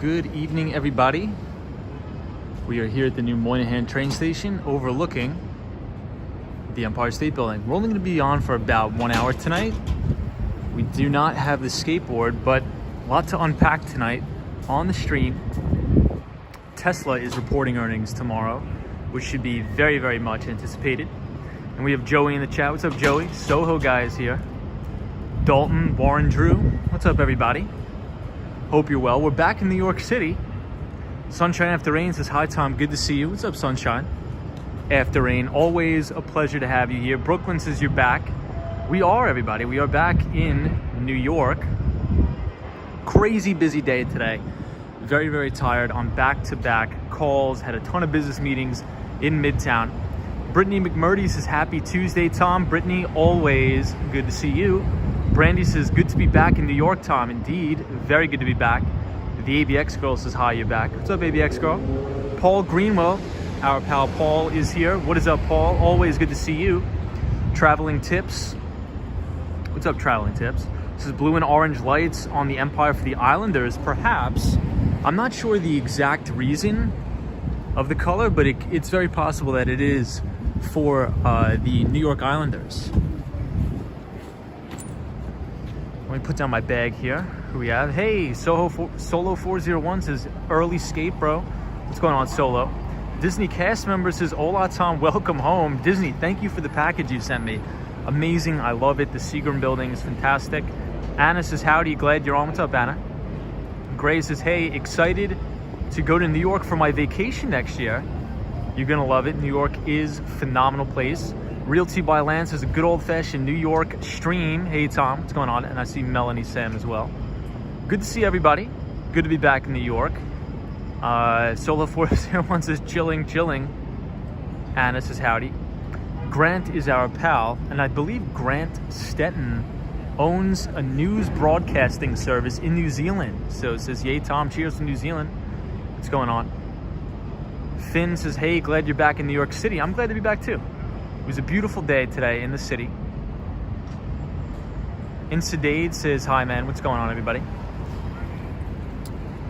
Good evening, everybody. We are here at the new Moynihan train station overlooking the Empire State Building. We're only going to be on for about 1 hour tonight. We do not have the skateboard, but a lot to unpack tonight on the stream. Tesla is reporting earnings tomorrow, which should be very, very much anticipated. And we have Joey in the chat. What's up, Joey? Soho guy is here. Dalton, Warren, Drew. What's up, everybody? Hope you're well. We're back in New York City. Sunshine After Rain says, hi, Tom. Good to see you. What's up, Sunshine After Rain? Always a pleasure to have you here. Brooklyn says you're back. We are, everybody. We are back in New York. Crazy busy day today. Very, very tired on back-to-back calls. Had a ton of business meetings in Midtown. Brittany McMurdy says, happy Tuesday, Tom. Brittany, always good to see you. Brandy says, good to be back in New York, Tom. Indeed, very good to be back. The ABX girl says, hi, you're back. What's up, ABX girl? Paul Greenwell, our pal Paul, is here. What is up, Paul? Always good to see you. Traveling Tips. What's up, Traveling Tips? This is blue and orange lights on the Empire for the Islanders, perhaps. I'm not sure the exact reason of the color, but it's very possible that it is for the New York Islanders. Let me put down my bag here. Who we have? Hey, Solo 401 says, early skate, bro. What's going on, Solo? Disney cast member says, hola, Tom, welcome home. Disney, thank you for the package you sent me. Amazing, I love it. The Seagram building is fantastic. Anna says, howdy, glad you're on. What's up, Anna? Gray says, hey, excited to go to New York for my vacation next year. You're gonna love it. New York is a phenomenal place. Realty by Lance is a good old-fashioned New York stream. Hey, Tom, what's going on? And I see Melanie Sam as well. Good to see everybody. Good to be back in New York. Solo 401 says, chilling. Anna says, howdy. Grant is our pal, and I believe Grant Stetton owns a news broadcasting service in New Zealand. So it says, yay, Tom, cheers to New Zealand. What's going on? Finn says, hey, glad you're back in New York City. I'm glad to be back too. It was a beautiful day today in the city. Insidade says, hi, man. What's going on, everybody?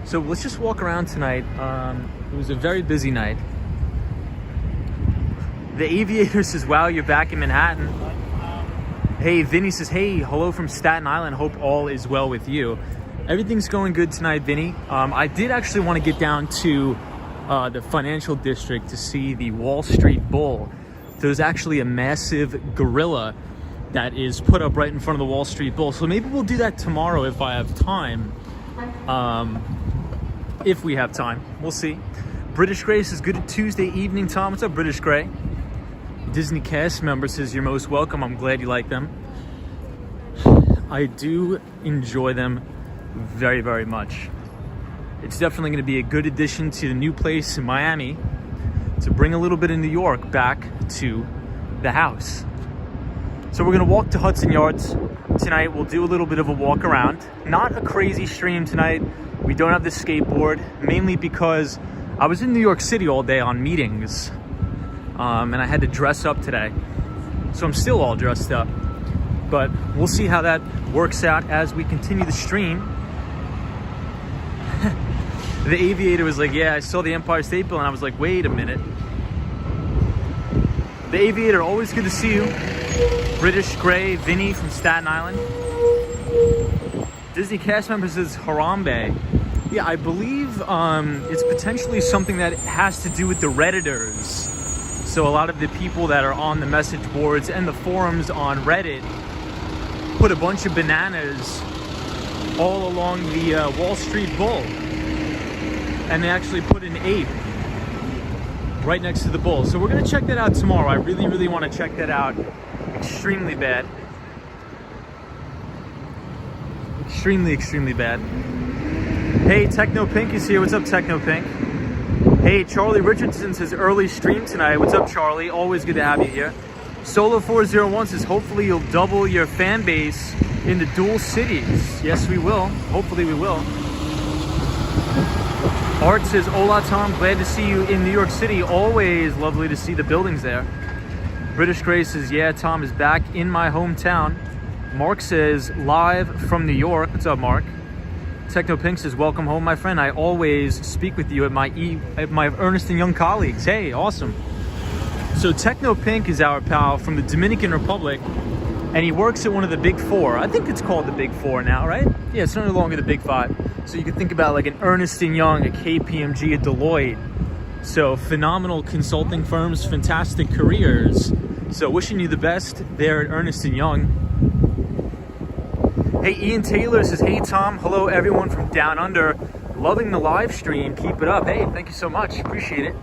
So let's just walk around tonight. It was a very busy night. The Aviator says, wow, you're back in Manhattan. Hey, Vinny says, hey, hello from Staten Island. Hope all is well with you. Everything's going good tonight, Vinny. I did actually want to get down to the financial district to see the Wall Street Bull. There's actually a massive gorilla that is put up right in front of the Wall Street Bull. So maybe we'll do that tomorrow if I have time. If we have time, we'll see. British Gray says, good Tuesday evening, Tom. What's up, British Gray? Disney cast member says, you're most welcome. I'm glad you like them. I do enjoy them very, very much. It's definitely going to be a good addition to the new place in Miami to bring a little bit of New York back to the house. So we're going to walk to Hudson Yards tonight. We'll do a little bit of a walk around. Not a crazy stream tonight. We don't have the skateboard, mainly because I was in New York City all day on meetings, and I had to dress up today. So I'm still all dressed up, but we'll see how that works out as we continue the stream. The Aviator was like, yeah, I saw the Empire State Building. I was like, wait a minute. The Aviator, always good to see you. British Gray, Vinny from Staten Island. Disney cast member says Harambe. Yeah, I believe it's potentially something that has to do with the Redditors. So a lot of the people that are on the message boards and the forums on Reddit put a bunch of bananas all along the Wall Street Bull. And they actually put an ape right next to the bull. So we're gonna check that out tomorrow. I really, really wanna check that out. Extremely bad. Extremely bad. Hey, Techno Pink is here. What's up, Techno Pink? Hey, Charlie Richardson says early stream tonight. What's up, Charlie? Always good to have you here. Solo 401 says hopefully you'll double your fan base in the dual cities. Yes, we will. Hopefully we will. Art says, hola, Tom. Glad to see you in New York City. Always lovely to see the buildings there. British Gray says, yeah, Tom is back in my hometown. Mark says, live from New York. What's up, Mark? Techno Pink says, welcome home, my friend. I always speak with you at my Ernst & Young colleagues. Hey, awesome. So Techno Pink is our pal from the Dominican Republic, and he works at one of the big four. I think it's called the big four now, right? Yeah, it's no longer the big five. So you can think about like an Ernst & Young, a KPMG, a Deloitte. So phenomenal consulting firms, fantastic careers. So wishing you the best there at Ernst & Young. Hey, Ian Taylor says, hey Tom, hello everyone from Down Under. Loving the live stream, keep it up. Hey, thank you so much, appreciate it.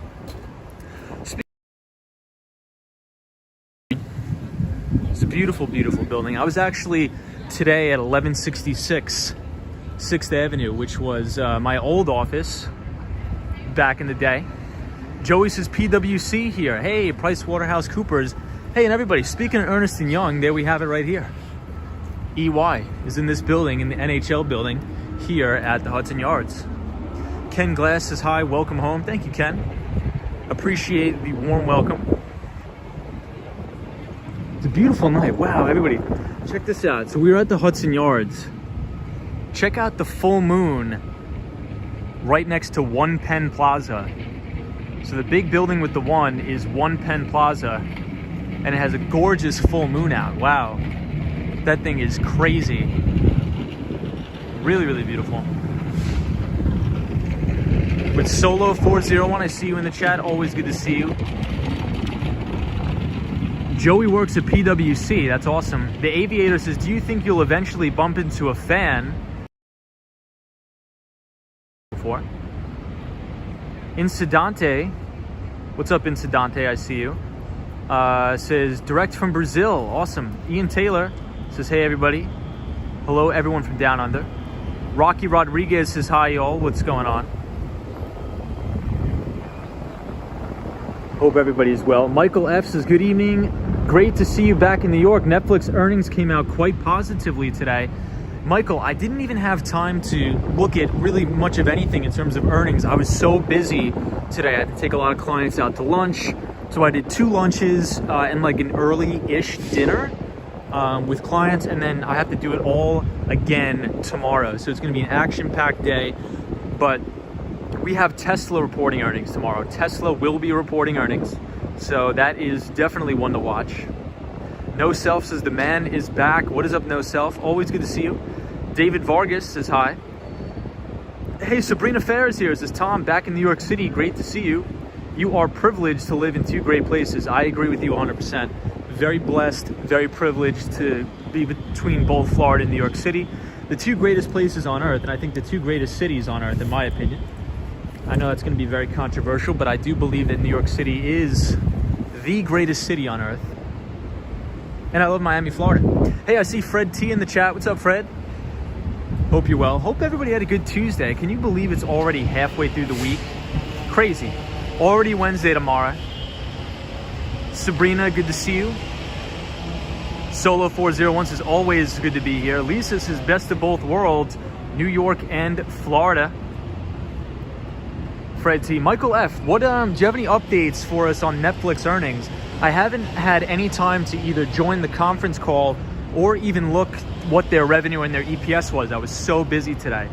It's a beautiful, beautiful building. I was actually today at 1166 6th Avenue, which was my old office back in the day. Joey says PwC here. Hey, PricewaterhouseCoopers. Hey, and everybody, speaking of Ernst & Young, there we have it right here. EY is in this building, in the NHL building here at the Hudson Yards. Ken Glass says hi, welcome home. Thank you, Ken. Appreciate the warm welcome. It's a beautiful night. Wow, everybody, check this out. So we were at the Hudson Yards. Check out the full moon right next to One Penn Plaza. So the big building with the one is One Penn Plaza, and it has a gorgeous full moon out. Wow. That thing is crazy. Really, really beautiful. With Solo 401, I see you in the chat. Always good to see you. Joey works at PwC. That's awesome. The Aviator says, do you think you'll eventually bump into a fan? Before. Incidente. What's up, Incidente? I see you. Says, direct from Brazil. Awesome. Ian Taylor says, hey everybody. Hello everyone from Down Under. Rocky Rodriguez says, hi y'all, what's going on? Hope everybody's well. Michael F says, good evening. Great to see you back in New York. Netflix earnings came out quite positively today. Michael, I didn't even have time to look at really much of anything in terms of earnings. I was so busy today. I had to take a lot of clients out to lunch. So I did 2 lunches and like an early-ish dinner. With clients, and then I have to do it all again tomorrow. So it's going to be an action-packed day, but we have Tesla reporting earnings tomorrow. Tesla will be reporting earnings, so that is definitely one to watch. No Self says the man is back. What is up, No Self? Always good to see you. David Vargas says hi. Hey, Sabrina Ferris here says, Tom, back in New York City, great to see you. You are privileged to live in 2 great places. I agree with you 100%. Very blessed, very privileged to be between both Florida and New York City. The 2 greatest places on earth, and I think the 2 greatest cities on earth, in my opinion. I know that's going to be very controversial, but I do believe that New York City is the greatest city on earth. And I love Miami, Florida. Hey, I see Fred T in the chat. What's up, Fred? Hope you're well. Hope everybody had a good Tuesday. Can you believe it's already halfway through the week? Crazy. Already Wednesday tomorrow. Sabrina, good to see you. Solo 401 says, always good to be here. Lisa says, best of both worlds, New York and Florida. Fred T. Michael F. What do you have any updates for us on Netflix earnings? I haven't had any time to either join the conference call or even look what their revenue and their EPS was. I was so busy today.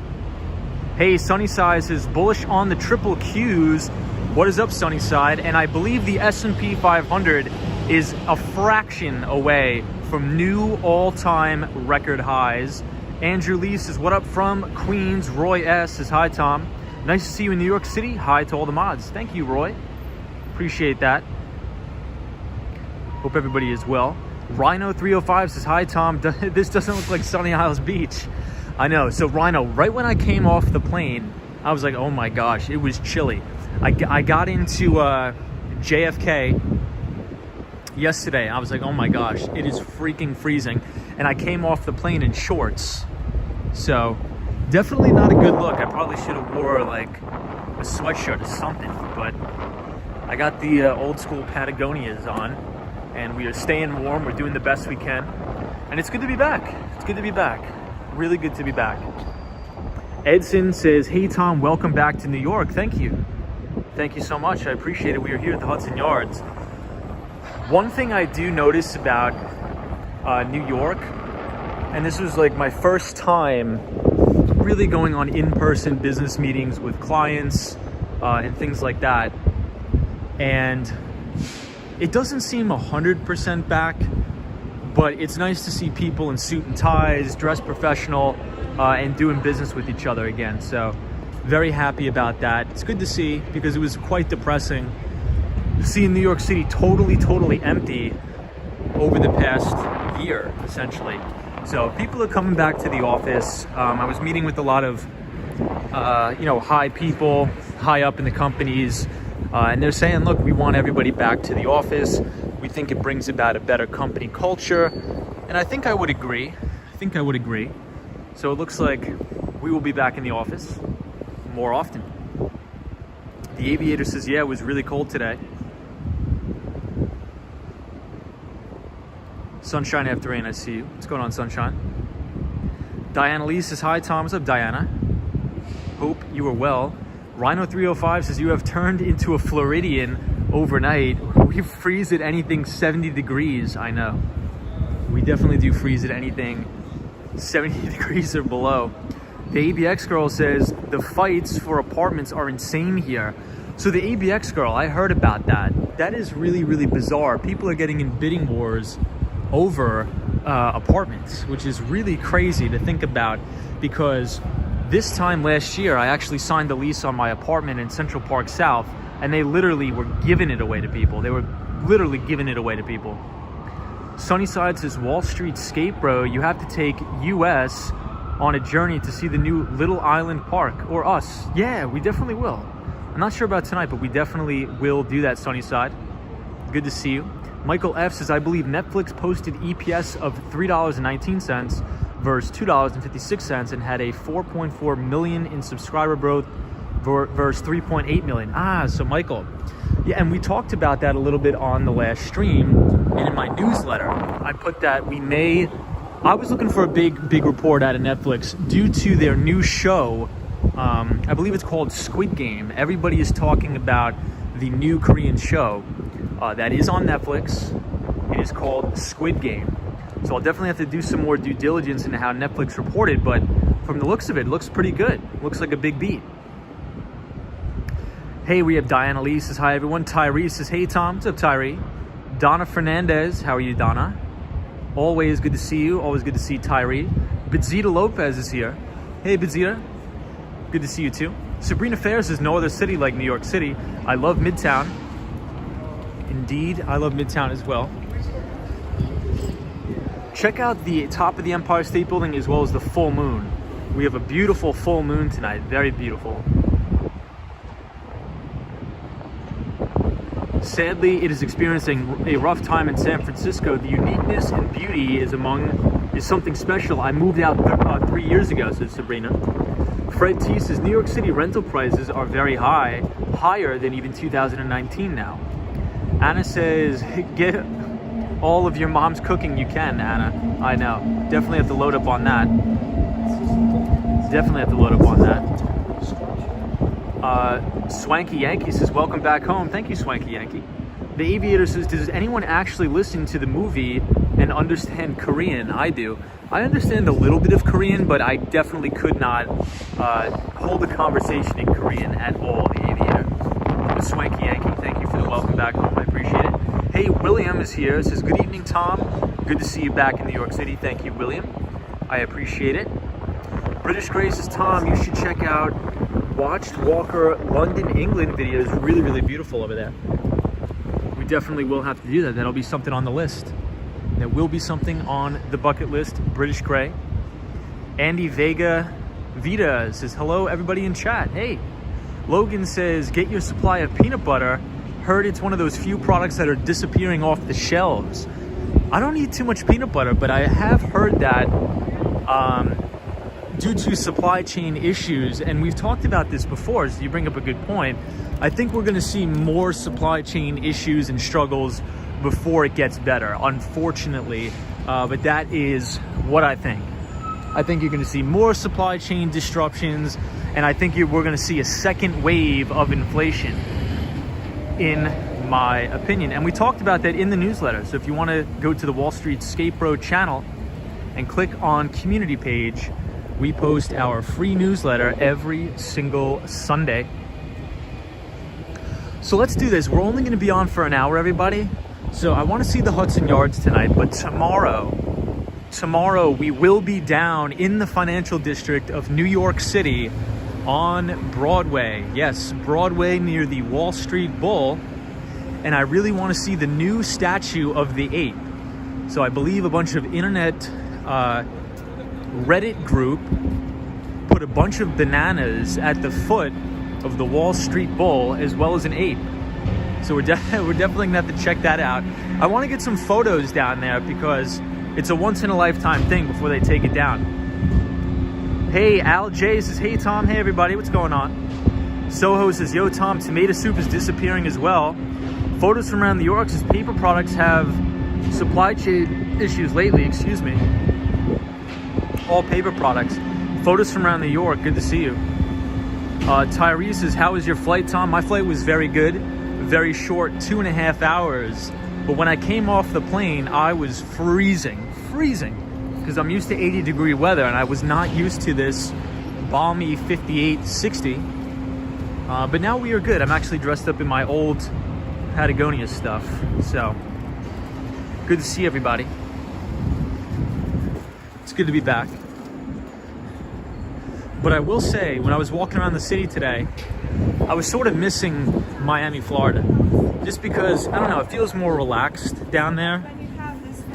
Hey, Sunnyside says, bullish on the triple Qs. What is up, Sunnyside? And I believe the S&P 500 is a fraction away from new all-time record highs. Andrew Lee says, what up from Queens? Roy S. says, hi, Tom. Nice to see you in New York City. Hi to all the mods. Thank you, Roy. Appreciate that. Hope everybody is well. Rhino 305 says, hi, Tom. This doesn't look like Sunny Isles Beach. I know. So, Rhino, right when I came off the plane, I was like, oh my gosh, it was chilly. I got into JFK yesterday. I was like, oh my gosh, it is freaking freezing. And I came off the plane in shorts. So definitely not a good look. I probably should have wore like a sweatshirt or something, but I got the old school Patagonias on and we are staying warm. We're doing the best we can. And it's good to be back. It's good to be back. Really good to be back. Edson says, hey Tom, welcome back to New York. Thank you. Thank you so much. I appreciate it. We are here at the Hudson Yards. One thing I do notice about New York, and this was like my first time really going on in-person business meetings with clients and things like that. And it doesn't seem 100% back, but it's nice to see people in suit and ties, dressed professional, and doing business with each other again. So very happy about that. It's good to see, because it was quite depressing seeing New York City totally empty over the past year, essentially. So people are coming back to the office. I was meeting with a lot of high people, high up in the companies, and they're saying, look, we want everybody back to the office. We think it brings about a better company culture. And I think I would agree. So it looks like we will be back in the office more often. The Aviator says, yeah, it was really cold today. Sunshine after rain, I see you. What's going on, Sunshine? Diana Lee says, hi, Tom. What's up, Diana? Hope you are well. Rhino305 says, you have turned into a Floridian overnight. We freeze at anything 70 degrees. I know. We definitely do freeze at anything 70 degrees or below. The ABX girl says, the fights for apartments are insane here. So the ABX girl, I heard about that. That is really bizarre. People are getting in bidding wars over apartments, which is really crazy to think about, because this time last year I actually signed a lease on my apartment in Central Park South, and they literally were giving it away to people. Sunnyside says, Wall Street Skate Bro, you have to take US on a journey to see the new Little Island Park, or us. Yeah, we definitely will. I'm not sure about tonight, but we definitely will do that, Sunnyside. Good to see you. Michael F says, I believe Netflix posted EPS of $3.19 versus $2.56 and had a 4.4 million in subscriber growth versus 3.8 million. So Michael, yeah, and we talked about that a little bit on the last stream, and in my newsletter, I put that I was looking for a big report out of Netflix due to their new show. I believe it's called Squid Game. Everybody is talking about the new Korean show that is on Netflix. It is called Squid Game. So I'll definitely have to do some more due diligence into how Netflix reported, but from the looks of it, it looks pretty good. Looks like a big beat. Hey, we have Diana Lee says, hi everyone. Tyree says, hey Tom. What's up, Tyree? Donna Fernandez, how are you, Donna? Always good to see you. Always good to see Tyree. Bidzita Lopez is here. Hey, Bidzita. Good to see you too. Sabrina Fair says, no other city like New York City. I love Midtown. Indeed, I love Midtown as well. Check out the top of the Empire State Building as well as the full moon. We have a beautiful full moon tonight. Very beautiful. Sadly, it is experiencing a rough time in San Francisco. The uniqueness and beauty is something special. I moved out 3 years ago, says Sabrina. Fred T says, New York City rental prices are very high, higher than even 2019 now. Anna says, get all of your mom's cooking you can, Anna. I know. Definitely have to load up on that. Swanky Yankee says, welcome back home. Thank you, Swanky Yankee. The Aviator says, does anyone actually listen to the movie and understand Korean? I do. I understand a little bit of Korean, but I definitely could not hold a conversation in Korean at all, the Aviator. The Swanky Yankee, thank you for the welcome back home. I appreciate it. Hey, William is here. Says, good evening, Tom. Good to see you back in New York City. Thank you, William. I appreciate it. British Grace says, Tom, you should check out Watched Walker London, England videos. Really beautiful over there. We definitely will have to do that. That'll be something on the list. There will be something on the bucket list. British Gray. Andy Vega Vita says, hello, everybody in chat. Hey. Logan says, get your supply of peanut butter. Heard it's one of those few products that are disappearing off the shelves. I don't eat too much peanut butter, but I have heard that due to supply chain issues, and we've talked about this before, so you bring up a good point. I think we're going to see more supply chain issues and struggles before it gets better, unfortunately. But that is what I think. I think you're going to see more supply chain disruptions, and I think we're going to see a second wave of inflation, in my opinion. And we talked about that in the newsletter. So if you want to go to the Wall Street Skate Bro channel and click on community page, We post our free newsletter every single Sunday. So let's do this. We're only going to be on for an hour, everybody. So I want to see the Hudson Yards tonight, but tomorrow we will be down in the financial district of New York City on Broadway. Yes, Broadway near the Wall Street Bull. And I really want to see the new statue of the ape. So I believe a bunch of internet Reddit group put a bunch of bananas at the foot of the Wall Street Bull as well as an ape. So we're definitely gonna have to check that out. I want to get some photos down there because it's a once in a lifetime thing before they take it down. Hey, Al J says, hey Tom, hey everybody, what's going on? Soho says, yo Tom, tomato soup is disappearing as well. Photos from around New York says paper products have supply chain issues lately, excuse me. All paper products. Photos from around New York, good to see you. Tyrese says, how was your flight, Tom? My flight was very good. Very short, 2.5 hours. But when I came off the plane, I was freezing, because I'm used to 80-degree weather, and I was not used to this balmy 58, 60. But now we are good. I'm actually dressed up in my old Patagonia stuff, so good to see everybody. It's good to be back. But I will say, when I was walking around the city today, I was sort of missing Miami, Florida. Just because, I don't know, it feels more relaxed down there.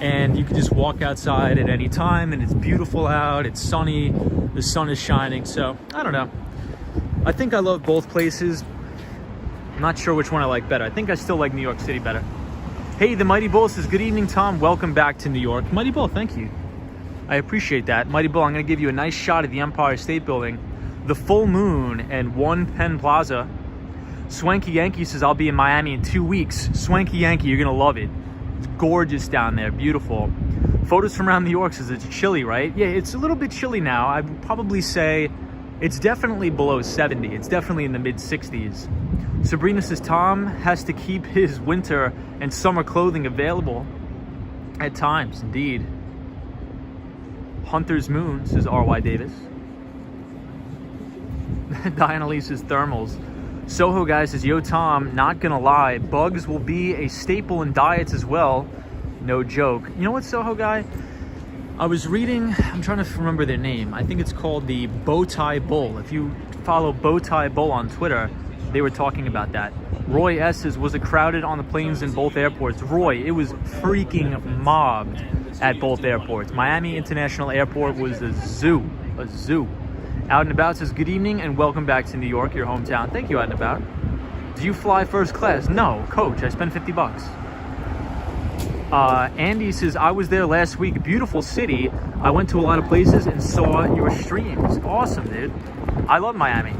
And you can just walk outside at any time, and it's beautiful out, it's sunny, the sun is shining. So, I don't know. I think I love both places. I'm not sure which one I like better. I think I still like New York City better. Hey, the Mighty Bull says, good evening, Tom. Welcome back to New York. Mighty Bull, thank you. I appreciate that. Mighty Bull, I'm going to give you a nice shot of the Empire State Building, the full moon, and One Penn Plaza. Swanky Yankee says, I'll be in Miami in 2 weeks. Swanky Yankee, you're going to love it. It's gorgeous down there, beautiful. Photos from around New York says it's chilly, right? Yeah, it's a little bit chilly now. I would probably say it's definitely below 70. It's definitely in the mid-60s. Sabrina says, Tom has to keep his winter and summer clothing available at times, indeed. Hunter's Moon, says R.Y. Davis. Diana Lee says thermals. Soho guy says, yo Tom, not gonna lie, bugs will be a staple in diets as well. No joke. You know what, Soho guy? I was reading, I'm trying to remember their name. I think it's called the Bowtie Bull. If you follow Bowtie Bull on Twitter, they were talking about that. Roy S says, was it crowded on the planes in both airports? Roy, it was freaking mobbed at both airports. Miami International Airport was a zoo. Out and About says, good evening and welcome back to New York, your hometown. Thank you, Out and About. Do you fly first class? No, coach, I spent 50 bucks. Andy says, I was there last week, beautiful city. I went to a lot of places and saw your streams. Awesome, dude. I love Miami.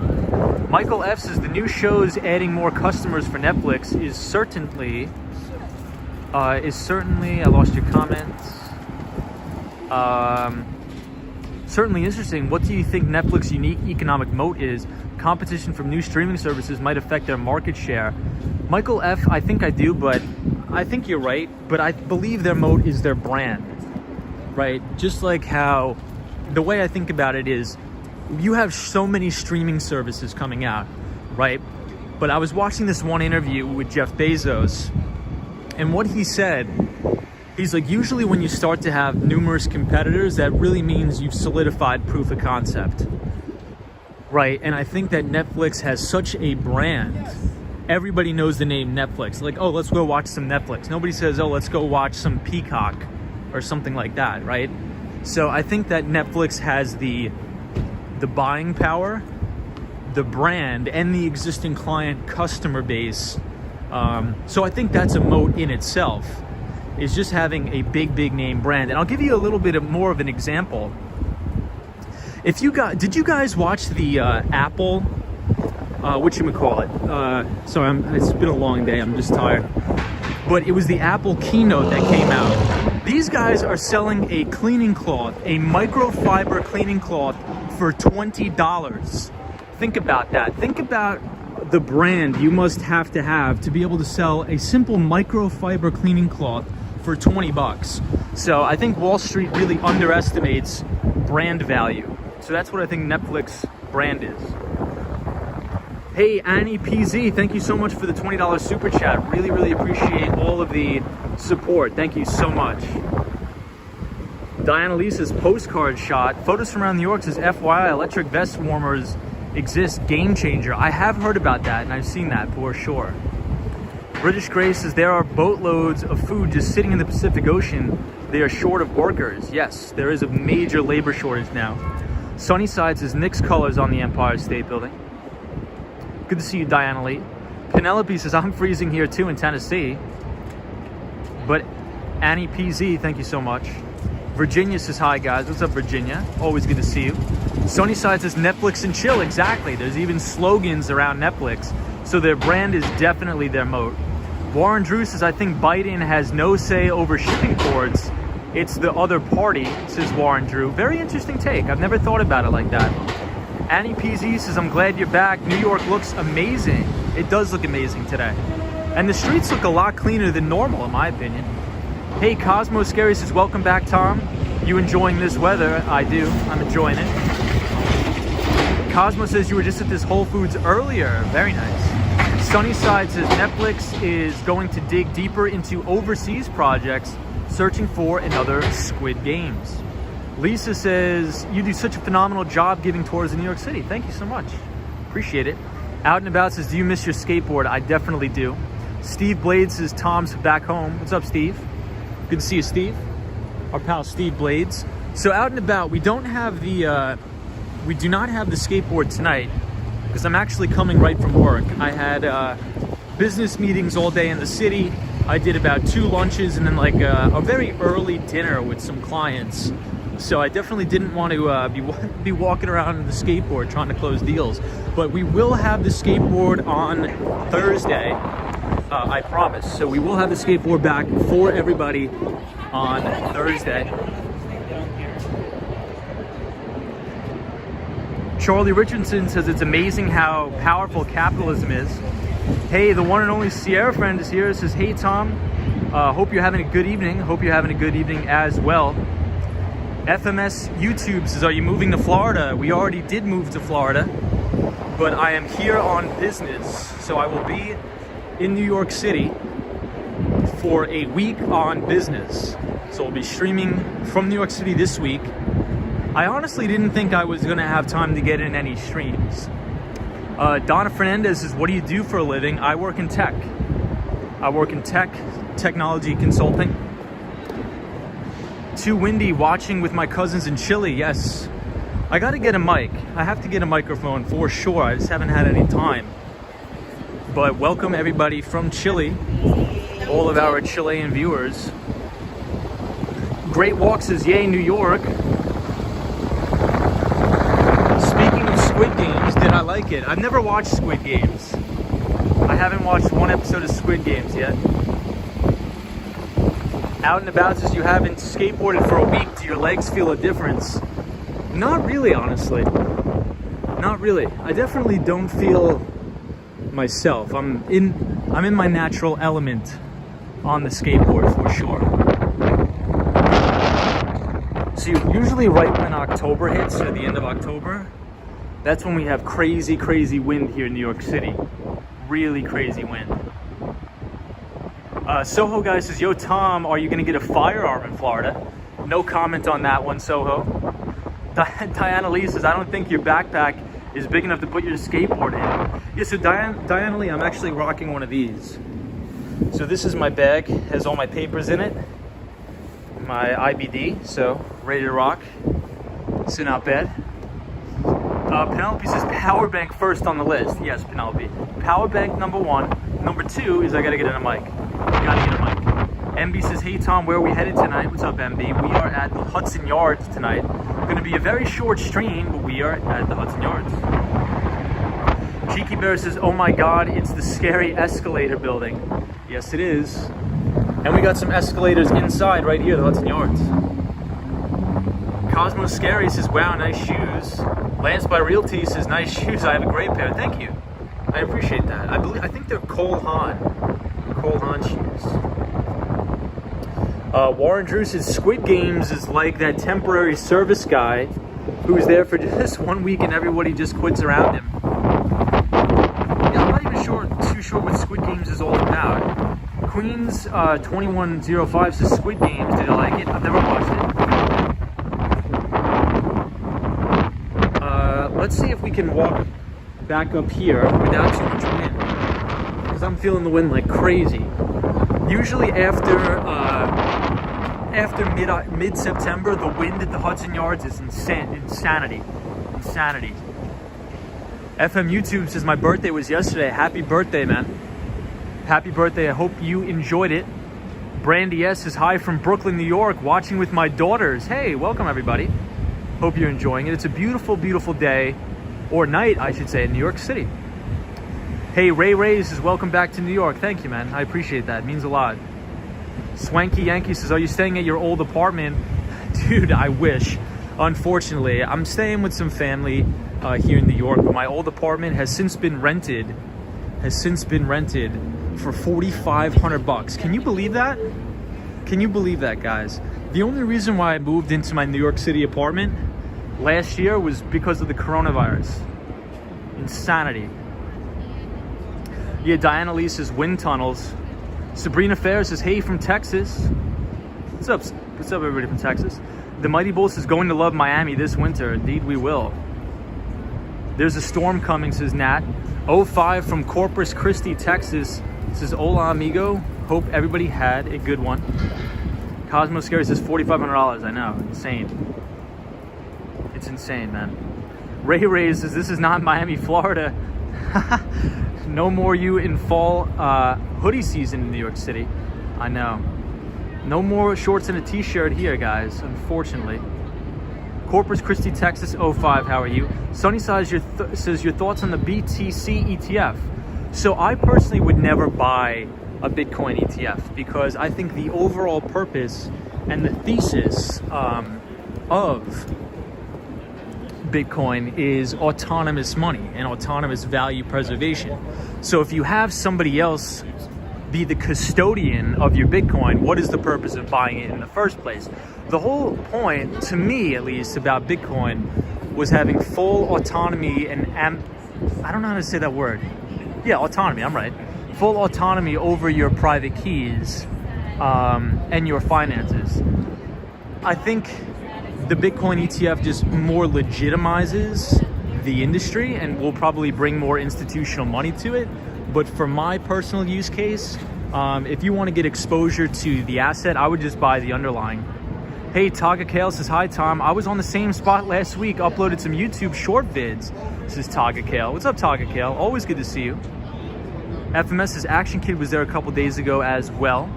Michael F says, the new shows adding more customers for Netflix is certainly, I lost your comments. Certainly interesting. What do you think Netflix's unique economic moat is? Competition from new streaming services might affect their market share. Michael F, I think I do, but I think you're right. But I believe their moat is their brand, right? Just like how, the way I think about it is, you have so many streaming services coming out, right? But I was watching this one interview with Jeff Bezos, and what he said, he's like, usually when you start to have numerous competitors, that really means you've solidified proof of concept, right? And I think that Netflix has such a brand. Everybody knows the name Netflix. Like, oh, let's go watch some Netflix. Nobody says, oh, let's go watch some Peacock or something like that, right? So I think that Netflix has the buying power, the brand, and the existing client customer base. So I think that's a moat in itself, is just having a big name brand. And I'll give you a little bit more of an example. If you did you guys watch the Apple, whatchamacallit? Sorry, it's been a long day, I'm just tired. But it was the Apple keynote that came out. These guys are selling a cleaning cloth, a microfiber cleaning cloth for $20. Think about that. Think about the brand you must have to be able to sell a simple microfiber cleaning cloth for 20 bucks. So I think Wall Street really underestimates brand value. So that's what I think Netflix brand is. Hey, Annie PZ, thank you so much for the $20 super chat. Really, really appreciate all of the support. Thank you so much. Diana Lisa's postcard shot. Photos from around New York says, FYI, electric vest warmers exist, game changer. I have heard about that and I've seen that for sure. British Grace says, there are boatloads of food just sitting in the Pacific Ocean. They are short of workers. Yes, there is a major labor shortage now. Sunnyside says, Nick's colors on the Empire State Building. Good to see you, Diana Lee. Penelope says, I'm freezing here too in Tennessee. But Annie PZ, thank you so much. Virginia says, hi guys. What's up, Virginia? Always good to see you. Sunnyside says, Netflix and chill. Exactly. There's even slogans around Netflix. So their brand is definitely their moat. Warren Drew says, I think Biden has no say over shipping ports. It's the other party, says Warren Drew. Very interesting take. I've never thought about it like that. Annie PZ says, I'm glad you're back. New York looks amazing. It does look amazing today. And the streets look a lot cleaner than normal, in my opinion. Hey, Cosmo Scary says, welcome back, Tom. You enjoying this weather? I do. I'm enjoying it. Cosmo says, you were just at this Whole Foods earlier. Very nice. Sunnyside says, Netflix is going to dig deeper into overseas projects, searching for another Squid Games. Lisa says, you do such a phenomenal job giving tours in New York City. Thank you so much. Appreciate it. Out and About says, do you miss your skateboard? I definitely do. Steve Blades says, Tom's back home. What's up, Steve? Good to see you, Steve. Our pal Steve Blades. So Out and About, we do not have the skateboard tonight because I'm actually coming right from work. I had business meetings all day in the city. I did about 2 lunches and then like a very early dinner with some clients. So I definitely didn't want to be walking around on the skateboard trying to close deals. But we will have the skateboard on Thursday, I promise. So we will have the skateboard back for everybody on Thursday. Charlie Richardson says, it's amazing how powerful capitalism is. Hey, the one and only Sierra friend is here. It says, hey, Tom, hope you're having a good evening. Hope you're having a good evening as well. FMS YouTube says, are you moving to Florida? We already did move to Florida, but I am here on business. So I will be in New York City for a week on business. So we'll be streaming from New York City this week. I honestly didn't think I was gonna have time to get in any streams. Donna Fernandez says, what do you do for a living? I work in tech. I work in technology consulting. Too windy watching with my cousins in Chile. Yes, I gotta get a mic. I have to get a microphone for sure. I just haven't had any time. But welcome everybody from Chile, all of our Chilean viewers. Great Walk says, yay, New York. Speaking of Squid Games, did I like it? I've never watched Squid Games. I haven't watched one episode of Squid Games yet. Out and About says, you haven't skateboarded for a week. Do your legs feel a difference? Not really, honestly. Not really. I definitely don't feel myself. I'm in my natural element on the skateboard for sure. So usually right when October hits, or the end of October, that's when we have crazy, crazy wind here in New York City. Really crazy wind. Soho guy says, yo, Tom, are you going to get a firearm in Florida? No comment on that one, Soho. Diana Lee says, I don't think your backpack is big enough to put your skateboard in. Yeah, so Diana Lee, I'm actually rocking one of these. So this is my bag, has all my papers in it. My IBD, so ready to rock. So not bad. Penelope says, power bank first on the list. Yes, Penelope. Power bank number 1. Number 2 is I gotta get in a mic. MB says, hey Tom, where are we headed tonight? What's up, MB? We are at the Hudson Yards tonight. Gonna be a very short stream, but we are at the Hudson Yards. Cheeky Bear says, oh my god, it's the scary escalator building. Yes, it is. And we got some escalators inside right here, the Hudson Yards. Cosmo Scary says, wow, nice shoes. Lance by Realty says, nice shoes. I have a great pair. Thank you. I appreciate that. I think they're Cole Haan shoes. Warren Drew says, Squid Games is like that temporary service guy who's there for just 1 week and everybody just quits around him. Yeah, I'm not even too sure what Squid Games is all about. Queens 2105 says Squid Games. Did I like it? I've never watched it. Let's see if we can walk back up here without too much wind, because I'm feeling the wind like crazy. Usually after mid-September, the wind at the Hudson Yards is insanity. FM YouTube says my birthday was yesterday. Happy birthday, man. Happy birthday. I hope you enjoyed it. Brandy S is hi from Brooklyn, New York, watching with my daughters. Hey, welcome everybody. Hope you're enjoying it. It's a beautiful, beautiful day, or night, I should say, in New York City. Hey, Ray says welcome back to New York. Thank you, man. I appreciate that. It means a lot. Swanky Yankee says, are you staying at your old apartment? Dude, I wish. Unfortunately, I'm staying with some family here in New York, but my old apartment has since been rented for $4,500. Can you believe that? Can you believe that, guys? The only reason why I moved into my New York City apartment last year was because of the coronavirus. Insanity. Yeah, Diana Lee says wind tunnels. Sabrina Fair says, hey from Texas. What's up everybody from Texas? The Mighty Bull says, going to love Miami this winter. Indeed we will. There's a storm coming, says Nat. 05 from Corpus Christi, Texas says, hola amigo. Hope everybody had a good one. Cosmo Scary says $4,500. I know, insane. It's insane, man. Ray says, this is not Miami, Florida. No more you in fall hoodie season in New York City. I know. No more shorts and a t-shirt here, guys, unfortunately. Corpus Christi, Texas, 05, how are you? Sunnyside says your thoughts on the BTC ETF. So I personally would never buy a Bitcoin ETF because I think the overall purpose and the thesis of Bitcoin is autonomous money and autonomous value preservation. So if you have somebody else be the custodian of your Bitcoin, what is the purpose of buying it in the first place? The whole point, to me at least, about Bitcoin was having full autonomy and I don't know how to say that word. Yeah, autonomy, I'm right. Full autonomy over your private keys and your finances. I think the Bitcoin ETF just more legitimizes the industry and will probably bring more institutional money to it. But for my personal use case, if you want to get exposure to the asset, I would just buy the underlying. Hey, Taga Kale says, hi Tom. I was on the same spot last week, uploaded some YouTube short vids. This is Taga Kale. What's up, Taga Kale? Always good to see you. FMS says, Action Kid was there a couple days ago as well.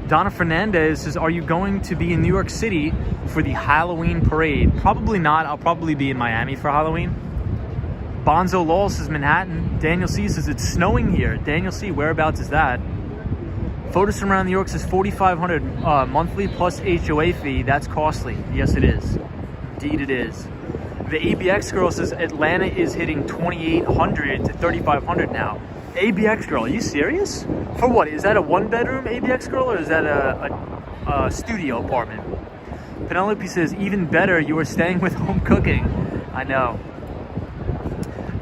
Donna Fernandez says, are you going to be in New York City for the Halloween parade? Probably not. I'll probably be in Miami for Halloween. Bonzo Lowell says Manhattan. Daniel C says it's snowing here. Daniel C, whereabouts is that? Photos from around New York says $4,500 monthly plus HOA fee. That's costly. Yes, it is. Indeed, it is. The ABX girl says Atlanta is hitting $2,800 to $3,500 now. ABX girl, are you serious? For what? Is that a one-bedroom ABX girl, or is that a studio apartment? Penelope says, even better, you are staying with home cooking. I know.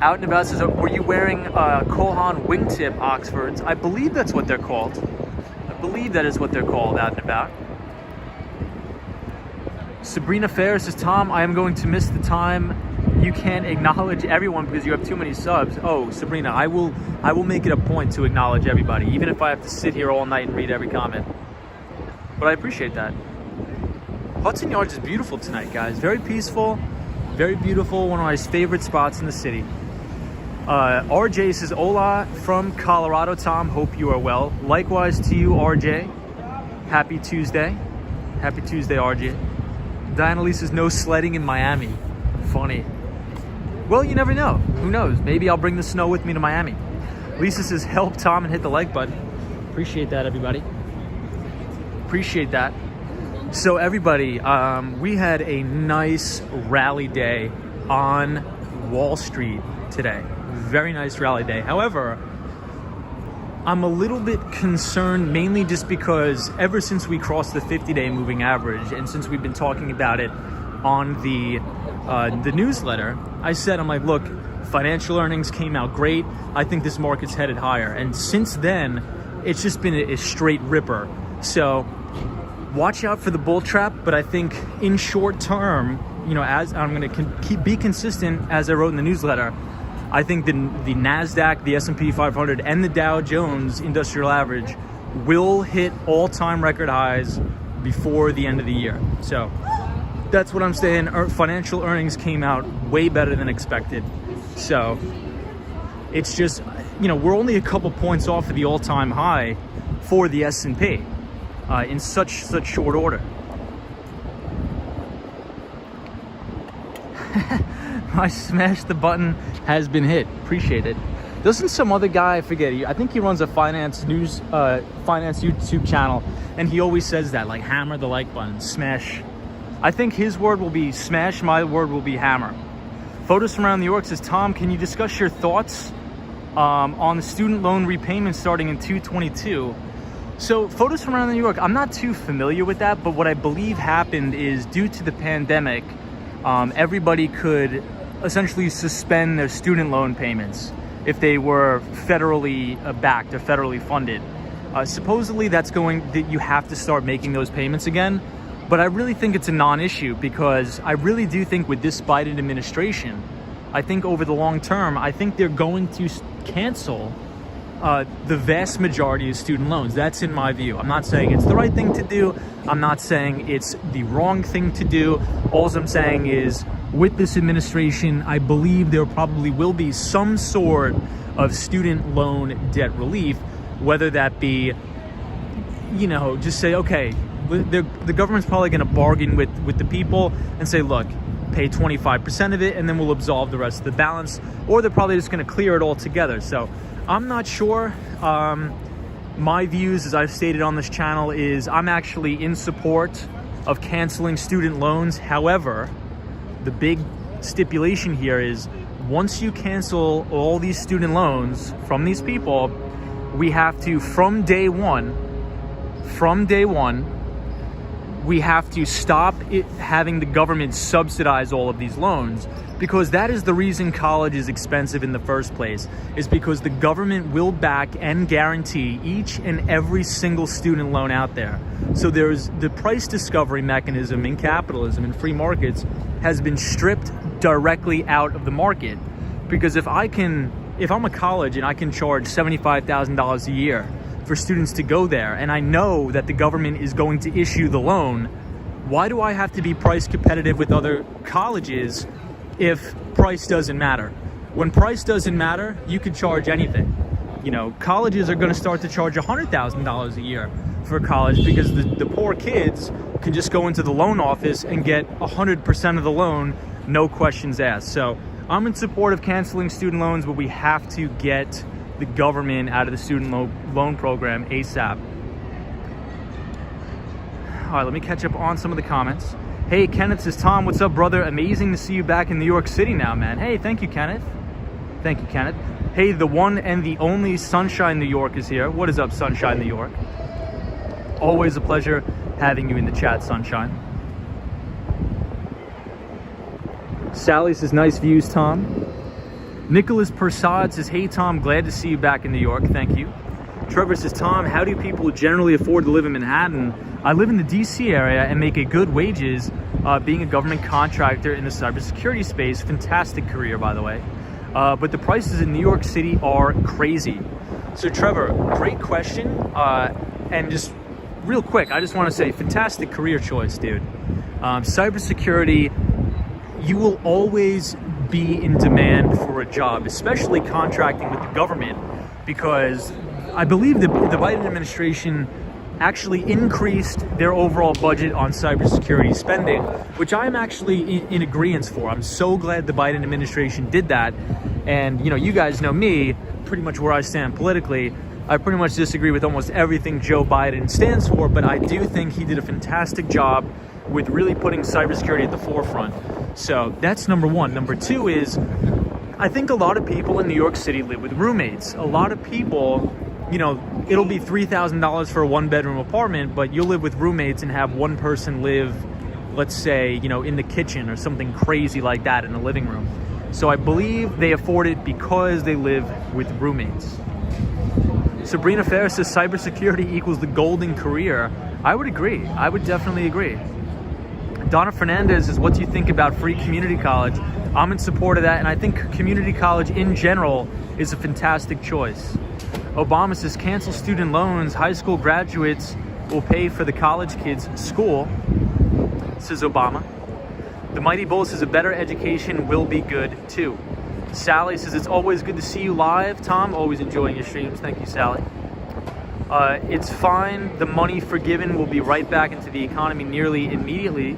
Out and About says, were you wearing Kohan wingtip Oxfords? I believe that's what they're called. I believe that is what they're called, Out and About. Sabrina Fair says, Tom, I am going to miss the time you can't acknowledge everyone because you have too many subs. Oh, Sabrina, I will make it a point to acknowledge everybody, even if I have to sit here all night and read every comment. But I appreciate that. Hudson Yards is beautiful tonight, guys. Very peaceful, very beautiful. One of my favorite spots in the city. RJ says, hola from Colorado, Tom. Hope you are well. Likewise to you, RJ. Happy Tuesday. Happy Tuesday, RJ. Diana Lee says, no sledding in Miami. Funny. Well, you never know. Who knows? Maybe I'll bring the snow with me to Miami. Lisa says, help Tom and hit the like button. Appreciate that, everybody. Appreciate that. So everybody, we had a nice rally day on Wall Street today. Very nice rally day. However, I'm a little bit concerned, mainly just because ever since we crossed the 50-day moving average, and since we've been talking about it on the newsletter, I said, I'm like, look, financial earnings came out great. I think this market's headed higher. And since then, it's just been a straight ripper. So watch out for the bull trap. But I think in short term, you know, as I'm going to be consistent, as I wrote in the newsletter, I think the NASDAQ, the S&P 500, and the Dow Jones Industrial Average will hit all-time record highs before the end of the year. So that's what I'm saying. Our financial earnings came out way better than expected. So it's just, you know, we're only a couple points off of the all-time high for the S&P in such short order. I smashed the button has been hit. Appreciate it. Doesn't some other guy, I forget, I think he runs a finance YouTube channel, and he always says that, like, hammer the like button, smash. I think his word will be smash, my word will be hammer. Photos from around New York says, Tom, can you discuss your thoughts on the student loan repayment starting in 2022? So photos from around New York, I'm not too familiar with that, but what I believe happened is due to the pandemic, everybody could essentially suspend their student loan payments if they were federally backed or federally funded. Supposedly that you have to start making those payments again, but I really think it's a non-issue, because I really do think with this Biden administration, I think over the long term, I think they're going to cancel the vast majority of student loans. That's in my view. I'm not saying it's the right thing to do. I'm not saying it's the wrong thing to do. All I'm saying is, with this administration, I believe there probably will be some sort of student loan debt relief, whether that be, you know, just say, okay, the government's probably going to bargain with the people and say, look, pay 25% of it and then we'll absolve the rest of the balance, or they're probably just going to clear it all together. So I'm not sure. My views, as I've stated on this channel, is I'm actually in support of canceling student loans. However, the big stipulation here is, once you cancel all these student loans from these people, we have to, from day one, we have to stop having the government subsidize all of these loans, because that is the reason college is expensive in the first place, is because the government will back and guarantee each and every single student loan out there. So there's the price discovery mechanism in capitalism and free markets has been stripped directly out of the market. Because if I'm a college and I can charge $75,000 a year for students to go there, and I know that the government is going to issue the loan, why do I have to be price competitive with other colleges if price doesn't matter? When price doesn't matter, you can charge anything. You know, colleges are going to start to charge $100,000 a year for college, because the poor kids can just go into the loan office and get 100% of the loan, no questions asked. So I'm in support of canceling student loans, but we have to get the government out of the student loan program ASAP. All right, let me catch up on some of the comments. Hey, Kenneth says, Tom, what's up, brother? Amazing to see you back in New York City now, man. Hey, thank you, Kenneth. Thank you, Kenneth. Hey, the one and the only Sunshine New York is here. What is up, Sunshine New York? Always a pleasure having you in the chat, Sunshine. Sally says, nice views, Tom. Nicholas Persad says, hey, Tom, glad to see you back in New York. Thank you. Trevor says, Tom, how do people generally afford to live in Manhattan? I live in the DC area and make a good wages being a government contractor in the cybersecurity space. Fantastic career, by the way. But the prices in New York City are crazy. So Trevor, great question. And just real quick, I just want to say, fantastic career choice, dude. Cybersecurity, you will always be in demand for a job, especially contracting with the government, because I believe the Biden administration actually increased their overall budget on cybersecurity spending, which I'm actually in agreement for. I'm so glad the Biden administration did that. And you know, you guys know me, pretty much where I stand politically. I pretty much disagree with almost everything Joe Biden stands for, but I do think he did a fantastic job with really putting cybersecurity at the forefront. So that's number one. Number two is, I think a lot of people in New York City live with roommates. A lot of people, you know, it'll be $3,000 for a one-bedroom apartment, but you'll live with roommates and have one person live, let's say, you know, in the kitchen or something crazy like that in the living room. So I believe they afford it because they live with roommates. Sabrina Ferris says cybersecurity equals the golden career. I would agree. I would definitely agree. Donna Fernandez says, what do you think about free community college? I'm in support of that, and I think community college in general is a fantastic choice. Obama says, cancel student loans. High school graduates will pay for the college kids' school, says Obama. The Mighty Bull says, a better education will be good too. Sally says, it's always good to see you live. Tom, always enjoying your streams. Thank you, Sally. It's fine. The money forgiven will be right back into the economy nearly immediately.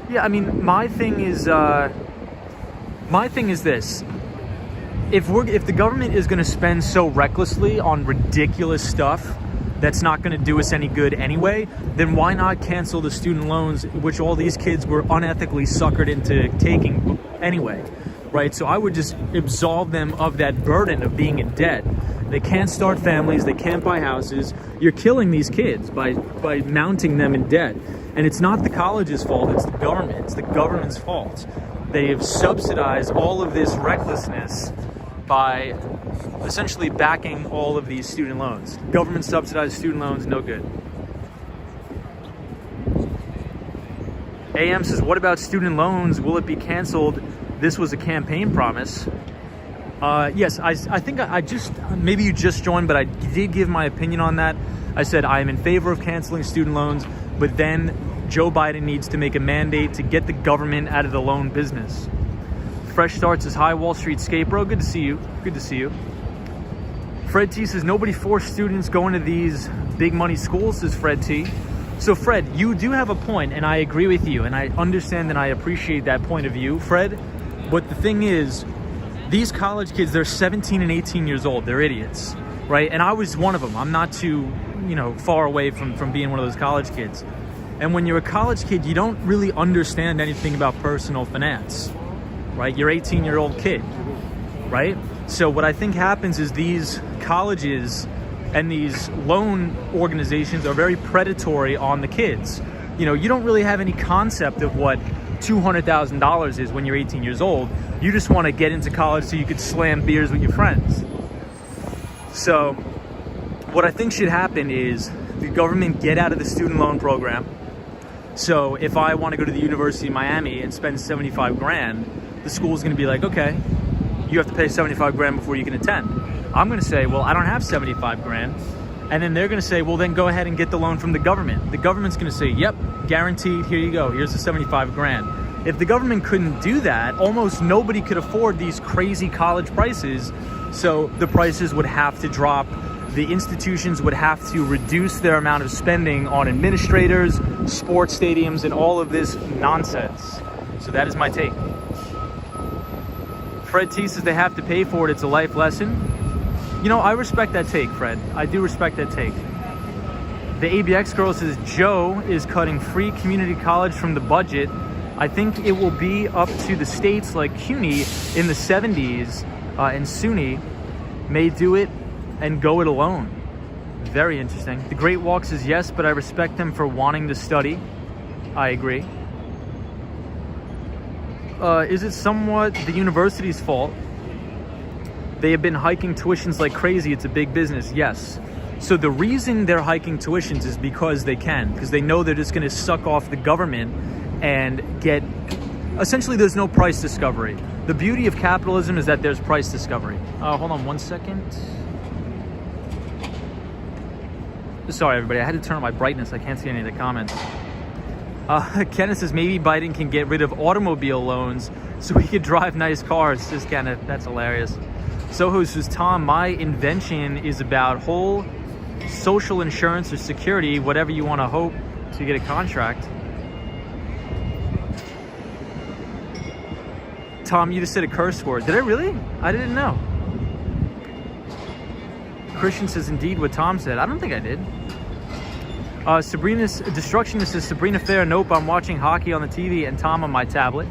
Yeah, I mean, my thing is this. If the government is going to spend so recklessly on ridiculous stuff that's not going to do us any good anyway, then why not cancel the student loans, which all these kids were unethically suckered into taking anyway, right? So I would just absolve them of that burden of being in debt. They can't start families, they can't buy houses. You're killing these kids by mounting them in debt. And it's not the college's fault, it's the government. It's the government's fault. They have subsidized all of this recklessness by essentially backing all of these student loans. Government subsidized student loans, no good. AM says, what about student loans? Will it be canceled? This was a campaign promise. Yes, I think I just, maybe you just joined, but I did give my opinion on that. I said I am in favor of canceling student loans, but then Joe Biden needs to make a mandate to get the government out of the loan business. Fresh Starts is hi, Wall Street Skate Bro. Good to see you. Good to see you. Fred T says, nobody forced students going to these big money schools, says Fred T. So Fred, you do have a point, and I agree with you, and I understand and I appreciate that point of view, Fred. But the thing is, these college kids, they're 17 and 18 years old. They're idiots, right? And I was one of them. I'm not too, far away from being one of those college kids. And when you're a college kid, you don't really understand anything about personal finance, right? You're 18-year-old kid, right? So what I think happens is these colleges and these loan organizations are very predatory on the kids. You don't really have any concept of what $200,000 is when you're 18 years old. You just want to get into college so you could slam beers with your friends. So what I think should happen is the government get out of the student loan program. So if I want to go to the University of Miami and spend 75 grand, the school's going to be like, okay, you have to pay 75 grand before you can attend. I'm going to say, well, I don't have 75 grand. And then they're going to say, well, then go ahead and get the loan from the government. The government's going to say, yep, guaranteed, here you go. Here's the 75 grand. If the government couldn't do that, almost nobody could afford these crazy college prices. So the prices would have to drop. The institutions would have to reduce their amount of spending on administrators, sports stadiums, and all of this nonsense. So that is my take. Fred T says they have to pay for it. It's a life lesson. I respect that take, Fred. I do respect that take. The ABX girl says Joe is cutting free community college from the budget. I think it will be up to the states like CUNY in the 70s and SUNY may do it and go it alone. Very interesting. The Great Walk says yes, but I respect them for wanting to study. I agree. Is it somewhat the university's fault? They have been hiking tuitions like crazy. It's a big business. Yes. So the reason they're hiking tuitions is because they can, because they know they're just going to suck off the government and get, essentially there's no price discovery. The beauty of capitalism is that there's price discovery. Hold on one second. Sorry, everybody. I had to turn on my brightness. I can't see any of the comments. Kenneth says maybe Biden can get rid of automobile loans so we could drive nice cars. Says Kenneth. That's hilarious. Soho says, Tom, my invention is about whole social insurance or security, whatever you want to hope to get a contract. Tom, you just said a curse word. Did I really? I didn't know. Christian says, indeed, what Tom said. I don't think I did. Sabrina's Destructionist says, Sabrina Fair, nope, I'm watching hockey on the TV and Tom on my tablet.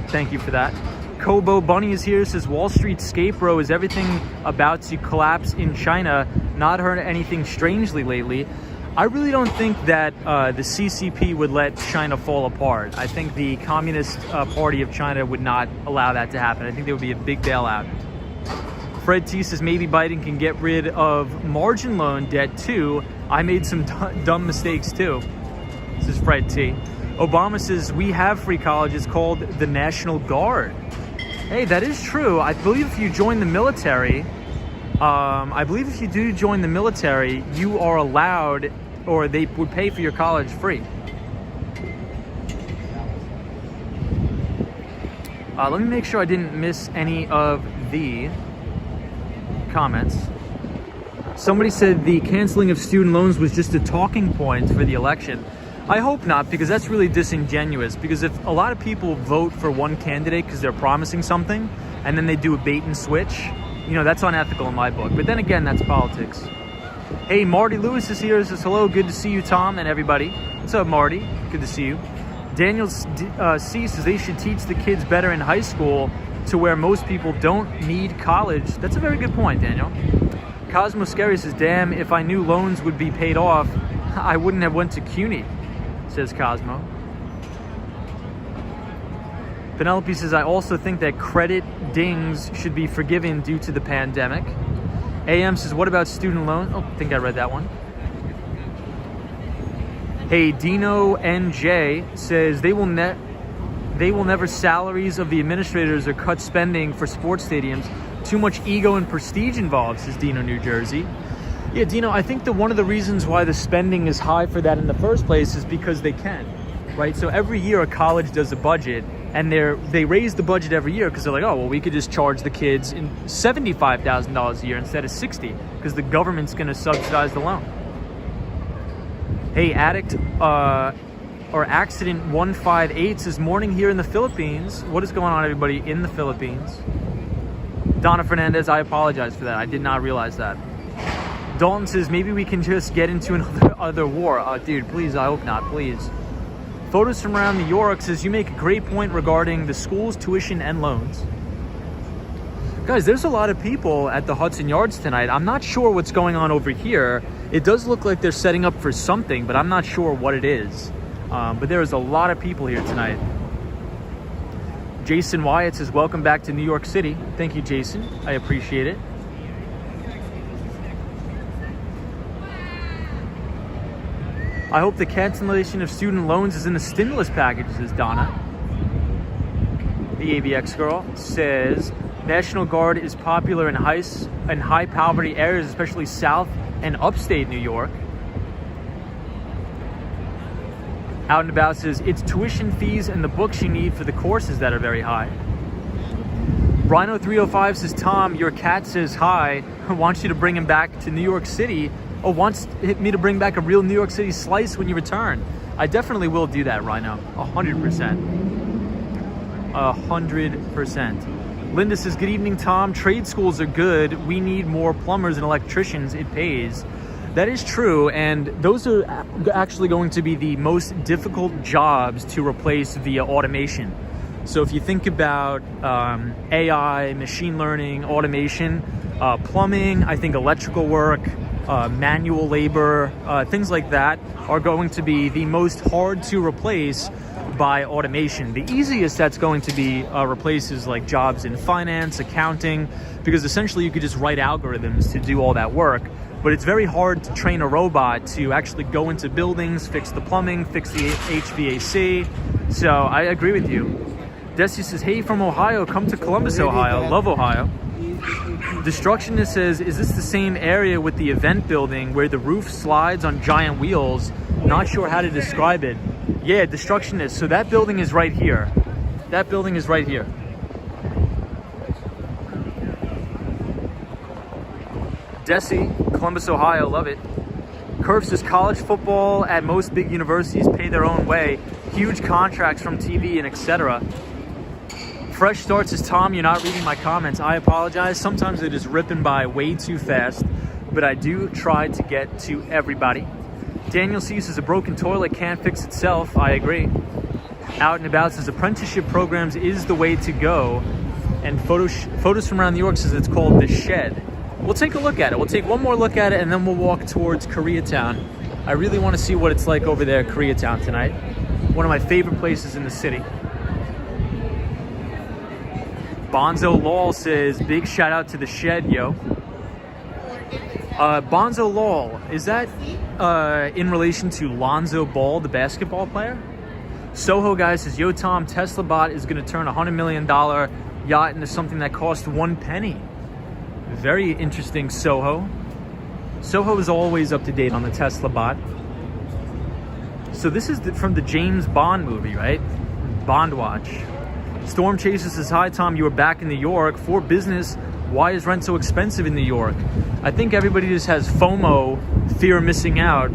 Thank you for that. Kobo Bunny is here, says, Wall Street Skate Bro, is everything about to collapse in China? Not heard anything strangely lately. I really don't think that the CCP would let China fall apart. I think the Communist Party of China would not allow that to happen. I think there would be a big bailout. Fred T says maybe Biden can get rid of margin loan debt too. I made some dumb mistakes too. This is Fred T. Obama says we have free college. It's called the National Guard. Hey, that is true. I believe if you join the military, you are allowed, or they would pay for your college free. Let me make sure I didn't miss any of the comments. Somebody said the canceling of student loans was just a talking point for the election. I hope not, because that's really disingenuous. Because if a lot of people vote for one candidate because they're promising something, and then they do a bait and switch, you know, that's unethical in my book. But then again, that's politics. Hey, Marty Lewis is here. Says hello. Good to see you, Tom, and everybody. What's up, Marty? Good to see you. Daniel C says they should teach the kids better in high school to where most people don't need college. That's a very good point, Daniel. Cosmo Scary says, damn, if I knew loans would be paid off, I wouldn't have went to CUNY, says Cosmo. Penelope says, I also think that credit dings should be forgiven due to the pandemic. AM says, what about student loans? Oh, I think I read that one. Hey, Dino NJ says, they will never salaries of the administrators or cut spending for sports stadiums. Too much ego and prestige involved, says Dino, New Jersey. Yeah, Dino, I think that one of the reasons why the spending is high for that in the first place is because they can, right? So every year a college does a budget, and they raise the budget every year because they're like, oh, well, we could just charge the kids in $75,000 a year instead of $60,000 because the government's going to subsidize the loan. Hey, Addict or Accident 158 says, morning here in the Philippines. What is going on, everybody, in the Philippines? Donna Fernandez, I apologize for that. I did not realize that. Dalton says, maybe we can just get into another war. Dude, please, I hope not, please. Photos from around New York says, you make a great point regarding the school's tuition and loans. Guys, there's a lot of people at the Hudson Yards tonight. I'm not sure what's going on over here. It does look like they're setting up for something, but I'm not sure what it is. But there is a lot of people here tonight. Jason Wyatt says, welcome back to New York City. Thank you, Jason. I appreciate it. I hope the cancellation of student loans is in the stimulus package, says Donna. The AVX girl says, National Guard is popular in high poverty areas, especially South and upstate New York. Out and About says, it's tuition fees and the books you need for the courses that are very high. Rhino 305 says, Tom, your cat says hi. Wants you to bring him back to New York City. Oh, wants me to bring back a real New York City slice when you return. I definitely will do that, Rhino. 100%. 100%. Linda says, good evening, Tom. Trade schools are good. We need more plumbers and electricians. It pays. That is true, and those are actually going to be the most difficult jobs to replace via automation. So if you think about AI, machine learning, automation, plumbing, I think electrical work, manual labor, things like that are going to be the most hard to replace by automation. The easiest that's going to be replaced is like jobs in finance, accounting, because essentially you could just write algorithms to do all that work. But it's very hard to train a robot to actually go into buildings, fix the plumbing, fix the HVAC. So I agree with you. Desi says, hey, from Ohio, come to Columbus, Ohio. Love Ohio. Destructionist says, is this the same area with the event building where the roof slides on giant wheels? Not sure how to describe it. Yeah, Destructionist. So that building is right here. That building is right here. Desi, Columbus, Ohio, love it. Curve says, college football at most big universities pay their own way. Huge contracts from TV and etc. Fresh Start says, Tom, you're not reading my comments. I apologize. Sometimes it is ripping by way too fast, but I do try to get to everybody. Daniel C says, a broken toilet can't fix itself. I agree. Out and About says, apprenticeship programs is the way to go. And photos from around New York says it's called The Shed. We'll take a look at it. We'll take one more look at it, and then we'll walk towards Koreatown. I really want to see what it's like over there at Koreatown tonight. One of my favorite places in the city. Bonzo Lol says, big shout out to the shed, yo. Bonzo Lol, is that in relation to Lonzo Ball, the basketball player? Soho guy says, yo Tom, Tesla bot is going to turn a $100 million yacht into something that cost 1 penny. Very interesting, Soho. Soho is always up to date on the Tesla bot. So this is from the James Bond movie, right? Bond Watch. Storm Chaser says, hi Tom, you are back in New York for business. Why is rent so expensive in New York? I think everybody just has FOMO, fear of missing out,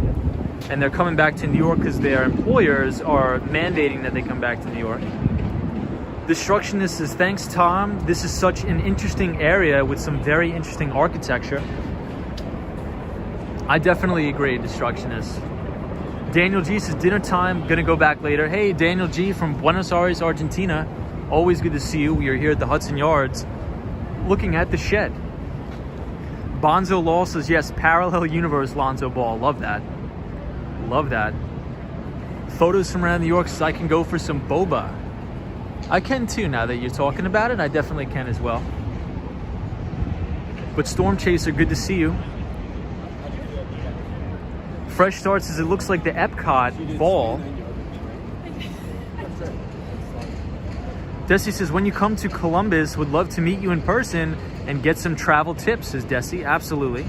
and they're coming back to New York because their employers are mandating that they come back to New York. Destructionist says, thanks Tom, this is such an interesting area with some very interesting architecture. I definitely agree, Destructionist. Daniel G says, dinner time, gonna go back later. Hey, Daniel G from Buenos Aires, Argentina. Always good to see you. We are here at the Hudson Yards looking at the shed. Bonzo Law says, yes, parallel universe Lonzo Ball. Love that. Love that. Photos from around New York says, I can go for some boba. I can too, now that you're talking about it. I definitely can as well. But Storm Chaser, good to see you. Fresh Start says, it looks like the Epcot ball. Desi says, when you come to Columbus, would love to meet you in person and get some travel tips, says Desi. Absolutely.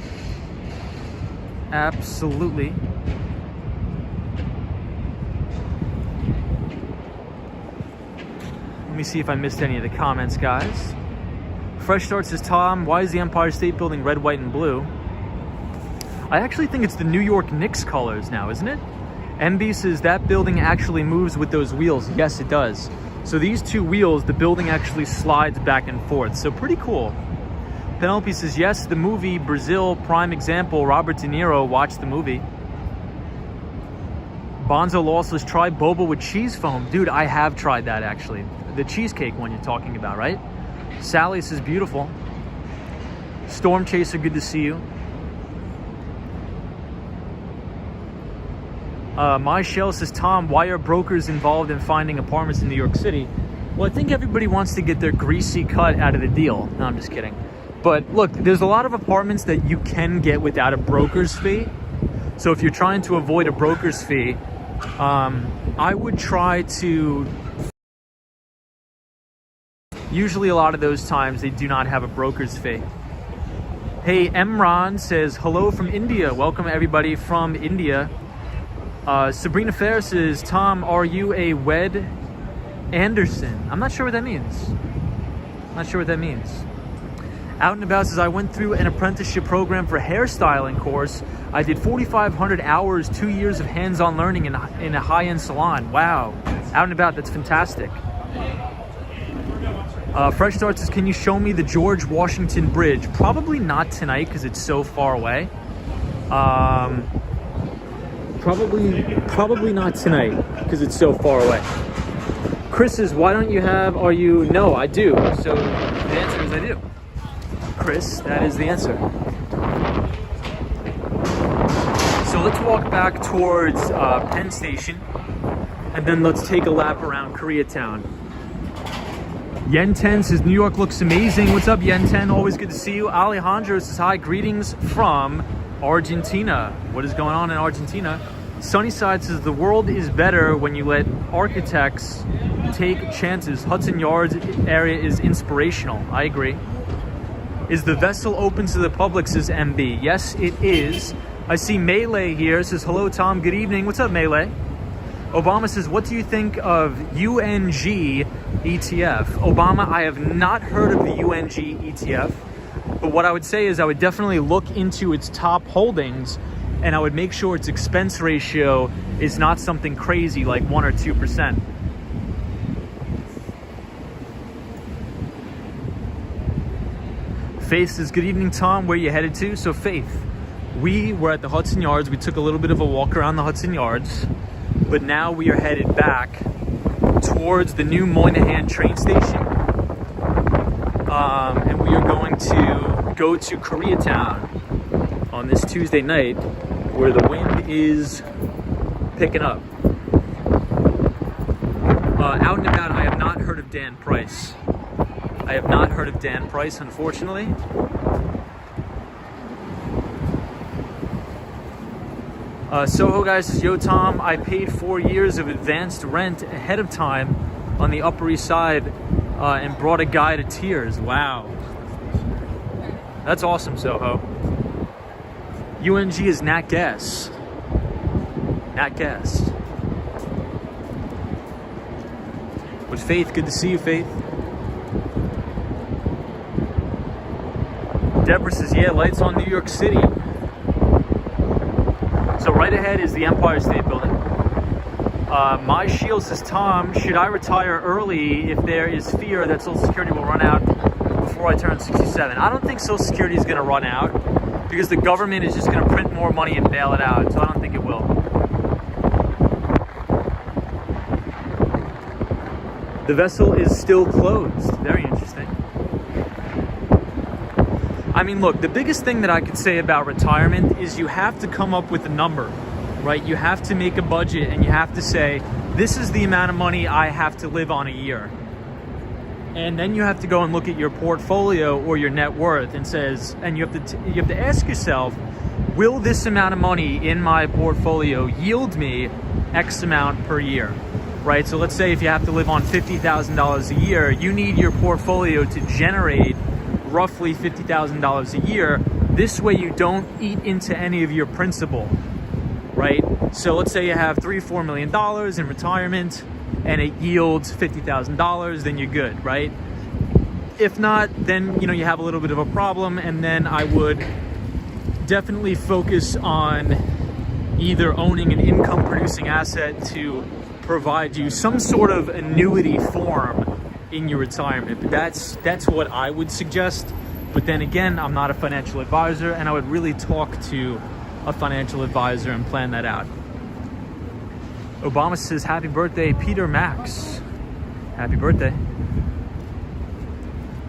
Absolutely. Let me see if I missed any of the comments, guys. Fresh Start says, Tom, why is the Empire State Building red, white, and blue? I actually think it's the New York Knicks colors now, isn't it? MB says, that building actually moves with those wheels. Yes, it does. So these two wheels, the building actually slides back and forth. So pretty cool. Penelope says, yes, the movie Brazil, prime example, Robert De Niro, watched the movie. Bonzo Law says, try boba with cheese foam. Dude, I have tried that actually. The cheesecake one you're talking about, right? Sally says, beautiful. Storm Chaser, good to see you. My Shell says, Tom, why are brokers involved in finding apartments in New York City? Well, I think everybody wants to get their greasy cut out of the deal. No, I'm just kidding. But look, there's a lot of apartments that you can get without a broker's fee. So if you're trying to avoid a broker's fee, I would try to... Usually a lot of those times they do not have a broker's fee. Hey, Emran says, hello from India. Welcome everybody from India. Sabrina Fair says, Tom, are you a Wed Anderson? I'm not sure what that means. Not sure what that means. Out and About says, I went through an apprenticeship program for hairstyling course. I did 4,500 hours, 2 years of hands-on learning in a high-end salon. Wow. Out and About, that's fantastic. Fresh Start says, can you show me the George Washington Bridge? Probably not tonight because it's so far away. Probably not tonight because it's so far away. Chris says, why don't you have, no, I do. So the answer is I do. Chris, that is the answer. So let's walk back towards Penn Station and then let's take a lap around Koreatown. Yen 10 says, New York looks amazing. What's up, Yen 10? Always good to see you. Alejandro says, hi, greetings from Argentina. What is going on in Argentina? Sunnyside says, the world is better when you let architects take chances. Hudson Yards area is inspirational. I agree. Is the vessel open to the public, says MB? Yes, it is. I see Melee here, says, hello, Tom, good evening. What's up, Melee? Obama says, what do you think of UNG ETF? Obama, I have not heard of the UNG ETF, but what I would say is I would definitely look into its top holdings and I would make sure its expense ratio is not something crazy like 1 or 2%. Faith says, good evening, Tom. Where are you headed to? So Faith, we were at the Hudson Yards. We took a little bit of a walk around the Hudson Yards, but now we are headed back towards the new Moynihan train station. And we are going to go to Koreatown on this Tuesday night where the wind is picking up. Out and about, I have not heard of Dan Price. I have not heard of Dan Price, unfortunately. Soho guys, this is Yo Tom. I paid 4 years of advanced rent ahead of time on the Upper East Side and brought a guy to tears. Wow. That's awesome, Soho. UNG is Nat Gas. Nat Gas. With Faith, good to see you, Faith. Deborah says, yeah, lights on New York City. So right ahead is the Empire State Building. My Shield says, Tom, should I retire early if there is fear that Social Security will run out before I turn 67? I don't think Social Security is going to run out because the government is just going to print more money and bail it out. So I don't think it will. The vessel is still closed. Very interesting. I mean, look, the biggest thing that I could say about retirement is you have to come up with a number, right? You have to make a budget and you have to say, this is the amount of money I have to live on a year. And then you have to go and look at your portfolio or your net worth and you have to ask yourself, will this amount of money in my portfolio yield me X amount per year? Right, so let's say if you have to live on $50,000 a year, you need your portfolio to generate roughly $50,000 a year. This way you don't eat into any of your principal, right? So let's say you have $3 or $4 million in retirement and it yields $50,000, then you're good, right? If not, then you have a little bit of a problem, and then I would definitely focus on either owning an income producing asset to provide you some sort of annuity form in your retirement. But that's what I would suggest. But then again, I'm not a financial advisor, and I would really talk to a financial advisor and plan that out. Obama says, happy birthday, Peter Max. Happy birthday.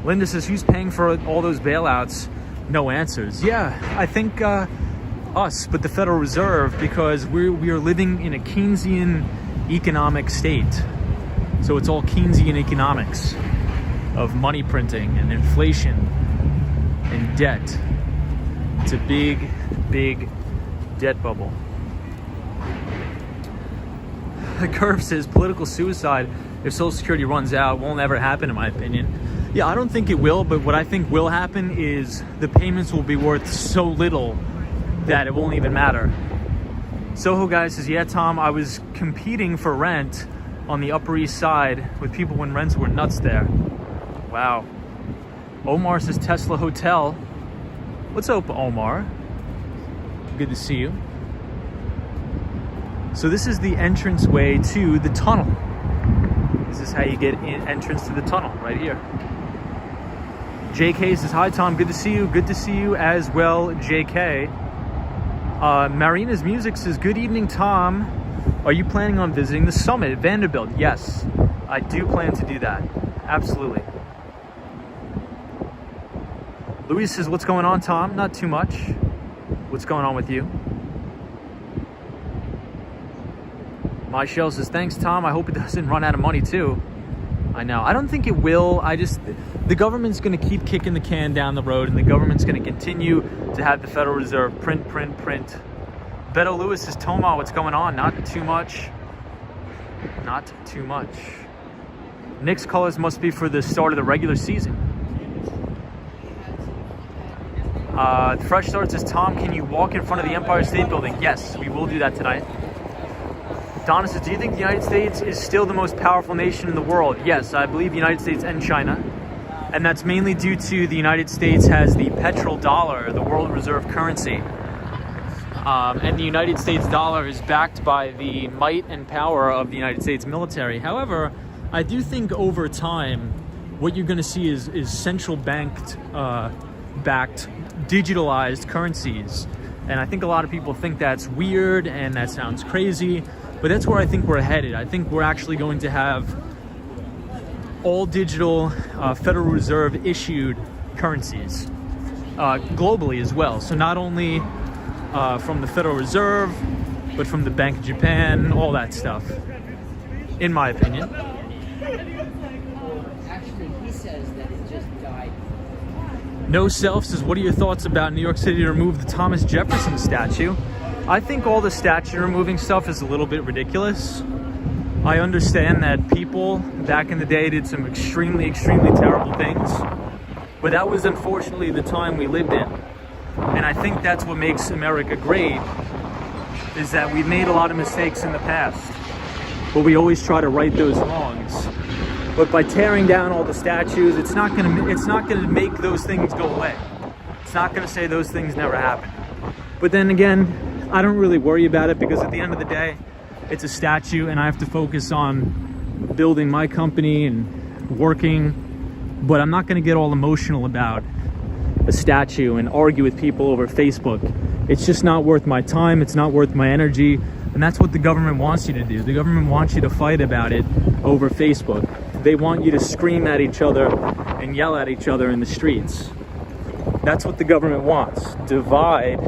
Linda says, who's paying for all those bailouts? No answers. Yeah, I think us, but the Federal Reserve, because we are living in a Keynesian economic state. So it's all Keynesian economics of money printing and inflation and debt. It's a big, big debt bubble. The curve says political suicide if Social Security runs out won't ever happen, in my opinion. Yeah, I don't think it will, but what I think will happen is the payments will be worth so little that it won't even matter. Soho guy says, yeah, Tom, I was competing for rent on the Upper East Side with people when rents were nuts there. Wow. Omar says, Tesla Hotel. What's up, Omar? Good to see you. So this is the entrance way to the tunnel. This is how you get entrance to the tunnel, right here. JK says, hi, Tom, good to see you. Good to see you as well, JK. Marina's Music says, good evening, Tom. Are you planning on visiting the summit at Vanderbilt? Yes, I do plan to do that. Absolutely. Louise says, what's going on, Tom? Not too much. What's going on with you? My Shell says, thanks, Tom. I hope it doesn't run out of money too. I know. I don't think it will. The government's going to keep kicking the can down the road, and the government's going to continue to have the Federal Reserve print. Beto Lewis says, Toma, what's going on? Not too much. Not too much. Nick's colors must be for the start of the regular season. Fresh Start says, Tom, can you walk in front of the Empire State Building? Yes, we will do that tonight. Donna says, do you think the United States is still the most powerful nation in the world? Yes, I believe the United States and China. And that's mainly due to the United States has the petrodollar, the world reserve currency. And the United States dollar is backed by the might and power of the United States military. However, I do think over time, what you're going to see is central backed digitalized currencies. And I think a lot of people think that's weird and that sounds crazy. But that's where I think we're headed. I think we're actually going to have all digital Federal Reserve issued currencies globally as well. So not only from the Federal Reserve, but from the Bank of Japan, all that stuff, in my opinion. Actually, he says that it just died. No Self says, what are your thoughts about New York City to remove the Thomas Jefferson statue? I think all the statue removing stuff is a little bit ridiculous. I understand that people back in the day did some extremely terrible things, but that was unfortunately the time we lived in. And I think that's what makes America great, is that we've made a lot of mistakes in the past, but we always try to right those wrongs. But by tearing down all the statues, it's not gonna make those things go away. It's not gonna say those things never happened. But then again, I don't really worry about it, because at the end of the day, it's a statue and I have to focus on building my company and working. But I'm not gonna get all emotional about a statue and argue with people over Facebook. It's just not worth my time, it's not worth my energy, and that's what the government wants you to do. The government wants you to fight about it over Facebook. They want you to scream at each other and yell at each other in the streets. That's what the government wants. Divide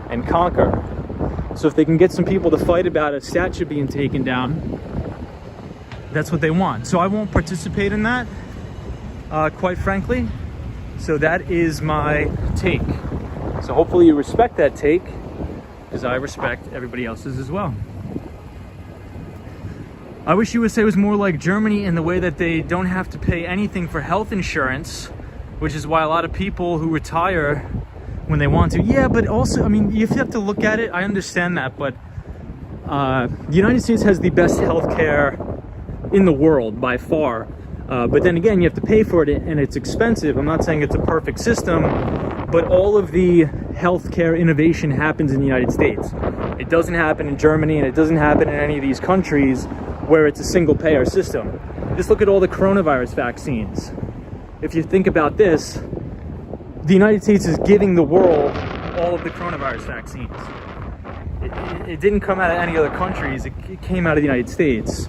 and conquer. So if they can get some people to fight about a statue being taken down, that's what they want. So I won't participate in that, quite frankly. So that is my take. So hopefully you respect that take, because I respect everybody else's as well. I wish USA was more like Germany in the way that they don't have to pay anything for health insurance, which is why a lot of people who retire when they want to. Yeah, but also, I mean, you have to look at it. I understand that, but the United States has the best healthcare in the world by far. But then again, you have to pay for it and it's expensive. I'm not saying it's a perfect system, but all of the healthcare innovation happens in the United States. It doesn't happen in Germany, and it doesn't happen in any of these countries where it's a single payer system. Just look at all the coronavirus vaccines. If you think about this, the United States is giving the world all of the coronavirus vaccines. It didn't come out of any other countries, it came out of the United States,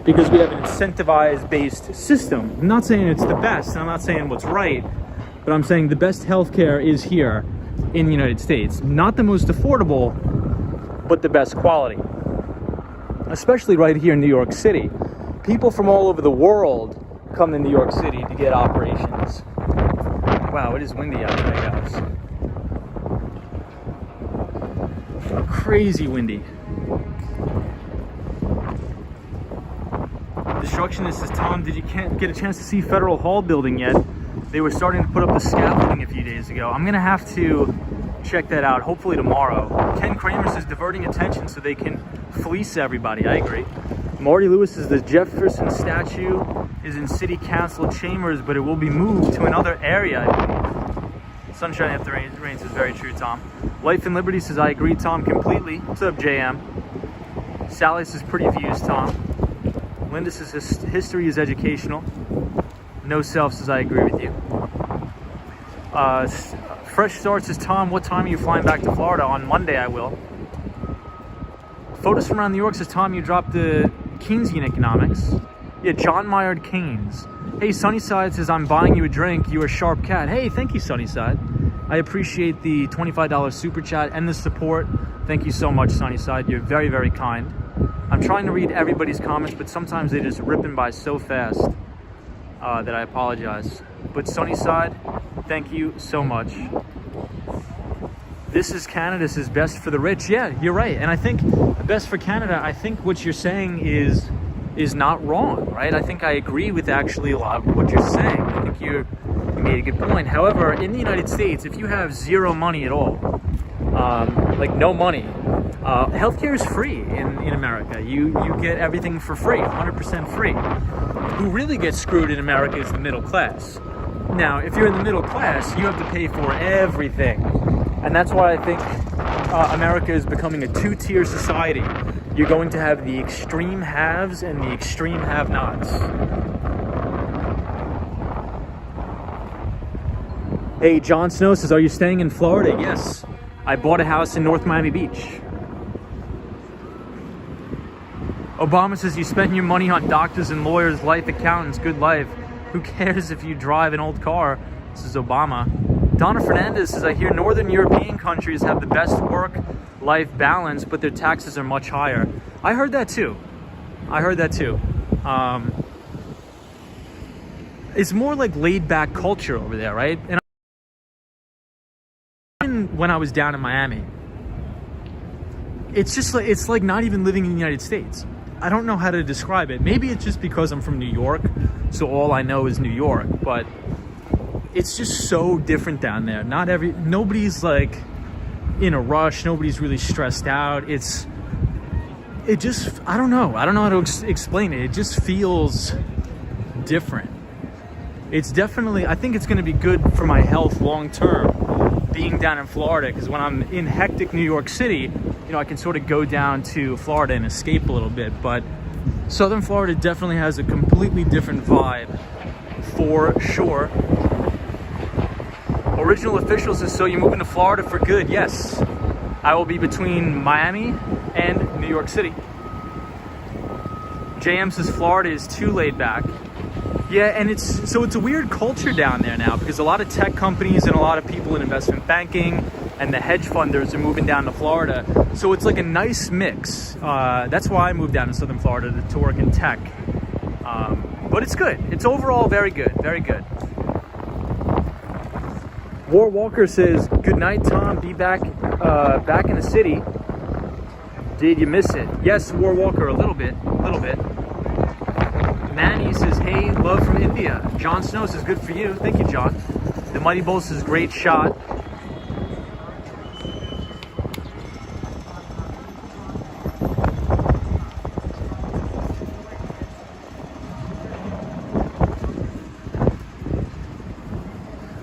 because we have an incentivized based system. I'm not saying it's the best, and I'm not saying what's right, but I'm saying the best healthcare is here in the United States. Not the most affordable, but the best quality. Especially right here in New York City. People from all over the world come to New York City to get operations. Wow, it is windy out today, guys. Crazy windy. Destructionist says, Tom, did you can't get a chance to see Federal Hall building yet? They were starting to put up the scaffolding a few days ago. I'm gonna have to check that out, hopefully tomorrow. Ken Kramer says diverting attention so they can fleece everybody. I agree. Marty Lewis says the Jefferson statue is in City Council chambers, but it will be moved to another area. Sunshine after rain says very true, Tom. Life and Liberty says I agree, Tom, completely. What's up, JM? Sally says pretty views, Tom. Linda says history is educational. No Self says I agree with you. Fresh Start says, Tom, what time are you flying back to Florida? On Monday, I will. Photos from around New York says, Tom, you dropped the Keynesian economics. Yeah, John Maynard Keynes. Hey, Sunnyside says, I'm buying you a drink. You're a sharp cat. Hey, thank you, Sunnyside. I appreciate the $25 super chat and the support. Thank you so much, Sunnyside. You're very, very kind. I'm trying to read everybody's comments, but sometimes they just ripping by so fast that I apologize. But Sunnyside, thank you so much. This is Canada, this is best for the rich. Yeah, you're right. And I think best for Canada, I think what you're saying is not wrong, right? I think I agree with actually a lot of what you're saying. I think you made a good point. However, in the United States, if you have zero money at all, like no money, healthcare is free in America. You get everything for free, 100% free. Who really gets screwed in America is the middle class. Now, if you're in the middle class, you have to pay for everything. And that's why I think America is becoming a two-tier society. You're going to have the extreme haves and the extreme have-nots. Hey, John Snow says, are you staying in Florida? Yes. I bought a house in North Miami Beach. Obama says you spend your money on doctors and lawyers, life accountants, good life. Who cares if you drive an old car? This is Obama. Donna Fernandez says, I hear Northern European countries have the best work-life balance, but their taxes are much higher. I heard that too. It's more like laid-back culture over there, right? And when I was down in Miami, it's just like, it's like not even living in the United States. I don't know how to describe it. Maybe it's just because I'm from New York, so all I know is New York, but it's just so different down there. Nobody's like in a rush. Nobody's really stressed out. I don't know how to explain it. It just feels different. It's definitely, I think it's going to be good for my health long term being down in Florida, because when I'm in hectic New York City, you know, I can sort of go down to Florida and escape a little bit. But Southern Florida definitely has a completely different vibe for sure. Original Officials says, so you're moving to Florida for good? Yes, I will be between Miami and New York City. JM says Florida is too laid back. Yeah, and it's a weird culture down there now, because a lot of tech companies and a lot of people in investment banking and the hedge funders are moving down to Florida. So it's like a nice mix. That's why I moved down to Southern Florida to work in tech. But it's good. It's overall very good. Very good. War Walker says, good night, Tom. Be back in the city. Did you miss it? Yes, War Walker, a little bit. Manny says, hey, love from India. John Snow says, good for you. Thank you, John. The Mighty Bull says, great shot.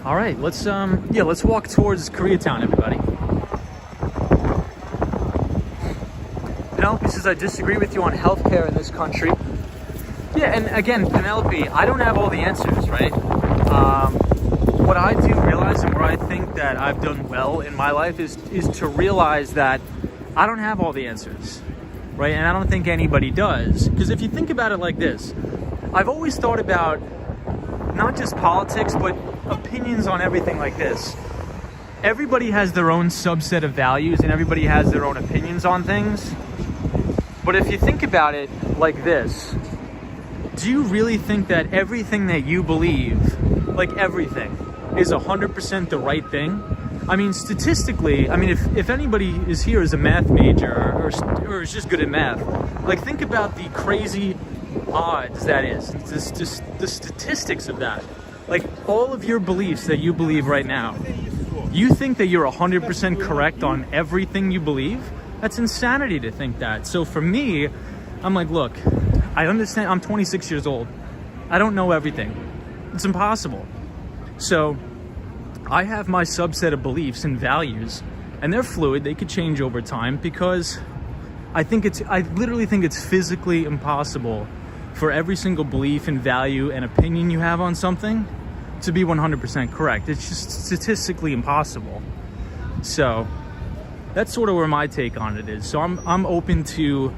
All right, let's walk towards Koreatown, everybody. Penelope says, I disagree with you on healthcare in this country. Yeah, and again, Penelope, I don't have all the answers, right? What I do realize, and where I think that I've done well in my life, is to realize that I don't have all the answers, right? And I don't think anybody does. Because if you think about it like this, I've always thought about not just politics, but opinions on everything like this. Everybody has their own subset of values, and everybody has their own opinions on things. But if you think about it like this, do you really think that everything that you believe, like everything, is 100% the right thing? I mean, statistically, I mean, if anybody is here as a math major or is just good at math, like think about the crazy odds that is, just the statistics of that. Like all of your beliefs that you believe right now, you think that you're 100% correct on everything you believe? That's insanity to think that. So for me, I'm like, look, I understand I'm 26 years old. I don't know everything. It's impossible. So I have my subset of beliefs and values, and they're fluid. They could change over time, because I literally think it's physically impossible for every single belief and value and opinion you have on something to be 100% correct. It's just statistically impossible. So that's sort of where my take on it is. So I'm open to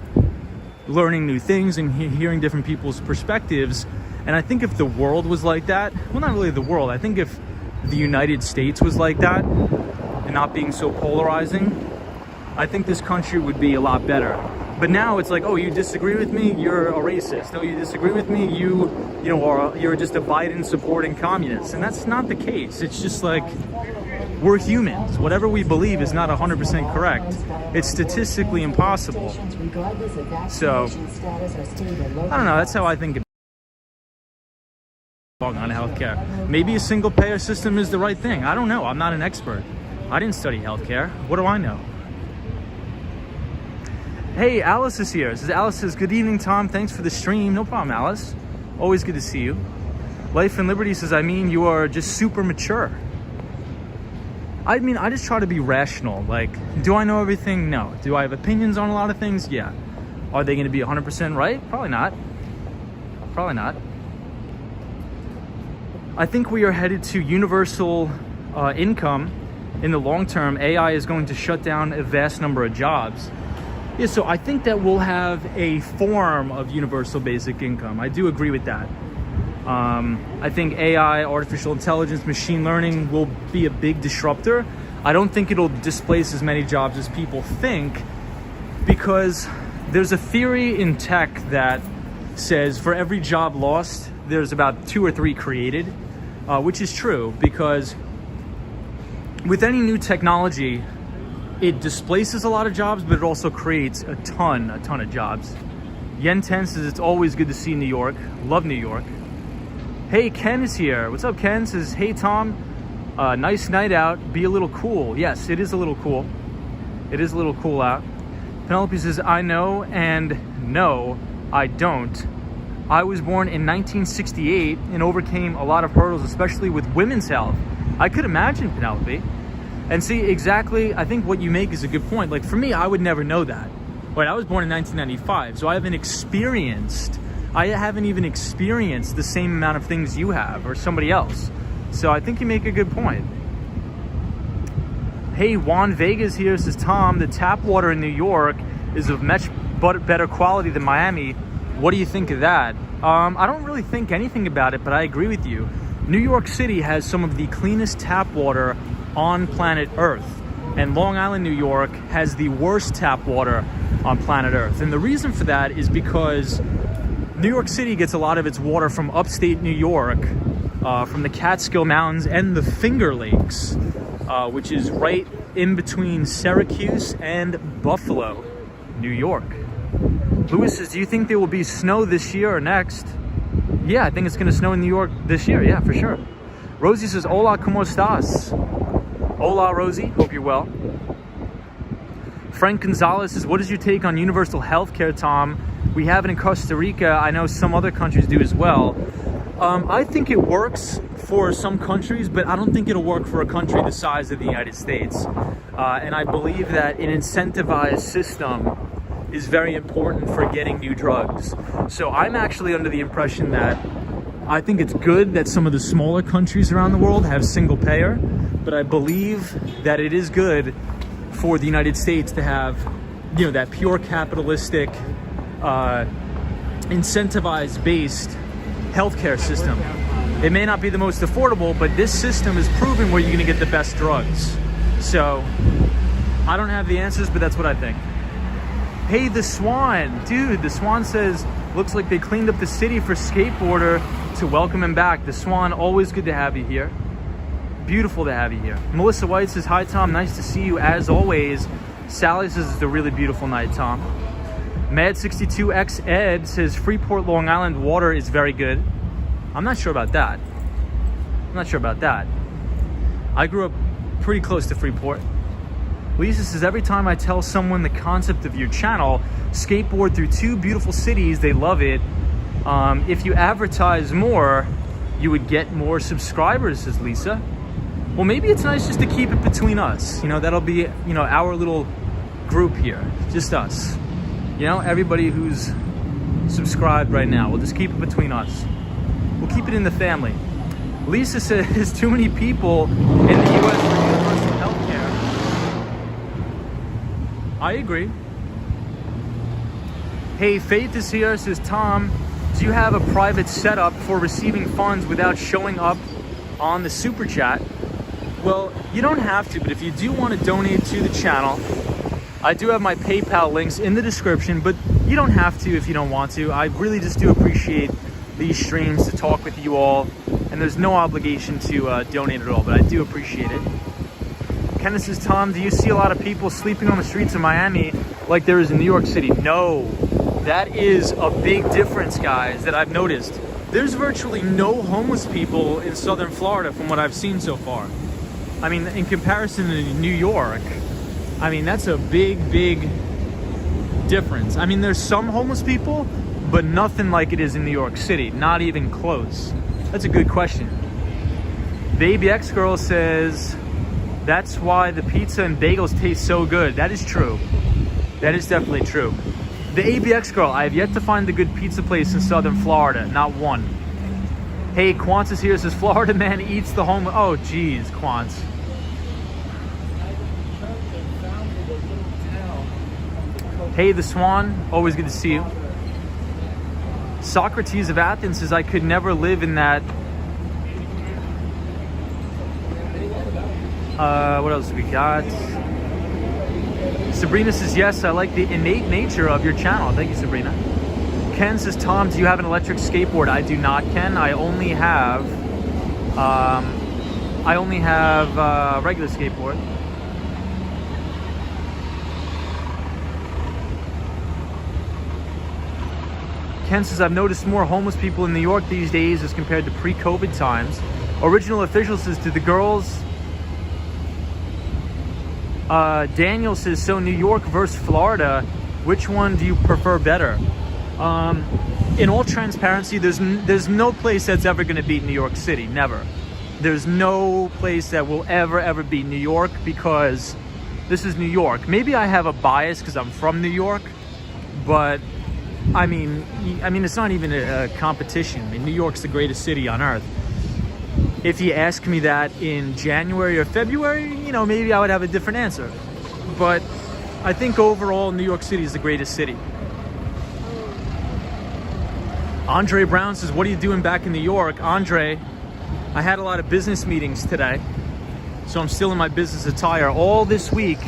learning new things and hearing different people's perspectives. And I think if the world was like that, well, not really the world, I think if the United States was like that and not being so polarizing, I think this country would be a lot better. But now it's like, oh, you disagree with me, you're a racist. Oh, you disagree with me, you're just a Biden supporting communist. And that's not the case. It's just like, we're humans. Whatever we believe is not 100% correct. It's statistically impossible. So, I don't know, that's how I think about on healthcare. Maybe a single payer system is the right thing. I don't know. I'm not an expert. I didn't study healthcare. What do I know? Hey, Alice is here. Alice says, good evening, Tom. Thanks for the stream. No problem, Alice. Always good to see you. Life and Liberty says, I mean, you are just super mature. I mean, I just try to be rational. Like, do I know everything? No. Do I have opinions on a lot of things? Yeah. Are they going to be 100% right? Probably not. Probably not. I think we are headed to universal income in the long term. AI is going to shut down a vast number of jobs. Yeah, so I think that we'll have a form of universal basic income. I do agree with that. I think AI, artificial intelligence, machine learning will be a big disruptor. I don't think it'll displace as many jobs as people think, because there's a theory in tech that says for every job lost, there's about 2 or 3 created, which is true, because with any new technology, it displaces a lot of jobs, but it also creates a ton of jobs. Yen 10 says it's always good to see New York. Love New York. Hey, Ken is here. What's up, Ken? Says, hey, Tom, nice night out. Be a little cool. Yes, it is a little cool. It is a little cool out. Penelope says, I know, and no, I don't. I was born in 1968 and overcame a lot of hurdles, especially with women's health. I could imagine, Penelope. And see, exactly, I think what you make is a good point. Like, for me, I would never know that. Wait, I was born in 1995, so I haven't even experienced the same amount of things you have or somebody else. So I think you make a good point. Hey, Juan Vegas here says, Tom, the tap water in New York is of much better quality than Miami. What do you think of that? I don't really think anything about it, but I agree with you. New York City has some of the cleanest tap water on planet Earth, and Long Island, New York has the worst tap water on planet Earth. And the reason for that is because New York City gets a lot of its water from upstate New York, from the Catskill Mountains and the Finger Lakes, which is right in between Syracuse and Buffalo, New York. Lewis says, do you think there will be snow this year or next? Yeah, I think it's going to snow in New York this year. Yeah, for sure. Rosie says, hola, ¿cómo estás? Hola, Rosie. Hope you're well. Frank Gonzalez says, what is your take on universal health care, Tom? We have it in Costa Rica. I know some other countries do as well. I think it works for some countries, but I don't think it'll work for a country the size of the United States. And I believe that an incentivized system is very important for getting new drugs. So I'm actually under the impression that I think it's good that some of the smaller countries around the world have single payer, but I believe that it is good for the United States to have, you know, that pure capitalistic, incentivized based healthcare system. It may not be the most affordable, but this system is proven where you're gonna get the best drugs. So I don't have the answers, but that's what I think. Hey, the Swan, dude, the Swan says, looks like they cleaned up the city for skateboarder to welcome him back. The Swan, always good to have you here. Beautiful to have you here. Melissa White says, hi, Tom, nice to see you as always. Sally says, it's a really beautiful night, Tom. Mad62X Ed says, Freeport, Long Island water is very good. I'm not sure about that. I grew up pretty close to Freeport. Lisa says, every time I tell someone the concept of your channel, skateboard through 2 beautiful cities, they love it. If you advertise more, you would get more subscribers, says Lisa. Well, maybe it's nice just to keep it between us. You know, that'll be, you know, our little group here, just us. You know, everybody who's subscribed right now, we'll just keep it between us. We'll keep it in the family. Lisa says, too many people in the U.S. for universal health care. I agree. Hey, Faith is here, says, Tom, do you have a private setup for receiving funds without showing up on the super chat? Well, you don't have to, but if you do want to donate to the channel, I do have my PayPal links in the description, but you don't have to if you don't want to. I really just do appreciate these streams to talk with you all, and there's no obligation to donate at all, but I do appreciate it. Kenneth says, Tom, do you see a lot of people sleeping on the streets of Miami like there is in New York City? No, that is a big difference, guys, that I've noticed. There's virtually no homeless people in Southern Florida from what I've seen so far. I mean, in comparison to New York, I mean, that's a big, big difference. I mean, there's some homeless people, but nothing like it is in New York City, not even close. That's a good question. The ABX girl says, that's why the pizza and bagels taste so good. That is true. That is definitely true. The ABX girl, I have yet to find a good pizza place in Southern Florida, not one. Hey, Quantz is here, says, Florida man eats the homeless. Oh, geez, Quantz. Hey, the Swan, always good to see you. Socrates of Athens says, I could never live in that. What else we got? Sabrina says, yes, I like the innate nature of your channel. Thank you, Sabrina. Ken says, Tom, do you have an electric skateboard? I do not, Ken. I only have regular skateboard. Ken says, I've noticed more homeless people in New York these days as compared to pre-COVID times. Original Official says, do the girls... Daniel says, so New York versus Florida, which one do you prefer better? In all transparency, there's no place that's ever going to beat New York City. Never. There's no place that will ever beat New York, because this is New York. Maybe I have a bias because I'm from New York, but I mean, it's not even a competition. I mean, New York's the greatest city on earth. If you ask me that in January or February, maybe I would have a different answer. But I think overall, New York City is the greatest city. Andre Brown says, what are you doing back in New York? Andre, I had a lot of business meetings today, so I'm still in my business attire. All this week,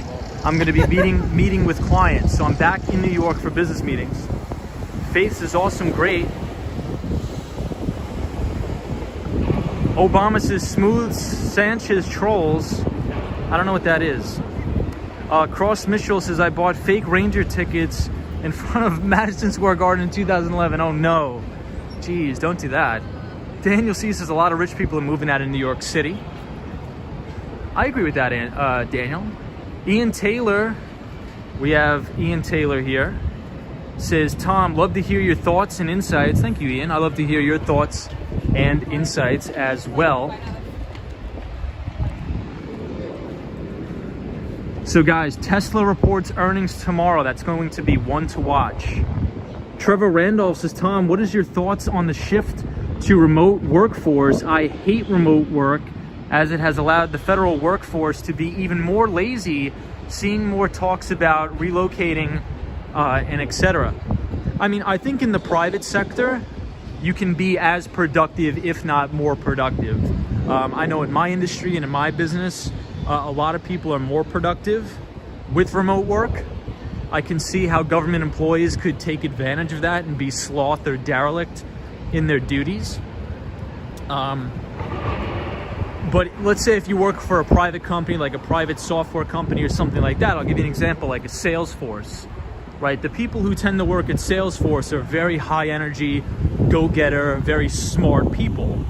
I'm going to be meeting with clients. So I'm back in New York for business meetings. Faith is awesome, great. Obama says, smooth Sanchez trolls. I don't know what that is. Cross Mitchell says, I bought fake Ranger tickets in front of Madison Square Garden in 2011. Oh no. Jeez, don't do that. Daniel C says, a lot of rich people are moving out of New York City. I agree with that, Daniel. Ian Taylor, we have Ian Taylor here, says, Tom, love to hear your thoughts and insights. Thank you, Ian. I love to hear your thoughts and insights as well. So guys, Tesla reports earnings tomorrow. That's going to be one to watch. Trevor Randolph says, Tom, what is your thoughts on the shift to remote workforce? I hate remote work as it has allowed the federal workforce to be even more lazy, seeing more talks about relocating and etc. I mean, I think in the private sector, you can be as productive, if not more productive. I know in my industry and in my business, a lot of people are more productive with remote work. I can see how government employees could take advantage of that and be sloth or derelict in their duties. But let's say if you work for a private company, like a private software company or something like that, I'll give you an example, like a Salesforce, right? The people who tend to work at Salesforce are very high energy, go-getter, very smart people,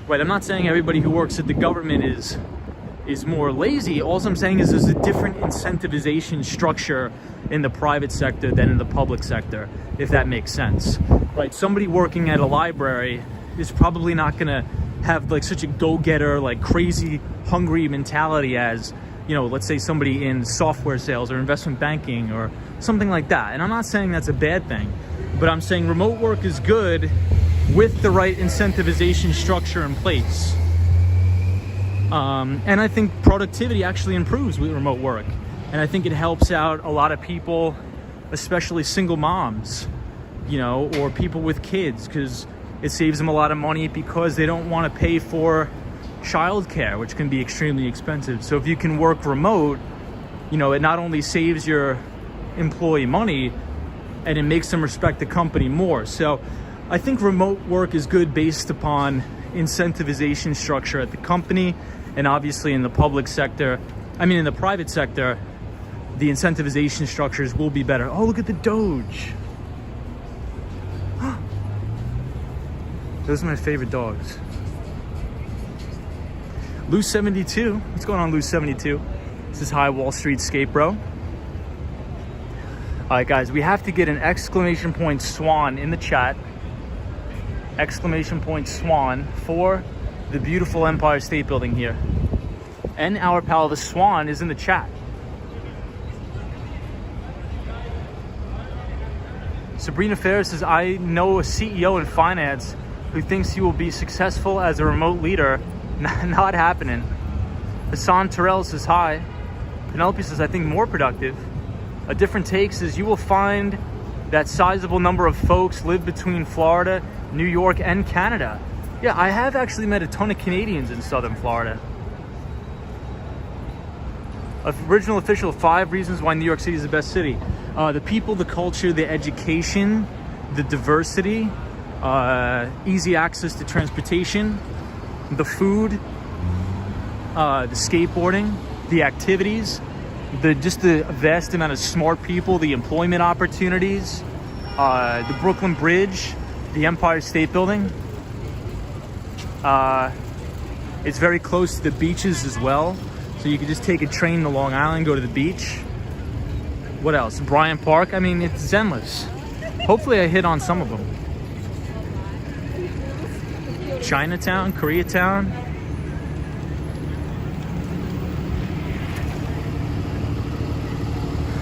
right? I'm not saying everybody who works at the government is more lazy. All I'm saying is there's a different incentivization structure in the private sector than in the public sector, if that makes sense, right? Somebody working at a library is probably not gonna have like such a go-getter, like crazy hungry mentality as, let's say somebody in software sales or investment banking or something like that. And I'm not saying that's a bad thing, but I'm saying remote work is good with the right incentivization structure in place. And I think productivity actually improves with remote work. And I think it helps out a lot of people, especially single moms, or people with kids, because it saves them a lot of money because they don't want to pay for childcare, which can be extremely expensive. So if you can work remote, it not only saves your employee money, and it makes them respect the company more. So I think remote work is good based upon incentivization structure at the company, and obviously in the public sector, in the private sector, the incentivization structures will be better. Oh, look at the Doge. Those are my favorite dogs. Loose 72. What's going on, Loose 72? This is High Wall Street Skate Bro. All right, guys, we have to get an exclamation point swan in the chat. Exclamation point swan for the beautiful Empire State Building here. And our pal, the Swan, is in the chat. Sabrina Ferris says, I know a CEO in finance who thinks he will be successful as a remote leader. Not happening. Hassan Terrell says, hi. Penelope says, I think more productive. A different take says, you will find that sizable number of folks live between Florida, New York, and Canada. Yeah, I have actually met a ton of Canadians in Southern Florida. Original official 5 reasons why New York City is the best city. The people, the culture, the education, the diversity, easy access to transportation, the food, the skateboarding, the activities, just the vast amount of smart people, the employment opportunities, the Brooklyn Bridge, the Empire State Building. It's very close to the beaches as well. So you could just take a train to Long Island, go to the beach. What else? Bryant Park. I mean, it's endless. Hopefully I hit on some of them. Chinatown, Koreatown.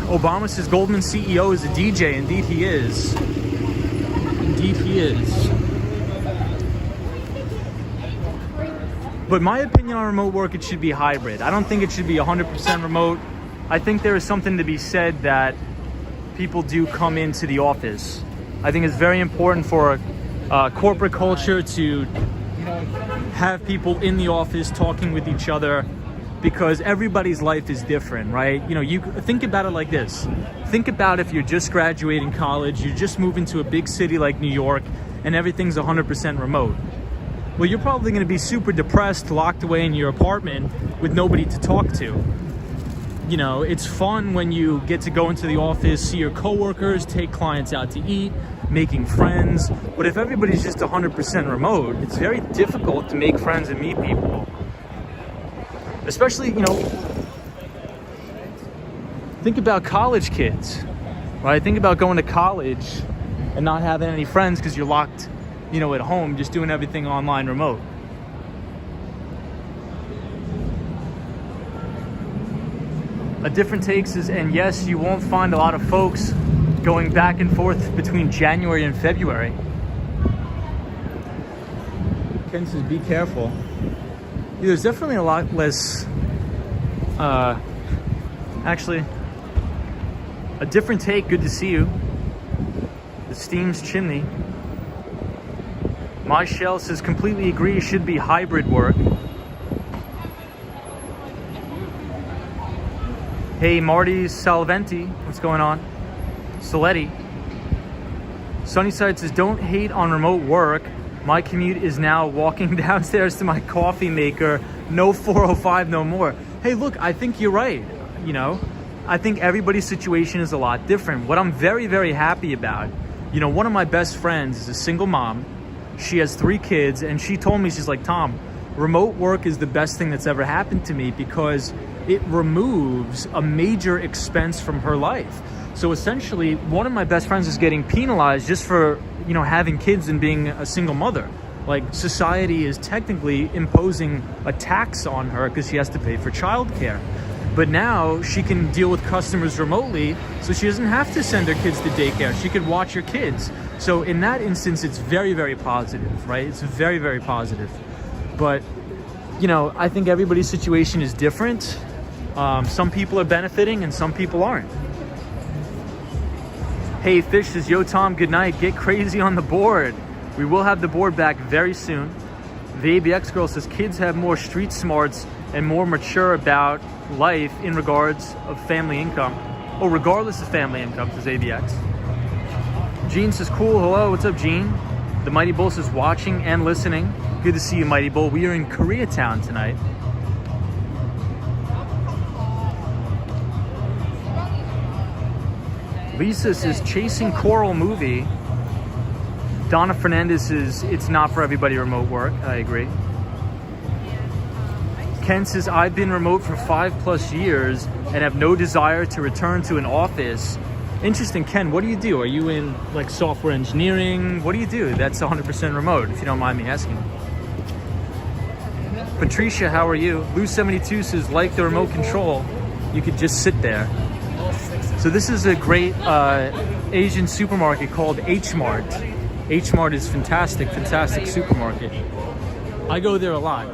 Obama says Goldman CEO is a DJ. Indeed he is. Indeed he is. But my opinion on remote work, it should be hybrid. I don't think it should be 100% remote. I think there is something to be said that people do come into the office. I think it's very important for corporate culture to have people in the office talking with each other, because everybody's life is different, right? You know, you think about it like this. Think about if you're just graduating college, you're just moving to a big city like New York, and everything's 100% remote. Well, you're probably going to be super depressed, locked away in your apartment with nobody to talk to. You know, it's fun when you get to go into the office, see your coworkers, take clients out to eat, making friends. But if everybody's just 100% remote, it's very difficult to make friends and meet people. Especially, you know, think about college kids, right? Think about going to college and not having any friends because you're locked, you know, at home, just doing everything online remote. A different takes is, and yes, you won't find a lot of folks going back and forth between January and February. Ken says, be careful. Yeah, there's definitely a lot less, actually, a different take, good to see you. The Steam's Chimney. My Shell says, completely agree, should be hybrid work. Hey, Marty Salventi, what's going on? Soletti. Sunnyside says, don't hate on remote work. My commute is now walking downstairs to my coffee maker. No 405 no more. Hey, look, I think you're right. You know, I think everybody's situation is a lot different. What I'm very, very happy about, you know, one of my best friends is a single mom. She has 3 kids, and she told me, she's like, Tom, remote work is the best thing that's ever happened to me because it removes a major expense from her life. So essentially, one of my best friends is getting penalized just for, you know, having kids and being a single mother. Like, society is technically imposing a tax on her because she has to pay for childcare. But now she can deal with customers remotely, so she doesn't have to send her kids to daycare. She could watch her kids. So in that instance, it's very, very positive, right? It's very, very positive. But, you know, I think everybody's situation is different. Some people are benefiting and some people aren't. Hey, Fish says, yo, Tom, good night. Get crazy on the board. We will have the board back very soon. The ABX girl says, kids have more street smarts and more mature about life in regards of family income. Oh, regardless of family income, says ABX. Gene says, cool, hello, what's up, Gene? The Mighty Bull says, watching and listening. Good to see you, Mighty Bull. We are in Koreatown tonight. Lisa says, chasing coral movie. Donna Fernandez says, it's not for everybody remote work. I agree. Ken says, I've been remote for 5+ years and have no desire to return to an office. Interesting, Ken, what do you do? Are you in like software engineering? What do you do? That's 100% remote, if you don't mind me asking. Patricia, how are you? Lou72 says, like the remote control, you could just sit there. So this is a great Asian supermarket called H-Mart. H-Mart is fantastic, fantastic supermarket. I go there a lot.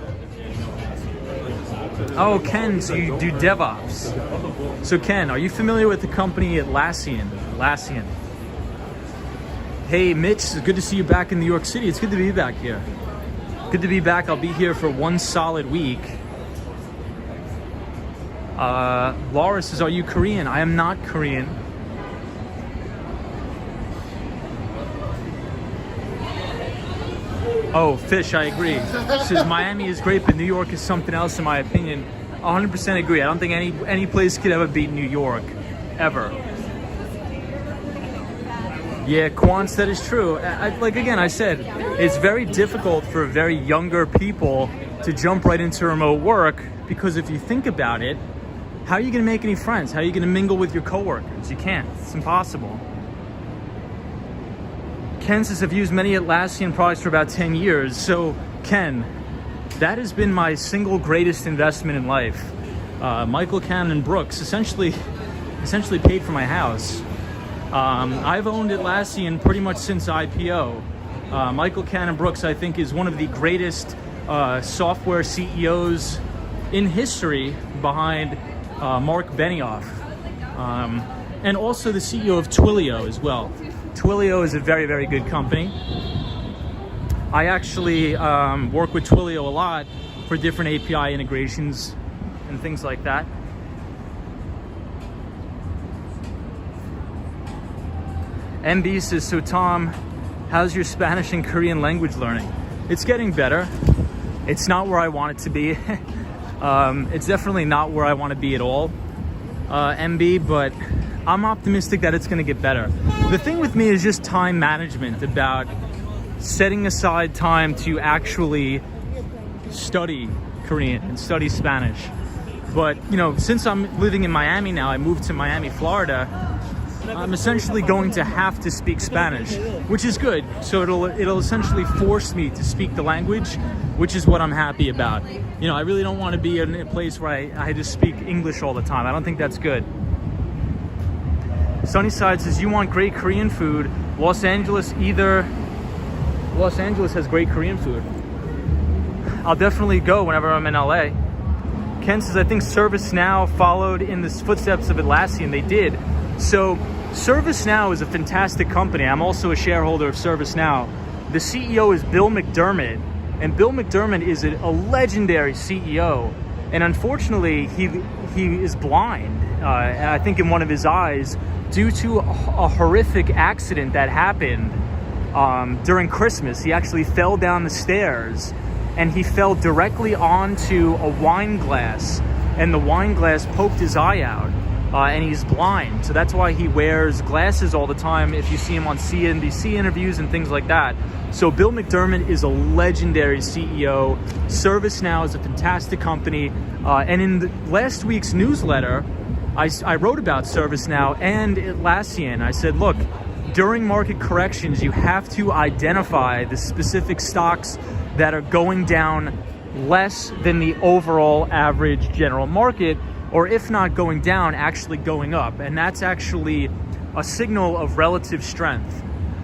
Oh, Ken, so you do DevOps. So Ken, are you familiar with the company Atlassian? Atlassian. Hey, Mitch, it's good to see you back in New York City. It's good to be back here. Good to be back. I'll be here for one solid week. Laura says, are you Korean? I am not Korean. Oh, Fish, I agree. Says Miami is great, but New York is something else in my opinion. 100% agree. I don't think any place could ever beat New York, ever. Yeah, Quants, that is true. Like again, I said, it's very difficult for very younger people to jump right into remote work because if you think about it, how are you going to make any friends? How are you going to mingle with your coworkers? You can't. It's impossible. Ken says, I've used many Atlassian products for about 10 years. So, Ken, that has been my single greatest investment in life. Michael Cannon Brooks essentially paid for my house. I've owned Atlassian pretty much since IPO. Michael Cannon Brooks, I think, is one of the greatest software CEOs in history behind Mark Benioff. And also the CEO of Twilio as well. Twilio is a very, very good company. I actually work with Twilio a lot for different API integrations and things like that. MB says, so Tom, how's your Spanish and Korean language learning? It's getting better. It's not where I want it to be. It's definitely not where I want to be at all, MB, but I'm optimistic that it's going to get better. The thing with me is just time management, about setting aside time to actually study Korean and study Spanish. But, you know, since I'm living in Miami now, I moved to Miami, Florida, I'm essentially going to have to speak Spanish, which is good. So it'll essentially force me to speak the language, which is what I'm happy about. You know, I really don't want to be in a place where I just speak English all the time. I don't think that's good. Sunnyside says, you want great Korean food. Los Angeles has great Korean food. I'll definitely go whenever I'm in LA. Ken says, I think ServiceNow followed in the footsteps of Atlassian. They did. So ServiceNow is a fantastic company. I'm also a shareholder of ServiceNow. The CEO is Bill McDermott, and Bill McDermott is a legendary CEO. And unfortunately, he is blind, I think in one of his eyes, due to a horrific accident that happened during Christmas. He actually fell down the stairs, and he fell directly onto a wine glass, and the wine glass poked his eye out. And he's blind, so that's why he wears glasses all the time if you see him on CNBC interviews and things like that. So Bill McDermott is a legendary CEO. ServiceNow is a fantastic company. And in last week's newsletter, I wrote about ServiceNow and Atlassian. I said, look, during market corrections, you have to identify the specific stocks that are going down less than the overall average general market, or if not going down, actually going up. And that's actually a signal of relative strength.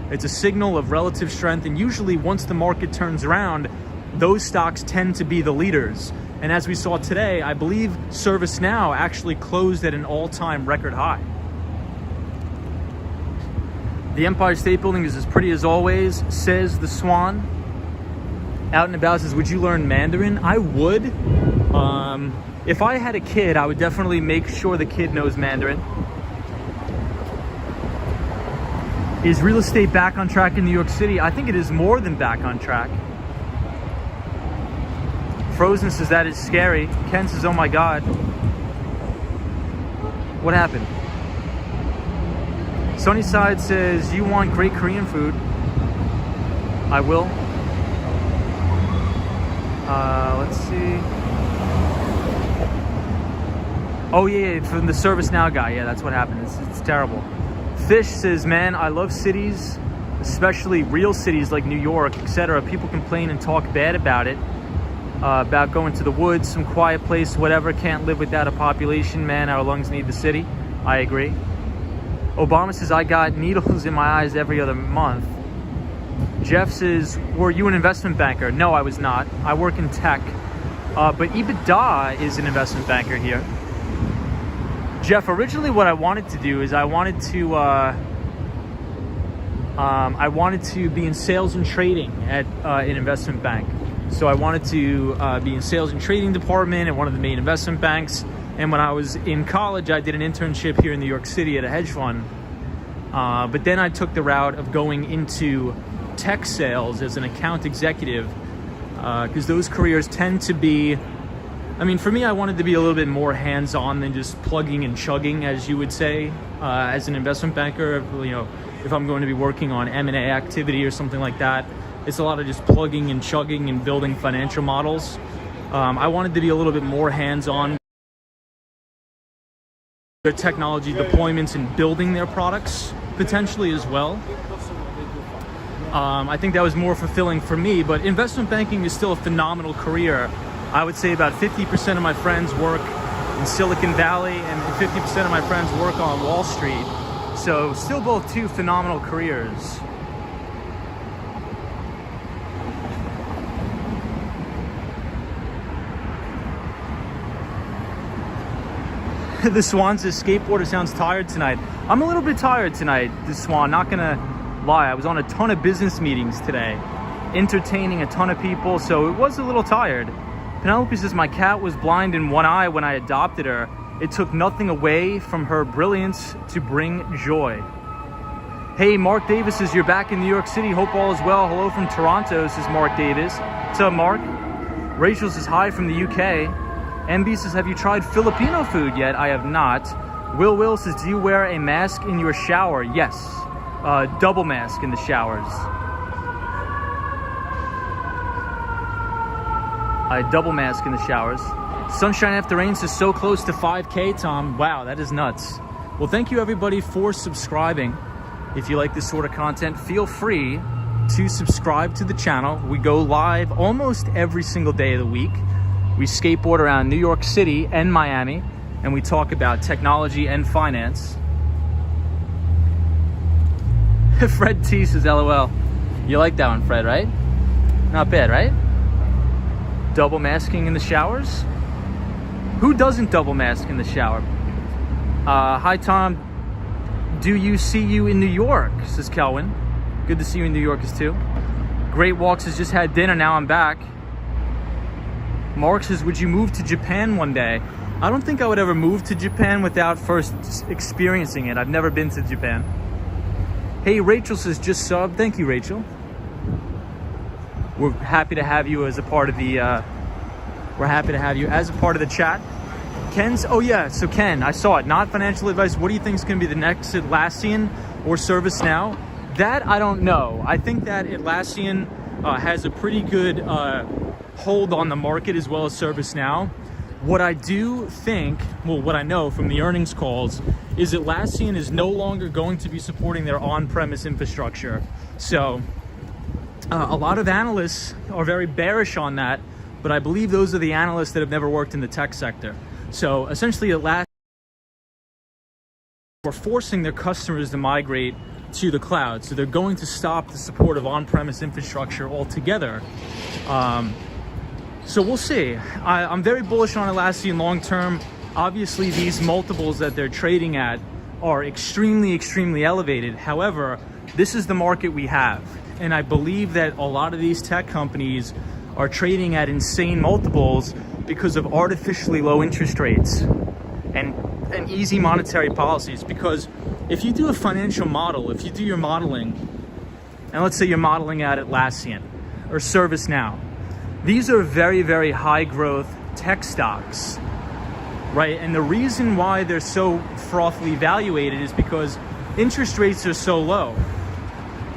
It's a signal of relative strength, and usually once the market turns around, those stocks tend to be the leaders. And as we saw today, I believe ServiceNow actually closed at an all-time record high. The Empire State Building is as pretty as always, says the Swan. Out and About says, would you learn Mandarin? I would. If I had a kid, I would definitely make sure the kid knows Mandarin. Is real estate back on track in New York City? I think it is more than back on track. Frozen says that is scary. Ken says, oh my God. What happened? Sunnyside says, you want great Korean food? I will. Let's see. Oh yeah, from the ServiceNow guy. Yeah, that's what happened. It's terrible. Fish says, man, I love cities, especially real cities like New York, etc. People complain and talk bad about it, about going to the woods, some quiet place, whatever. Can't live without a population, man. Our lungs need the city. I agree. Obama says, I got needles in my eyes every other month. Jeff says, were you an investment banker? No, I was not. I work in tech. But EBITDA is an investment banker here. Jeff, originally what I wanted to do is I wanted to I wanted to be in sales and trading at an investment bank. So I wanted to be in sales and trading department at one of the main investment banks. And when I was in college, I did an internship here in New York City at a hedge fund. But then I took the route of going into tech sales as an account executive, because those careers tend to be, I mean, for me, I wanted to be a little bit more hands-on than just plugging and chugging, as you would say, as an investment banker. You know, if I'm going to be working on M&A activity or something like that, it's a lot of just plugging and chugging and building financial models. I wanted to be a little bit more hands-on their technology deployments and building their products potentially as well. I think that was more fulfilling for me, but investment banking is still a phenomenal career. I would say about 50% of my friends work in Silicon Valley and 50% of my friends work on Wall Street. So still both two phenomenal careers. The Swan says skateboarder sounds tired tonight. I'm a little bit tired tonight, the Swan, not gonna lie. I was on a ton of business meetings today, entertaining a ton of people, so it was a little tired. Penelope says, my cat was blind in one eye when I adopted her. It took nothing away from her brilliance to bring joy. Hey, Mark Davis says, you're back in New York City. Hope all is well. Hello from Toronto, says Mark Davis. What's up, Mark? Rachel says, hi from the UK. MB says, have you tried Filipino food yet? I have not. Will says, do you wear a mask in your shower? Yes. Double mask in the showers. A double mask in the showers. Sunshine After Rain says, so close to 5K, Tom. Wow, that is nuts. Well, thank you everybody for subscribing. If you like this sort of content, feel free to subscribe to the channel. We go live almost every single day of the week. We skateboard around New York City and Miami, and we talk about technology and finance. Fred T says, LOL. You like that one, Fred, right? Not bad, right? Double masking in the showers? Who doesn't double mask in the shower? Hi, Tom. Do you see you in New York? Says Kelvin. Good to see you in New York too. Great Walks has just had dinner. Now I'm back. Mark says, would you move to Japan one day? I don't think I would ever move to Japan without first experiencing it. I've never been to Japan. Hey, Rachel says, just sub. Thank you, Rachel. We're happy to have you as a part of the chat. Ken's, oh yeah, so Ken, I saw it. Not financial advice. What do you think is going to be the next Atlassian or ServiceNow? That I don't know. I think that Atlassian has a pretty good hold on the market as well as ServiceNow. What I do think, well, what I know from the earnings calls is Atlassian is no longer going to be supporting their on-premise infrastructure. So a lot of analysts are very bearish on that, but I believe those are the analysts that have never worked in the tech sector. So essentially Atlassian are forcing their customers to migrate to the cloud. So they're going to stop the support of on-premise infrastructure altogether. So we'll see. I'm very bullish on Atlassian long term. Obviously, these multiples that they're trading at are extremely, extremely elevated. However, this is the market we have. And I believe that a lot of these tech companies are trading at insane multiples because of artificially low interest rates and easy monetary policies. Because if you do a financial model, if you do your modeling, and let's say you're modeling at Atlassian or ServiceNow, these are very, very high growth tech stocks, right? And the reason why they're so frothily evaluated is because interest rates are so low.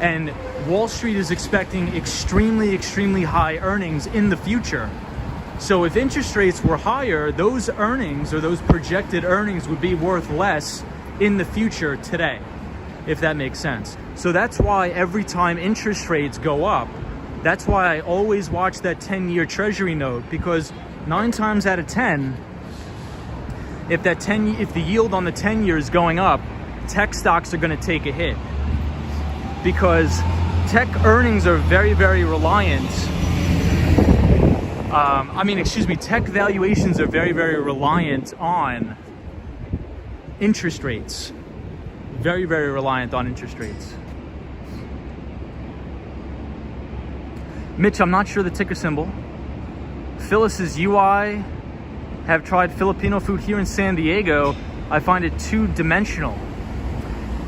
And Wall Street is expecting extremely, extremely high earnings in the future. So if interest rates were higher, those earnings or those projected earnings would be worth less in the future today, if that makes sense. So that's why every time interest rates go up, that's why I always watch that 10-year treasury note, because 9 times out of 10, if the yield on the 10-year is going up, tech stocks are going to take a hit, because tech earnings are very, very reliant. Tech valuations are very, very reliant on interest rates. Very, very reliant on interest rates. Mitch, I'm not sure the ticker symbol. Phyllis is UI. Have tried Filipino food here in San Diego. I find it two-dimensional.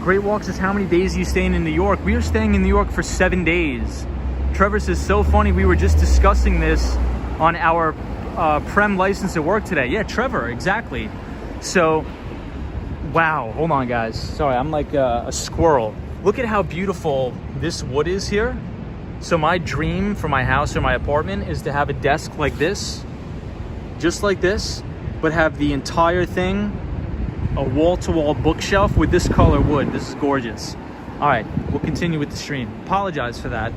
Great Walks says, how many days are you staying in New York? We are staying in New York for 7 days. Trevor says, so funny, we were just discussing this on our Prem license at work today. Yeah, Trevor, exactly. So, wow, hold on guys. Sorry, I'm like a squirrel. Look at how beautiful this wood is here. So my dream for my house or my apartment is to have a desk like this, just like this, but have the entire thing a wall-to-wall bookshelf with this color wood. This is gorgeous. All right, we'll continue with the stream. Apologize for that.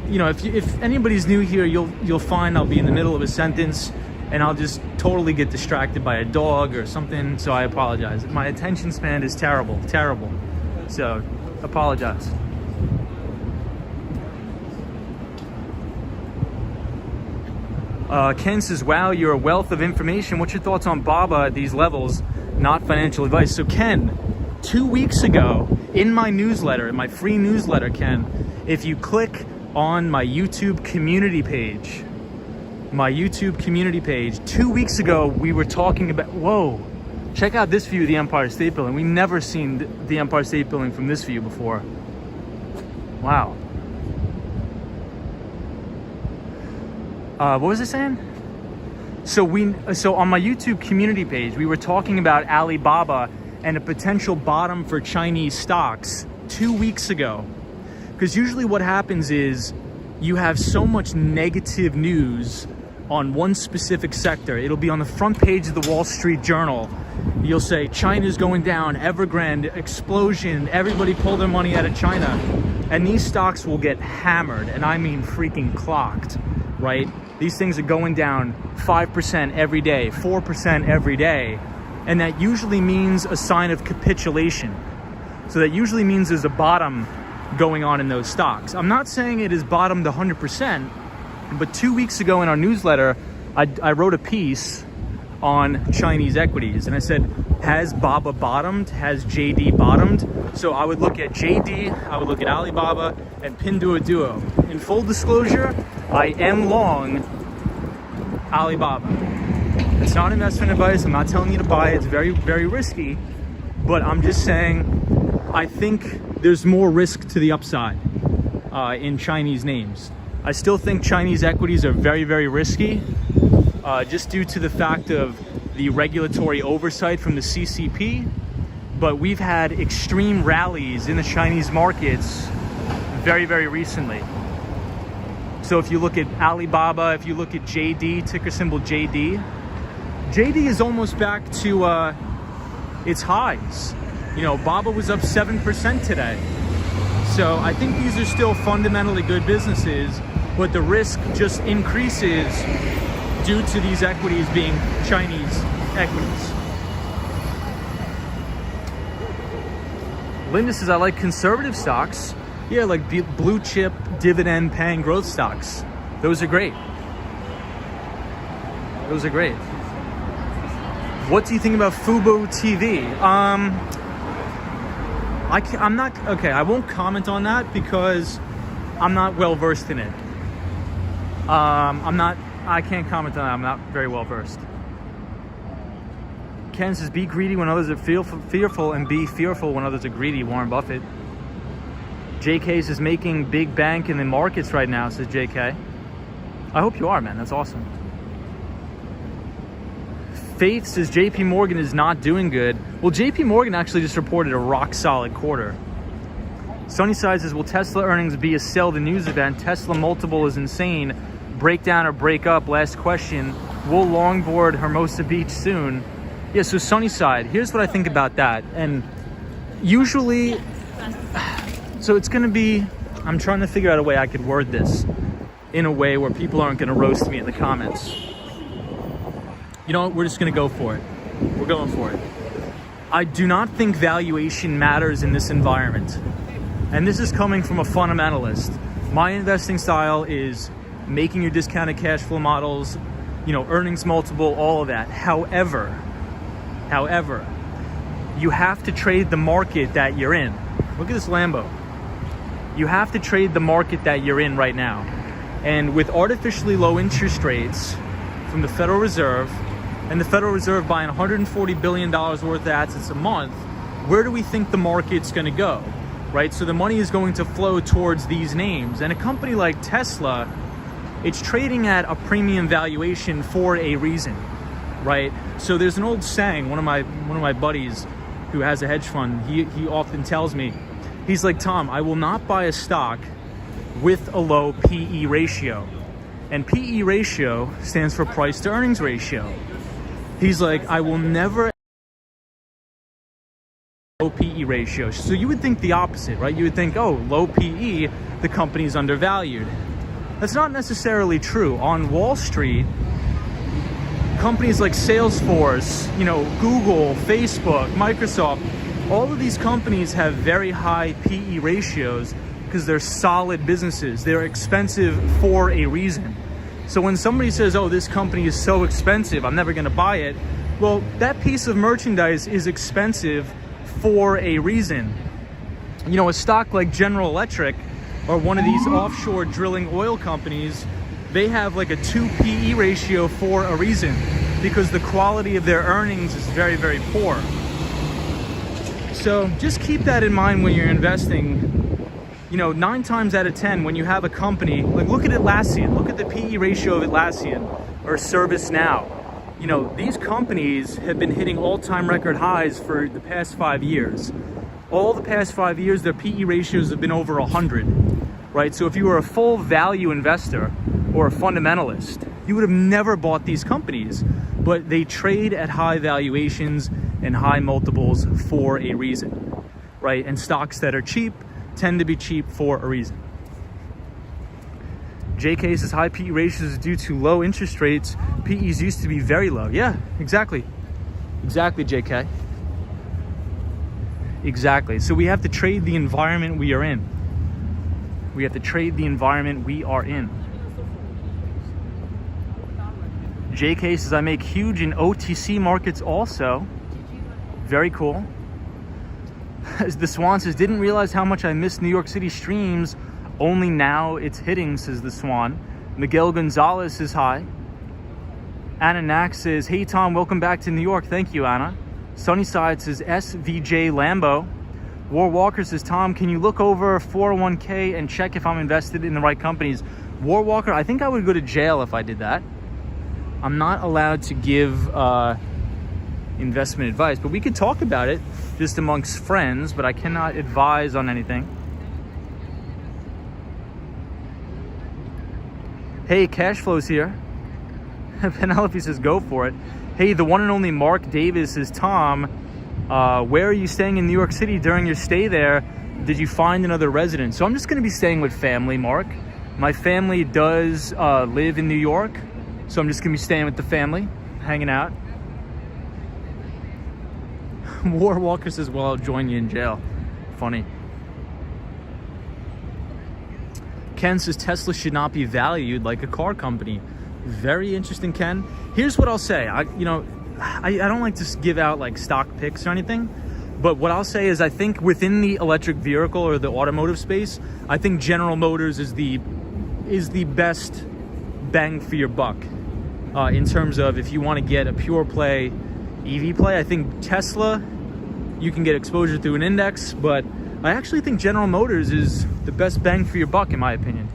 You know, if anybody's new here, you'll find I'll be in the middle of a sentence and I'll just totally get distracted by a dog or something. So I apologize. My attention span is terrible. So apologize. Ken says, wow, you're a wealth of information. What's your thoughts on Baba at these levels? Not financial advice. So Ken, 2 weeks ago in my newsletter, in my free newsletter, Ken, if you click on my YouTube community page, 2 weeks ago, we were talking about, whoa, check out this view of the Empire State Building. We've never seen the Empire State Building from this view before. Wow. What was I saying? So on my YouTube community page, we were talking about Alibaba and a potential bottom for Chinese stocks 2 weeks ago. Because usually what happens is you have so much negative news on one specific sector. It'll be on the front page of the Wall Street Journal. You'll say, China's going down, Evergrande, explosion, everybody pull their money out of China. And these stocks will get hammered, and I mean freaking clocked, right? These things are going down 5% every day, 4% every day. And that usually means a sign of capitulation. So that usually means there's a bottom going on in those stocks. I'm not saying it is bottomed 100%, but 2 weeks ago in our newsletter, I wrote a piece on Chinese equities. And I said, has Baba bottomed? Has JD bottomed? So I would look at JD, I would look at Alibaba, and Pinduoduo. In full disclosure, I am long Alibaba. It's not investment advice. I'm not telling you to buy it. It's very, very risky. But I'm just saying, I think there's more risk to the upside in Chinese names. I still think Chinese equities are very, very risky, just due to the fact of the regulatory oversight from the CCP. But we've had extreme rallies in the Chinese markets very, very recently. So if you look at Alibaba, if you look at JD, ticker symbol JD, JD is almost back to its highs. You know, Baba was up 7% today. So I think these are still fundamentally good businesses, but the risk just increases due to these equities being Chinese equities. Linda says, I like conservative stocks. Yeah, like blue chip, dividend paying growth stocks. Those are great. Those are great. What do you think about Fubo TV? I'm not, okay, I won't comment on that because I'm not well versed in it. I can't comment on that. I'm not very well versed. Ken says, be greedy when others are fearful and be fearful when others are greedy. Warren Buffett. JK says, making big bank in the markets right now, says JK. I hope you are, man. That's awesome. Faith says, JP Morgan is not doing good. Well, JP Morgan actually just reported a rock solid quarter. Sunnyside says, will Tesla earnings be a sell the news event? Tesla multiple is insane. Break down or break up? Last question. Will longboard Hermosa Beach soon? Yeah, so Sunnyside, here's what I think about that. And usually, so it's going to be, I'm trying to figure out a way I could word this in a way where people aren't going to roast me in the comments. You know what? We're just going to go for it. We're going for it. I do not think valuation matters in this environment. And this is coming from a fundamentalist. My investing style is making your discounted cash flow models, you know, earnings multiple, all of that. However, you have to trade the market that you're in. Look at this Lambo. You have to trade the market that you're in right now. And with artificially low interest rates from the Federal Reserve, and the Federal Reserve buying $140 billion worth of assets a month, where do we think the market's going to go, right? So the money is going to flow towards these names. And a company like Tesla, it's trading at a premium valuation for a reason, right? So there's an old saying, one of my buddies who has a hedge fund, he often tells me, he's like, Tom, I will not buy a stock with a low PE ratio. And PE ratio stands for price to earnings ratio. He's like, I will never low PE ratio. So you would think the opposite, right? You would think, oh, low PE, the company's undervalued. That's not necessarily true. On Wall Street, companies like Salesforce, Google, Facebook, Microsoft, all of these companies have very high PE ratios because they're solid businesses. They're expensive for a reason. So when somebody says, oh, this company is so expensive, I'm never going to buy it. Well, that piece of merchandise is expensive for a reason. A stock like General Electric or one of these offshore drilling oil companies, they have like a 2 PE ratio for a reason, because the quality of their earnings is very, very poor. So just keep that in mind when you're investing. 9 times out of 10, when you have a company, like look at Atlassian, look at the PE ratio of Atlassian or ServiceNow. These companies have been hitting all-time record highs for the past 5 years. All the past 5 years, their PE ratios have been over 100, right? So if you were a full value investor or a fundamentalist, you would have never bought these companies, but they trade at high valuations and high multiples for a reason, right? And stocks that are cheap tend to be cheap for a reason. JK says high PE ratios is due to low interest rates. PEs used to be very low. Yeah, exactly. Exactly, JK. Exactly. So we have to trade the environment we are in. We have to trade the environment we are in. JK says I make huge in OTC markets also. Very cool. The Swan says, didn't realize how much I missed New York City streams. Only now it's hitting, says the Swan. Miguel Gonzalez says hi. Anna Nack says, hey Tom, welcome back to New York. Thank you, Anna. Sunnyside says SVJ Lambo. War Walker says, Tom, can you look over 401k and check if I'm invested in the right companies? War Walker, I think I would go to jail if I did that. I'm not allowed to give investment advice, but we could talk about it just amongst friends, but I cannot advise on anything. Hey, cash flow's here. Penelope says, go for it. Hey, the one and only Mark Davis says, Tom, where are you staying in New York City during your stay there? Did you find another residence? So I'm just going to be staying with family, Mark. My family does live in New York, so I'm just going to be staying with the family, hanging out. War Walker says, well, I'll join you in jail. Funny. Ken says Tesla should not be valued like a car company. Very interesting, Ken. Here's what I'll say. I don't like to give out like stock picks or anything, but what I'll say is I think within the electric vehicle or the automotive space, I think General Motors is the best bang for your buck in terms of if you want to get a pure play EV play. I think Tesla, you can get exposure through an index, but I actually think General Motors is the best bang for your buck, in my opinion.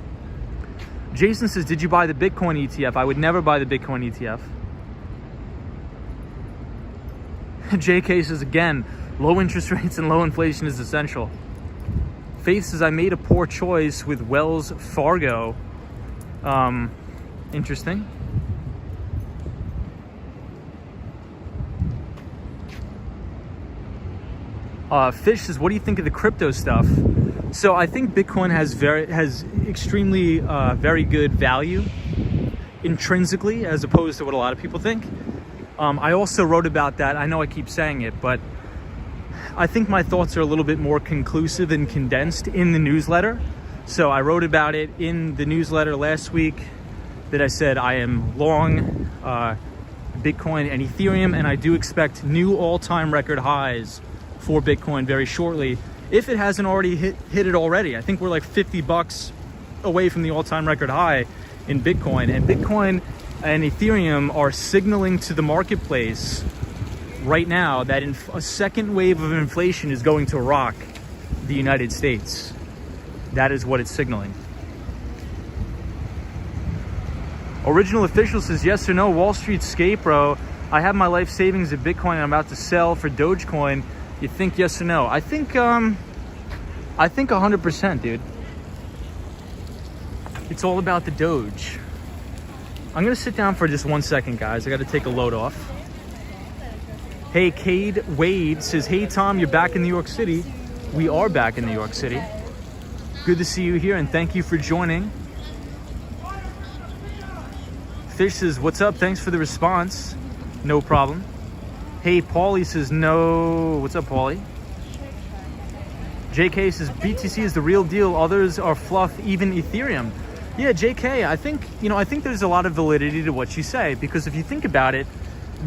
Jason says, did you buy the Bitcoin ETF? I would never buy the Bitcoin ETF. JK says, again, low interest rates and low inflation is essential. Faith says, I made a poor choice with Wells Fargo. Interesting. Fish says, what do you think of the crypto stuff? So I think Bitcoin has extremely very good value intrinsically, as opposed to what a lot of people think. I also wrote about that. I know I keep saying it, but I think my thoughts are a little bit more conclusive and condensed in the newsletter. So I wrote about it in the newsletter last week that I said I am long Bitcoin and Ethereum, and I do expect new all-time record highs for Bitcoin very shortly, if it hasn't already hit it already. I think we're like $50 away from the all-time record high in Bitcoin. And Bitcoin and Ethereum are signaling to the marketplace right now that a second wave of inflation is going to rock the United States. That is what it's signaling. Original Official says, yes or no, Wall Street skate, bro. I have my life savings in Bitcoin I'm about to sell for Dogecoin. You think yes or no? I think 100%, dude. It's all about the Doge. I'm gonna sit down for just 1 second, guys. I gotta take a load off. Hey, Cade Wade says, hey Tom, you're back in New York City. We are back in New York City. Good to see you here and thank you for joining. Fish says, what's up? Thanks for the response. No problem. Hey, Paulie says, no. What's up, Paulie? JK says, BTC is the real deal. Others are fluff, even Ethereum. Yeah, JK, I think there's a lot of validity to what you say, because if you think about it,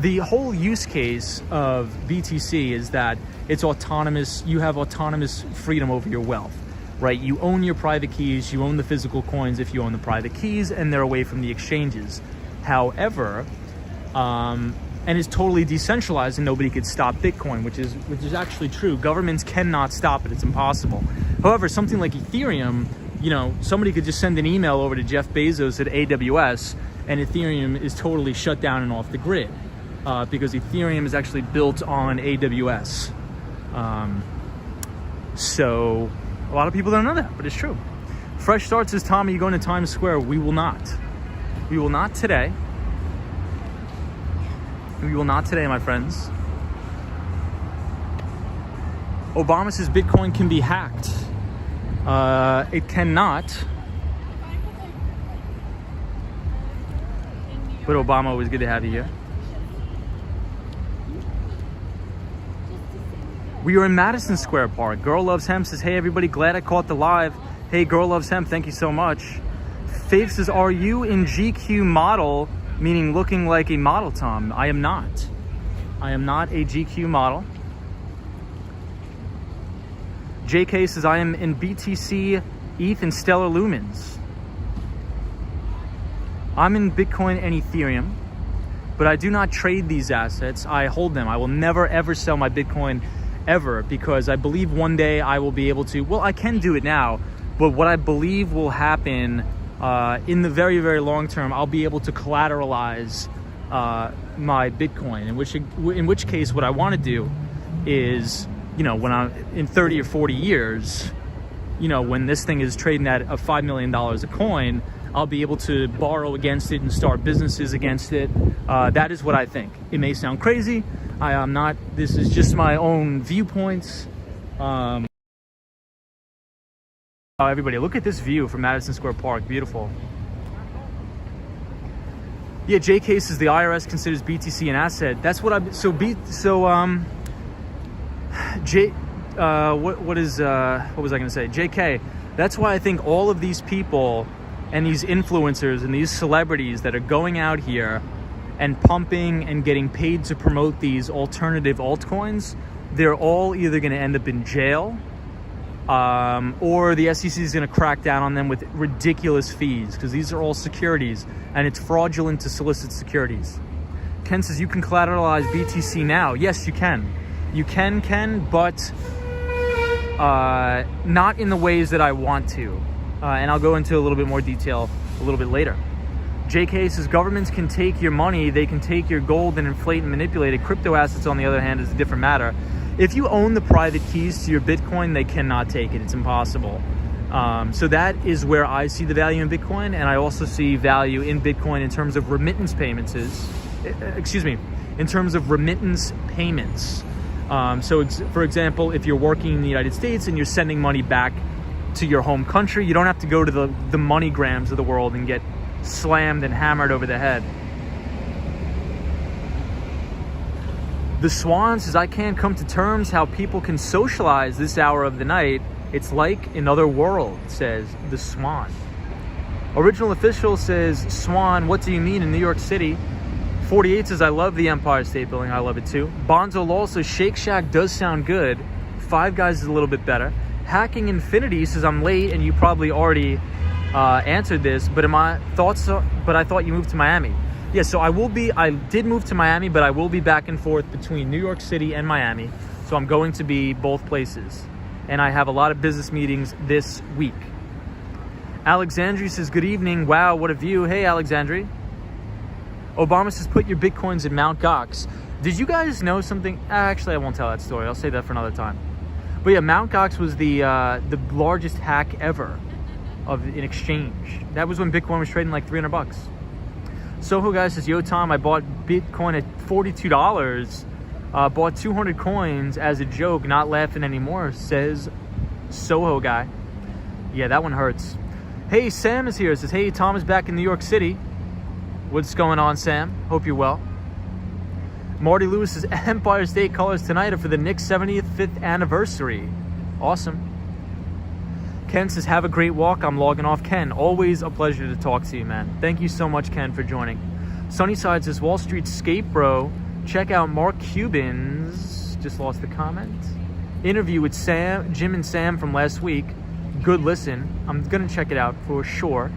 the whole use case of BTC is that it's autonomous. You have autonomous freedom over your wealth, right? You own your private keys. You own the physical coins if you own the private keys, and they're away from the exchanges. However, and it's totally decentralized and nobody could stop Bitcoin, which is actually true. Governments cannot stop it. It's impossible. However, something like Ethereum, somebody could just send an email over to Jeff Bezos at AWS and Ethereum is totally shut down and off the grid because Ethereum is actually built on AWS. So a lot of people don't know that, but it's true. Fresh Start says, Tommy, you going to Times Square? We will not. We will not today. We will not today, my friends. Obama says Bitcoin can be hacked. It cannot. But Obama, always good to have you here. We are in Madison Square Park. Girl Loves Hemp says, hey everybody, glad I caught the live. Hey, Girl Loves Hemp, thank you so much. Faith says, are you in GQ model, meaning looking like a model, Tom? I am not. I am not a GQ model. JK says, I am in BTC, ETH, and Stellar Lumens. I'm in Bitcoin and Ethereum, but I do not trade these assets. I hold them. I will never, ever sell my Bitcoin ever, because I believe one day I will be able to, well, I can do it now, but what I believe will happen in the very, very long term, I'll be able to collateralize my Bitcoin, in which case what I want to do is, when I'm in 30 or 40 years, when this thing is trading at $5 million a coin, I'll be able to borrow against it and start businesses against it. That is what I think. It may sound crazy. I am not, this is just my own viewpoints. Everybody, look at this view from Madison Square Park. Beautiful. Yeah, JK says the IRS considers BTC an asset. That's what I'm. What was I going to say? JK. That's why I think all of these people and these influencers and these celebrities that are going out here and pumping and getting paid to promote these alternative altcoins, they're all either going to end up in jail. Or the SEC is going to crack down on them with ridiculous fees, because these are all securities and it's fraudulent to solicit securities. Ken says, you can collateralize BTC now. Yes, you can. You can, Ken, but not in the ways that I want to. And I'll go into a little bit more detail a little bit later. JK says, governments can take your money, they can take your gold and inflate and manipulate it. Crypto assets, on the other hand, is a different matter. If you own the private keys to your Bitcoin, they cannot take it. It's impossible. So that is where I see the value in Bitcoin, and I also see value in Bitcoin in terms of remittance payments. In terms of remittance payments. So for example, if you're working in the United States and you're sending money back to your home country, you don't have to go to the MoneyGrams of the world and get slammed and hammered over the head. The Swan says, I can't come to terms how people can socialize this hour of the night. It's like another world, says the Swan. Original Official says, Swan, what do you mean in New York City? 48 says, I love the Empire State Building. I love it too. Bonzo Lol says, Shake Shack does sound good. Five Guys is a little bit better. Hacking Infinity says, I'm late and you probably already answered this, but I thought you moved to Miami. Yeah, so I did move to Miami, but I will be back and forth between New York City and Miami. So I'm going to be both places. And I have a lot of business meetings this week. Alexandria says, good evening. Wow, what a view. Hey, Alexandria. Obama says, put your Bitcoins in Mt. Gox. Did you guys know something? Actually, I won't tell that story. I'll save that for another time. But yeah, Mt. Gox was the largest hack ever of an exchange. That was when Bitcoin was trading like $300. Soho guy says, yo, Tom, I bought Bitcoin at $42. Bought 200 coins as a joke, not laughing anymore, says Soho guy. Yeah, that one hurts. Hey, Sam is here. Says, hey, Tom is back in New York City. What's going on, Sam? Hope you're well. Marty Lewis says, Empire State colors tonight are for the Knicks' 75th anniversary. Awesome. Ken says, have a great walk. I'm logging off. Ken, always a pleasure to talk to you, man. Thank you so much, Ken, for joining. Sunnyside says, Wall Street Skate Bro. Check out Mark Cuban's, just lost the comment, interview with Jim and Sam from last week. Good listen. I'm going to check it out for sure.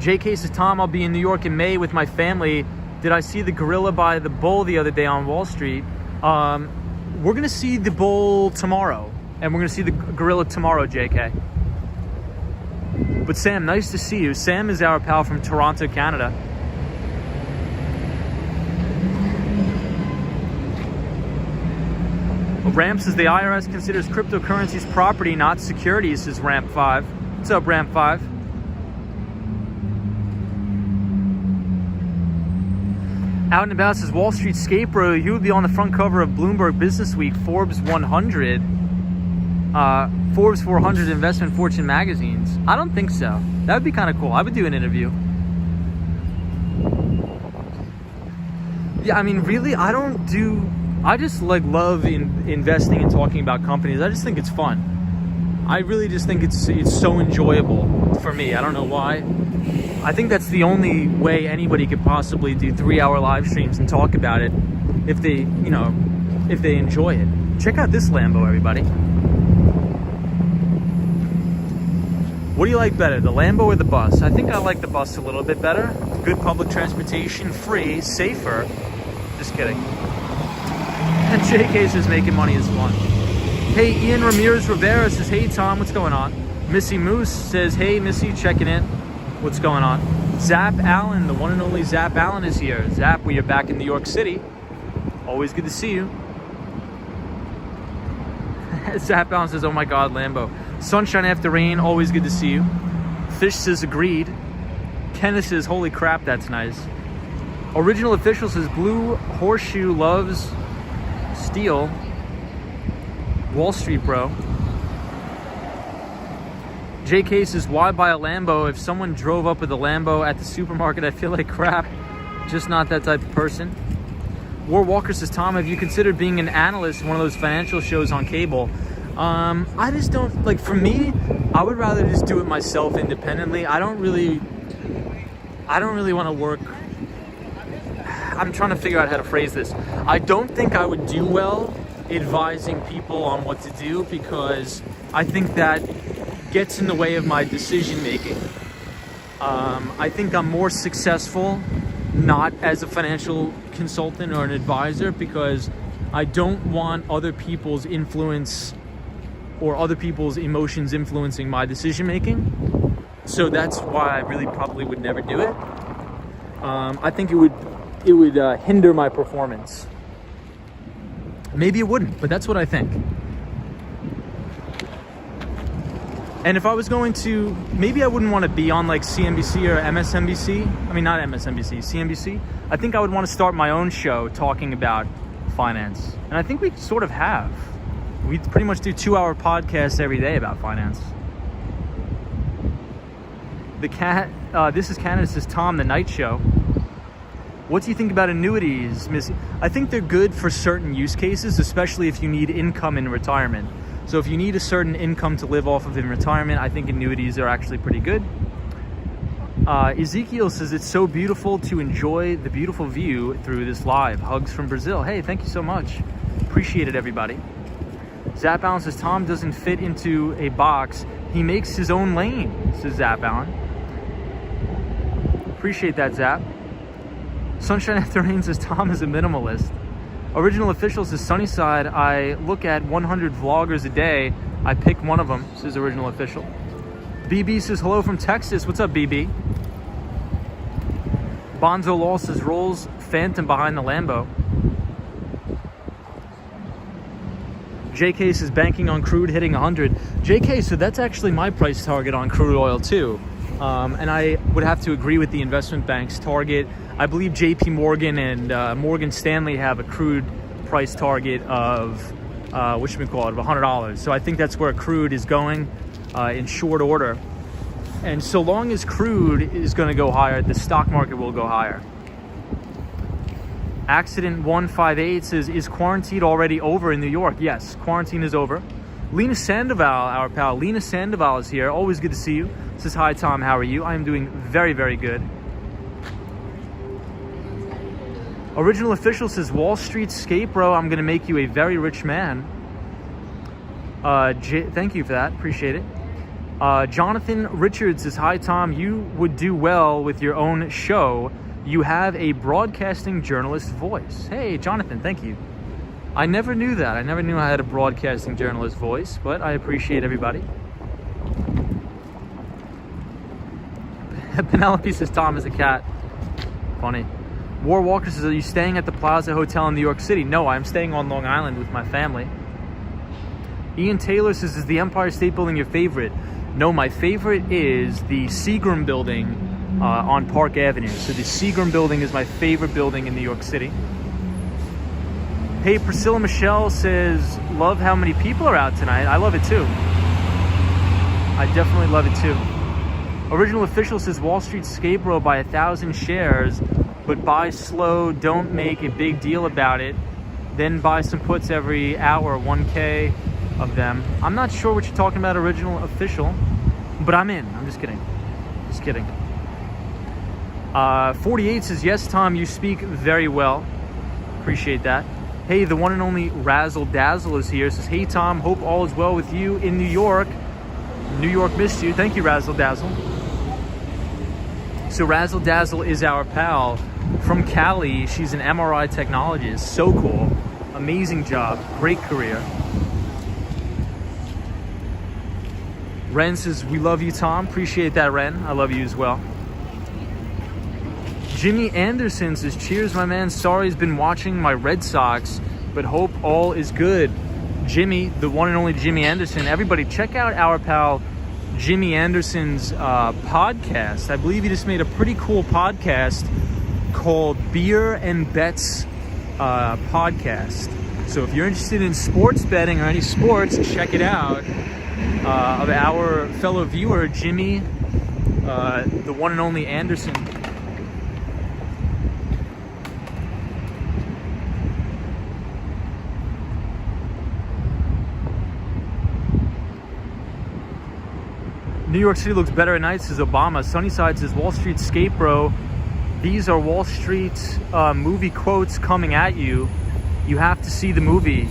JK says, Tom, I'll be in New York in May with my family. Did I see the gorilla by the bull the other day on Wall Street? We're going to see the bull tomorrow. And we're going to see the gorilla tomorrow, JK. But Sam, nice to see you. Sam is our pal from Toronto, Canada. Ramp says the IRS considers cryptocurrencies property, not securities, says Ramp 5. What's up, Ramp 5? Out and About says Wall Street Skate Bro, you would be on the front cover of Bloomberg Business Week, Forbes 100, Forbes 400 Investment Fortune magazines. I don't think so. That would be kind of cool. I would do an interview. Yeah, I mean, really, I just like love investing and talking about companies. I just think it's fun. I really just think it's so enjoyable for me. I don't know why. I think that's the only way anybody could possibly do 3-hour live streams and talk about it if they enjoy it. Check out this Lambo, everybody. What do you like better, the Lambo or the bus? I think I like the bus a little bit better. Good public transportation, free, safer. Just kidding. And JK says making money is fun. Hey, Ian Ramirez Rivera says, hey, Tom, what's going on? Missy Moose says, hey, Missy, checking in. What's going on? Zap Allen, the one and only Zap Allen is here. Zap, we are back in New York City. Always good to see you. Zap Allen says, oh my God, Lambo. Sunshine after rain, always good to see you. Fish says, agreed. Kenneth says, holy crap, that's nice. Original Official says, Blue Horseshoe loves steel. Wall Street Bro. JK says, why buy a Lambo? If someone drove up with a Lambo at the supermarket, I feel like crap. Just not that type of person. War Walker says, Tom, have you considered being an analyst in one of those financial shows on cable? I just don't, like, for me, I would rather just do it myself independently. I don't really want to work. I'm trying to figure out how to phrase this. I don't think I would do well advising people on what to do because I think that gets in the way of my decision making. I think I'm more successful not as a financial consultant or an advisor because I don't want other people's influence or other people's emotions influencing my decision making. So that's why I really probably would never do it. I think it would hinder my performance. Maybe it wouldn't, but that's what I think. And if I was going to, maybe I wouldn't want to be on like CNBC or MSNBC. I mean, not MSNBC, CNBC. I think I would want to start my own show talking about finance. And I think we sort of have. We pretty much do 2-hour podcasts every day about finance. The cat, this is Canada, says Tom, the night show. What do you think about annuities, Miss? I think they're good for certain use cases, especially if you need income in retirement. So if you need a certain income to live off of in retirement, I think annuities are actually pretty good. Ezekiel says, it's so beautiful to enjoy the beautiful view through this live. Hugs from Brazil. Hey, thank you so much. Appreciate it, everybody. Zap Allen says, Tom doesn't fit into a box. He makes his own lane, says Zap Allen. Appreciate that, Zap. Sunshine After Rain says, Tom is a minimalist. Original Official says, Sunnyside, I look at 100 vloggers a day. I pick one of them, says Original Official. BB says, hello from Texas. What's up, BB? Bonzo Law says, rolls Phantom behind the Lambo. JK says, banking on crude hitting 100. JK, so that's actually my price target on crude oil too. And I would have to agree with the investment bank's target. I believe JP Morgan and Morgan Stanley have a crude price target of, $100. So I think that's where crude is going in short order. And so long as crude is going to go higher, the stock market will go higher. Accident 158 says, is quarantine already over in New York? Yes, quarantine is over. Lena Sandoval, our pal, Lena Sandoval is here. Always good to see you. Says, hi, Tom, how are you? I am doing very, very good. Original Official says, Wall Street skate, bro. I'm going to make you a very rich man. Thank you for that. Appreciate it. Jonathan Richards says, hi, Tom. You would do well with your own show. You have a broadcasting journalist voice. Hey, Jonathan, thank you. I never knew that. I never knew I had a broadcasting journalist voice, but I appreciate everybody. Penelope says, Tom is a cat. Funny. War Walker says, are you staying at the Plaza Hotel in New York City? No, I'm staying on Long Island with my family. Ian Taylor says, is the Empire State Building your favorite? No, my favorite is the Seagram Building on Park Avenue. So the Seagram Building is my favorite building in New York City. Hey, Priscilla Michelle says, love how many people are out tonight. I love it too. I definitely love it too. Original Official says, Wall Street skate, bro, buy 1,000 shares, but buy slow, don't make a big deal about it. Then buy some puts every hour, 1K of them. I'm not sure what you're talking about, Original Official, but I'm in. I'm just kidding. Just kidding. 48 says, yes, Tom, you speak very well. Appreciate that. Hey, the one and only Razzle Dazzle is here. Says, hey, Tom, hope all is well with you in New York. New York missed you. Thank you, Razzle Dazzle. So Razzle Dazzle is our pal from Cali. She's an MRI technologist. So cool. Amazing job. Great career. Ren says, we love you, Tom. Appreciate that, Ren. I love you as well. Jimmy Anderson says, cheers, my man. Sorry, he's been watching my Red Sox, but hope all is good. Jimmy, the one and only Jimmy Anderson. Everybody, check out our pal Jimmy Anderson's podcast. I believe he just made a pretty cool podcast called Beer and Bets Podcast. So if you're interested in sports betting or any sports, check it out. Of our fellow viewer, Jimmy, the one and only Anderson. New York City looks better at night, says Obama. Sunnyside says, Wall Street skate, bro. These are Wall Street movie quotes coming at you. You have to see the movie.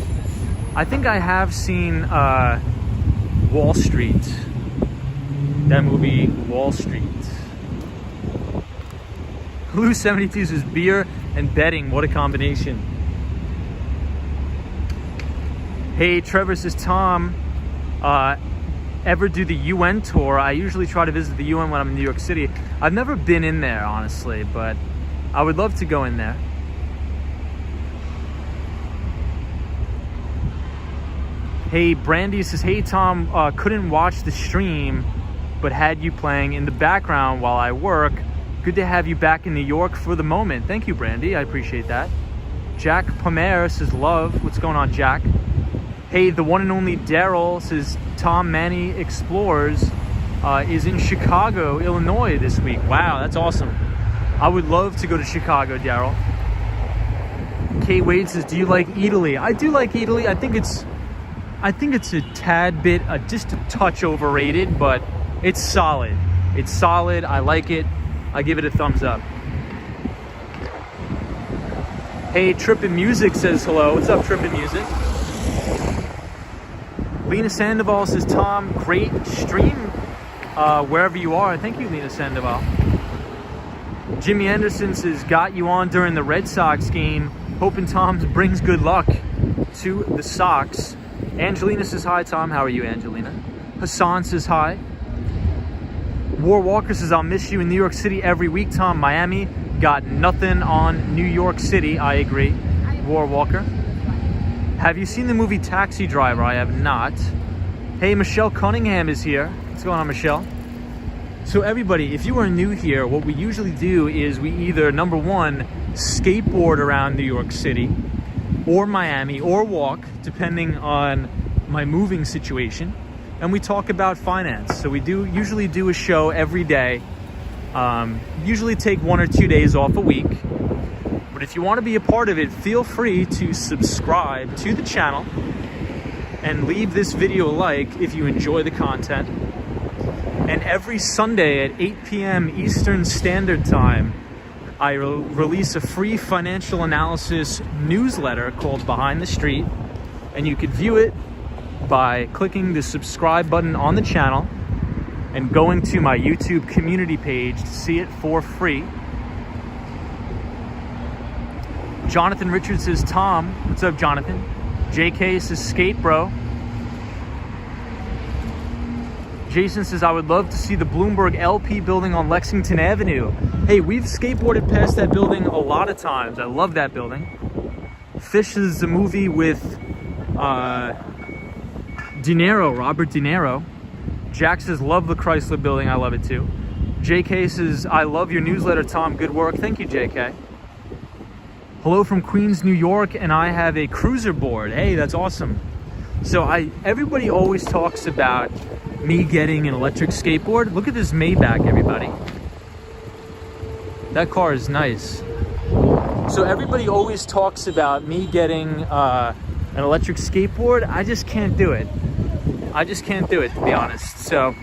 I think I have seen Wall Street. That movie, Wall Street. Lou 72 says, beer and betting. What a combination. Hey, Trevor says, Tom, ever do the UN tour? I usually try to visit the UN when I'm in New York City. I've never been in there, honestly, but I would love to go in there. Hey, Brandy says, hey, Tom, couldn't watch the stream, but had you playing in the background while I work. Good to have you back in New York for the moment. Thank you, Brandy. I appreciate that. Jack Pomer says, love. What's going on, Jack? Hey, the one and only Daryl says, Tom Manny Explores is in Chicago, Illinois this week. Wow, that's awesome. I would love to go to Chicago, Daryl. Kate Wade says, do you like Italy? I do like Italy. I think it's a tad bit, just a touch overrated, but it's solid. It's solid. I like it. I give it a thumbs up. Hey, Trippin' Music says hello. What's up, Trippin' Music? Lena Sandoval says, Tom, great stream wherever you are. Thank you, Lena Sandoval. Jimmy Anderson says, got you on during the Red Sox game. Hoping Tom brings good luck to the Sox. Angelina says, hi, Tom. How are you, Angelina? Hassan says, hi. War Walker says, I'll miss you in New York City every week, Tom. Miami got nothing on New York City. I agree. War Walker. Have you seen the movie Taxi Driver? I have not. Hey, Michelle Cunningham is here. What's going on, Michelle? So everybody, if you are new here, what we usually do is we either, number one, skateboard around New York City or Miami or walk, depending on my moving situation. And we talk about finance. So we usually do a show every day. Usually take 1 or 2 days off a week. But if you want to be a part of it, feel free to subscribe to the channel and leave this video a like if you enjoy the content. And every Sunday at 8 p.m. Eastern Standard Time, I release a free financial analysis newsletter called Behind the Street. And you can view it by clicking the subscribe button on the channel and going to my YouTube community page to see it for free. Jonathan Richards says, Tom. What's up, Jonathan? JK says, skate, bro. Jason says, I would love to see the Bloomberg LP building on Lexington Avenue. Hey, we've skateboarded past that building a lot of times. I love that building. Fish is a movie with De Niro, Robert De Niro. Jack says, love the Chrysler building. I love it too. JK says, I love your newsletter, Tom. Good work. Thank you, JK. Hello from Queens, New York, and I have a cruiser board. Hey, that's awesome. So everybody always talks about me getting an electric skateboard. Look at this Maybach, everybody. That car is nice. So everybody always talks about me getting an electric skateboard. I just can't do it. I just can't do it, to be honest. So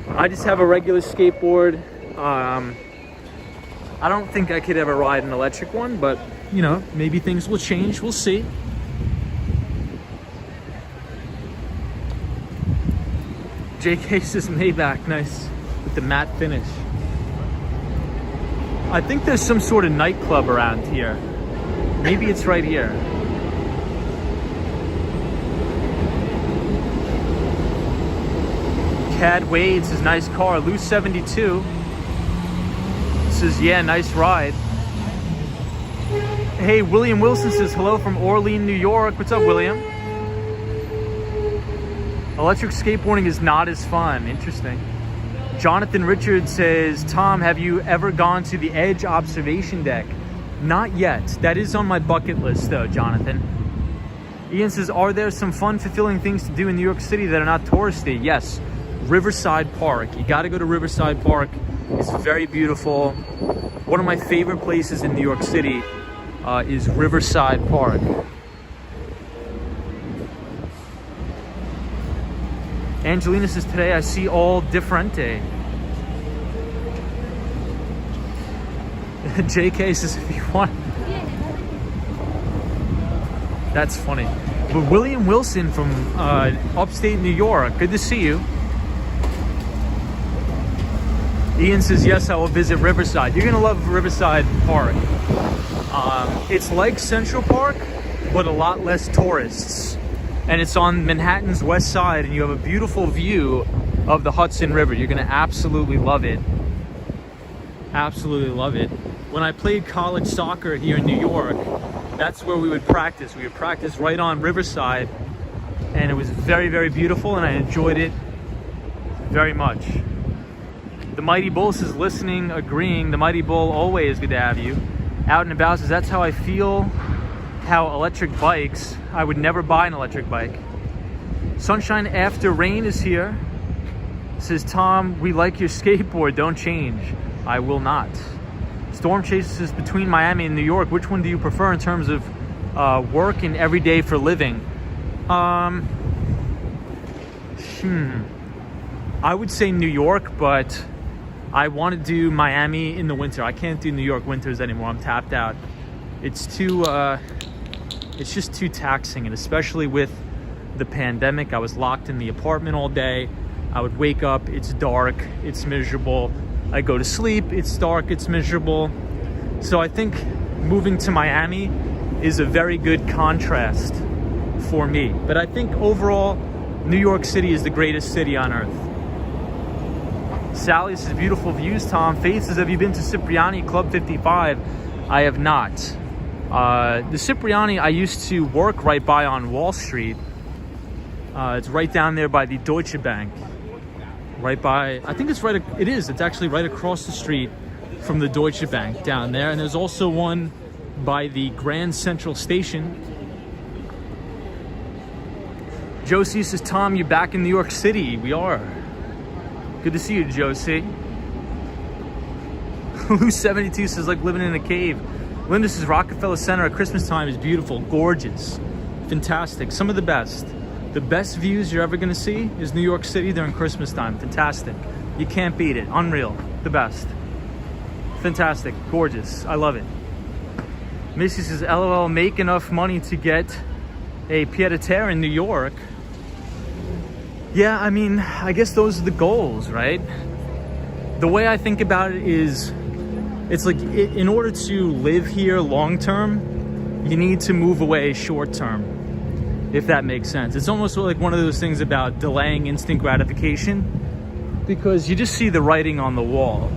I just have a regular skateboard. I don't think I could ever ride an electric one, but you know, maybe things will change. We'll see. JK says Maybach, nice, with the matte finish. I think there's some sort of nightclub around here. Maybe it's right here. Cad Wade says, nice car. Lou 72 says, yeah, nice ride. Hey, William Wilson says, hello from Orleans, New York. What's up, William? Electric skateboarding is not as fun. Interesting. Jonathan Richards says, Tom, have you ever gone to the Edge observation deck? Not yet. That is on my bucket list, though, Jonathan. Ian says, are there some fun, fulfilling things to do in New York City that are not touristy? Yes. Riverside Park. You got to go to Riverside Park. It's very beautiful. One of my favorite places in New York City is Riverside Park. Angelina says, today I see all differente. JK says, if you want. That's funny. But William Wilson from upstate New York, good to see you. Ian says, yes, I will visit Riverside. You're gonna love Riverside Park. It's like Central Park, but a lot less tourists. And it's on Manhattan's west side, and you have a beautiful view of the Hudson River. You're gonna absolutely love it. Absolutely love it. When I played college soccer here in New York, that's where we would practice. We would practice right on Riverside, and it was very, very beautiful, and I enjoyed it very much. The Mighty Bull says, listening, agreeing. The Mighty Bull, always good to have you. Out and About says, that's how I feel. How electric bikes. I would never buy an electric bike. Sunshine After Rain is here. Says, Tom, we like your skateboard. Don't change. I will not. Storm Chaser says, between Miami and New York, which one do you prefer in terms of work and everyday for living? I would say New York, but I want to do Miami in the winter. I can't do New York winters anymore. I'm tapped out. It's just too taxing, and especially with the pandemic. I was locked in the apartment all day. I would wake up, it's dark, it's miserable. I go to sleep, it's dark, it's miserable. So I think moving to Miami is a very good contrast for me. But I think overall, New York City is the greatest city on earth. Sally says, beautiful views, Tom. Faith says, have you been to Cipriani Club 55? I have not. The Cipriani, I used to work right by on Wall Street. It's right down there by the Deutsche Bank. Right by, I think it's right, it's actually right across the street from the Deutsche Bank down there. And there's also one by the Grand Central Station. Josie says, Tom, you're back in New York City. We are. Good to see you, Josie. Lou 72 says, like living in a cave. Linda says, Rockefeller Center at Christmas time is beautiful, gorgeous, fantastic. Some of the best. The best views you're ever gonna see is New York City during Christmas time. Fantastic. You can't beat it. Unreal. The best. Fantastic. Gorgeous. I love it. Missy says, LOL, make enough money to get a pied-à-terre in New York. Yeah, I mean, I guess those are the goals, right? The way I think about it is, it's like, in order to live here long-term, you need to move away short-term, if that makes sense. It's almost like one of those things about delaying instant gratification, because you just see the writing on the wall.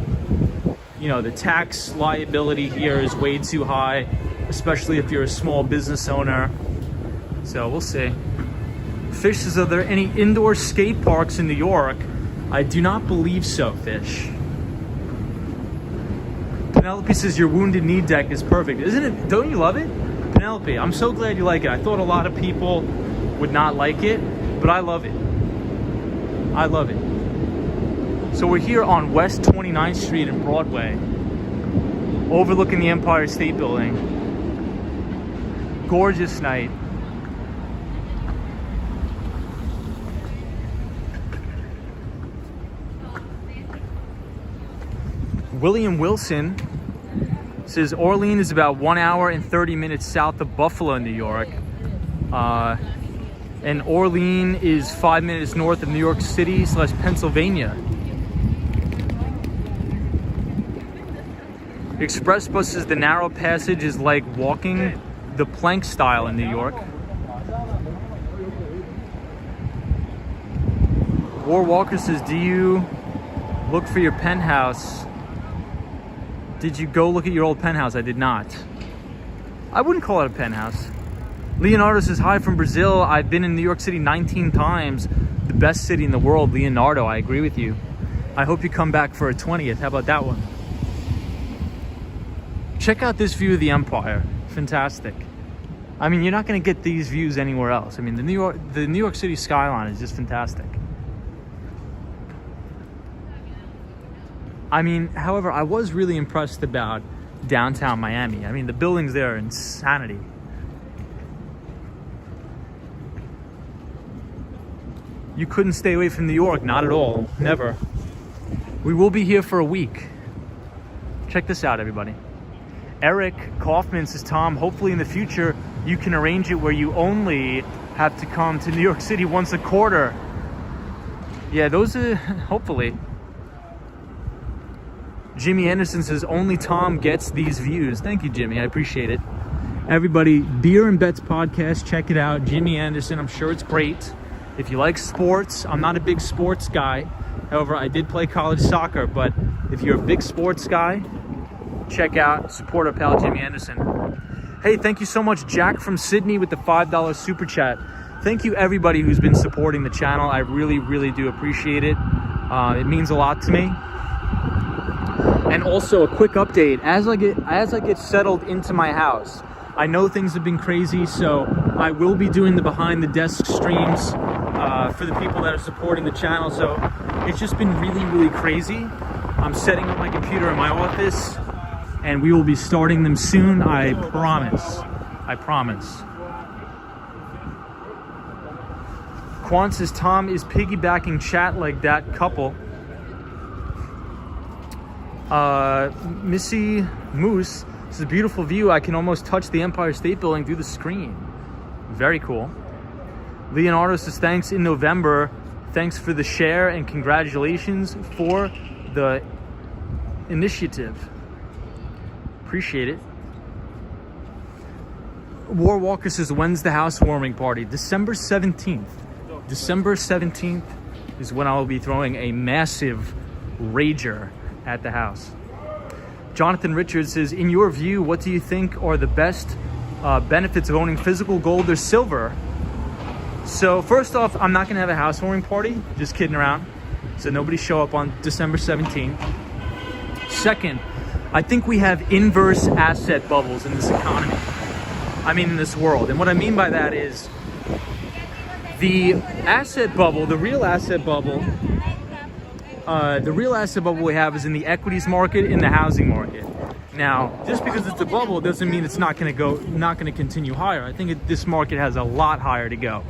You know, the tax liability here is way too high, especially if you're a small business owner. So we'll see. Fish says, are there any indoor skate parks in New York? I do not believe so, Fish. Penelope says, your wounded knee deck is perfect. Isn't it? Don't you love it? Penelope, I'm so glad you like it. I thought a lot of people would not like it, but I love it. I love it. So we're here on West 29th Street and Broadway, overlooking the Empire State Building. Gorgeous night. William Wilson says Orleans is about 1 hour and 30 minutes south of Buffalo, New York. And Orleans is 5 minutes north of New York City / Pennsylvania. Express Bus says the narrow passage is like walking the plank style in New York. War Walker says, do you look for your penthouse? Did you go look at your old penthouse? I did not. I wouldn't call it a penthouse. Leonardo says, hi from Brazil. I've been in New York City 19 times. The best city in the world. Leonardo, I agree with you. I hope you come back for a 20th. How about that one? Check out this view of the Empire. Fantastic. I mean, you're not going to get these views anywhere else. I mean, the New York City skyline is just fantastic. I mean, however, I was really impressed about downtown Miami. I mean, the buildings there are insanity. You couldn't stay away from New York, not at all, never. We will be here for a week. Check this out, everybody. Eric Kaufman says, Tom, hopefully in the future, you can arrange it where you only have to come to New York City once a quarter. Yeah, those are, hopefully. Jimmy Anderson says, only Tom gets these views. Thank you, Jimmy. I appreciate it. Everybody, Beer and Bets podcast, check it out. Jimmy Anderson, I'm sure it's great. If you like sports, I'm not a big sports guy. However, I did play college soccer, but if you're a big sports guy, check out, support our pal Jimmy Anderson. Hey, thank you so much, Jack from Sydney with the $5 super chat. Thank you, everybody who's been supporting the channel. I really, really do appreciate it. It means a lot to me. And also a quick update, as I get settled into my house, I know things have been crazy, so I will be doing the behind the desk streams for the people that are supporting the channel. So it's just been really, really crazy. I'm setting up my computer in my office, and we will be starting them soon. I promise. I promise. Quan says, Tom is piggybacking chat like that couple. Missy Moose says, beautiful view. I can almost touch the Empire State Building through the screen. Very cool. Leonardo says, thanks in November. Thanks for the share and congratulations for the initiative. Appreciate it. War Walker says, when's the housewarming party? December 17th. December 17th is when I will be throwing a massive rager at the house. Jonathan Richards says, in your view, what do you think are the best benefits of owning physical gold or silver? So first off, I'm not gonna have a housewarming party, just kidding around. So nobody show up on December 17th. Second, I think we have inverse asset bubbles in this economy. I mean, in this world. And what I mean by that is the asset bubble, the real asset bubble we have is in the equities market, in the housing market. Now, just because it's a bubble doesn't mean it's not going to continue higher. I think this market has a lot higher to go.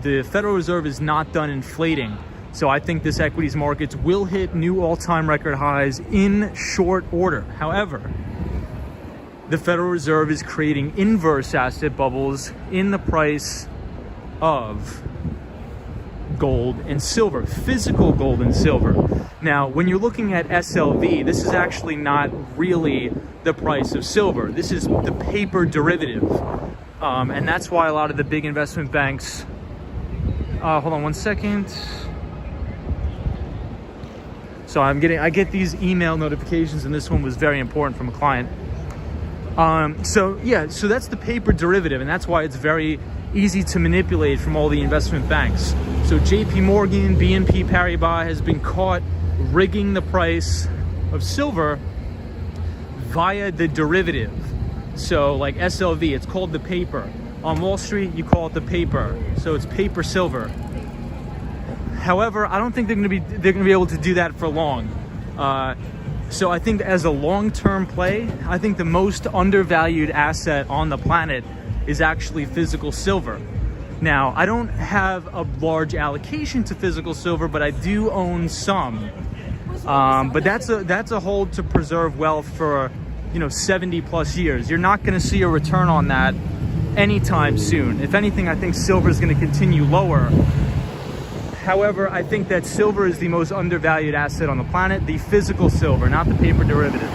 The Federal Reserve is not done inflating. So I think this equities markets will hit new all-time record highs in short order. However, the Federal Reserve is creating inverse asset bubbles in the price of gold and silver, physical gold and silver. Now, when you're looking at SLV, this is actually not really the price of silver. This is the paper derivative. And that's why a lot of the big investment banks, hold on one second. So I get these email notifications, and this one was very important from a client. So that's the paper derivative, and that's why it's very easy to manipulate from all the investment banks. So JP Morgan, BNP Paribas has been caught rigging the price of silver via the derivative. So like SLV, it's called the paper. On Wall Street, you call it the paper. So it's paper silver. However, I don't think they're going to be able to do that for long. So I think as a long-term play, I think the most undervalued asset on the planet is actually physical silver. Now, I don't have a large allocation to physical silver, but I do own some. But that's a hold to preserve wealth for 70 plus years. You're not going to see a return on that anytime soon. If anything, I think silver is going to continue lower. However, I think that silver is the most undervalued asset on the planet, the physical silver, not the paper derivative.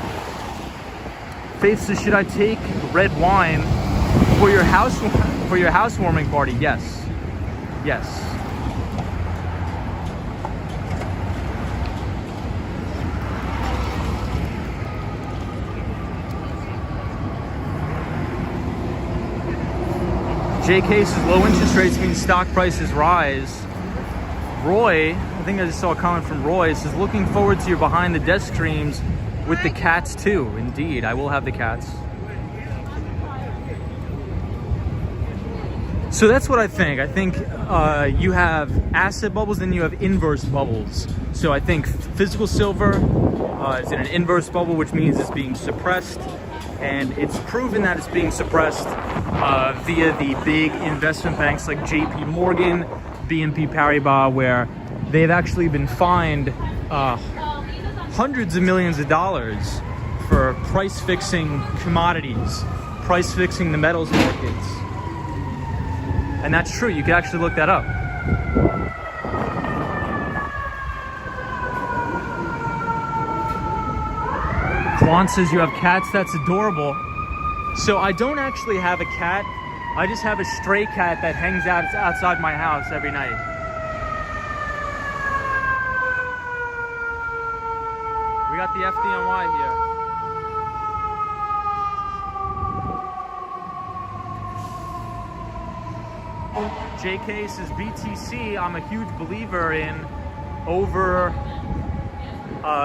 Faith says, should I take red wine for your housewarming party? Yes. Yes. JK says, low interest rates mean stock prices rise. Roy, I think I just saw a comment from Roy, says, looking forward to your behind the desk streams with the cats too. Indeed, I will have the cats. So that's what I think. I think you have asset bubbles, then you have inverse bubbles. So I think physical silver is in an inverse bubble, which means it's being suppressed. And it's proven that it's being suppressed via the big investment banks like JP Morgan, BNP Paribas, where they've actually been fined hundreds of millions of dollars for price fixing commodities, price fixing the metals markets. And that's true, you can actually look that up. Quan says you have cats, that's adorable. So I don't actually have a cat. I just have a stray cat that hangs out outside my house every night. We got the FDNY here. JK says BTC, I'm a huge believer in over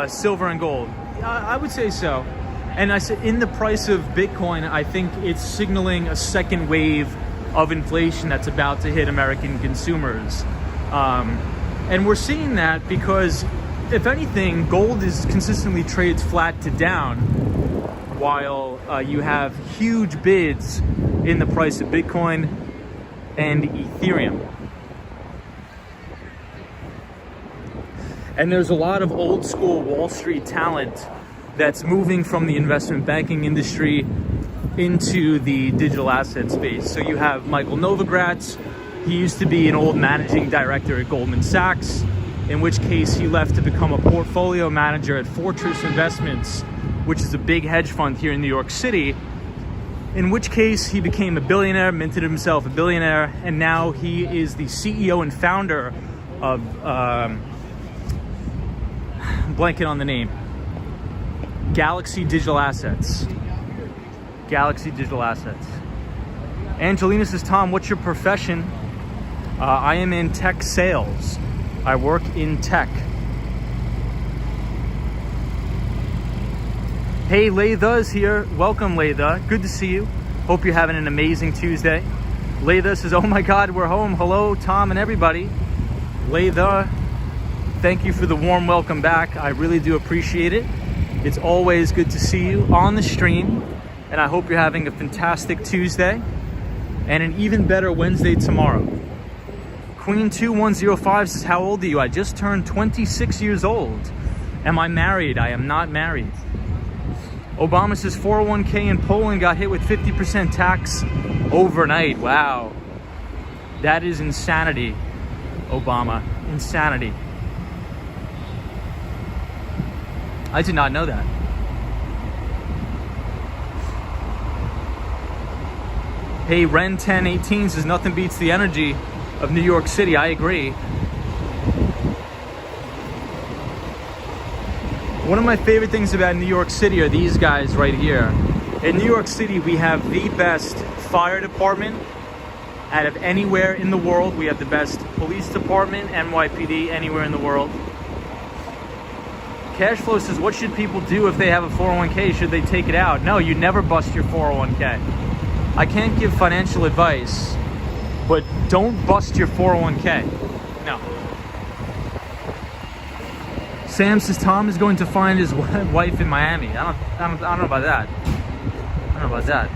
silver and gold. I would say so. And I said, in the price of Bitcoin, I think it's signaling a second wave of inflation that's about to hit American consumers. And we're seeing that because, if anything, gold is consistently trades flat to down, while you have huge bids in the price of Bitcoin and Ethereum. And there's a lot of old school Wall Street talent that's moving from the investment banking industry into the digital asset space. So you have Michael Novogratz, He used to be an old managing director at Goldman Sachs, in which case he left to become a portfolio manager at Fortress Investments, which is a big hedge fund here in New York City, in which case he became a billionaire, minted himself a billionaire, and now he is the CEO and founder of, blanking on the name, Galaxy Digital Assets. Galaxy Digital Assets. Angelina says, Tom, what's your profession? I am in tech sales. I work in tech. Hey, Laytha is here. Welcome, Laytha. Good to see you. Hope you're having an amazing Tuesday. Laytha says, oh my God, we're home. Hello, Tom and everybody. Laytha, thank you for the warm welcome back. I really do appreciate it. It's always good to see you on the stream, and I hope you're having a fantastic Tuesday and an even better Wednesday tomorrow. Queen2105 says, how old are you? I just turned 26 years old. Am I married? I am not married. Obama says 401k in Poland got hit with 50% tax overnight. Wow. That is insanity, Obama. Insanity. I did not know that. Hey, Ren1018 says nothing beats the energy of New York City. I agree. One of my favorite things about New York City are these guys right here. In New York City, we have the best fire department out of anywhere in the world. We have the best police department, NYPD, anywhere in the world. Cashflow says, what should people do if they have a 401k? Should they take it out? No, you never bust your 401k. I can't give financial advice, but don't bust your 401k. No. Sam says Tom is going to find his wife in Miami. I don't know about that. I don't know about that.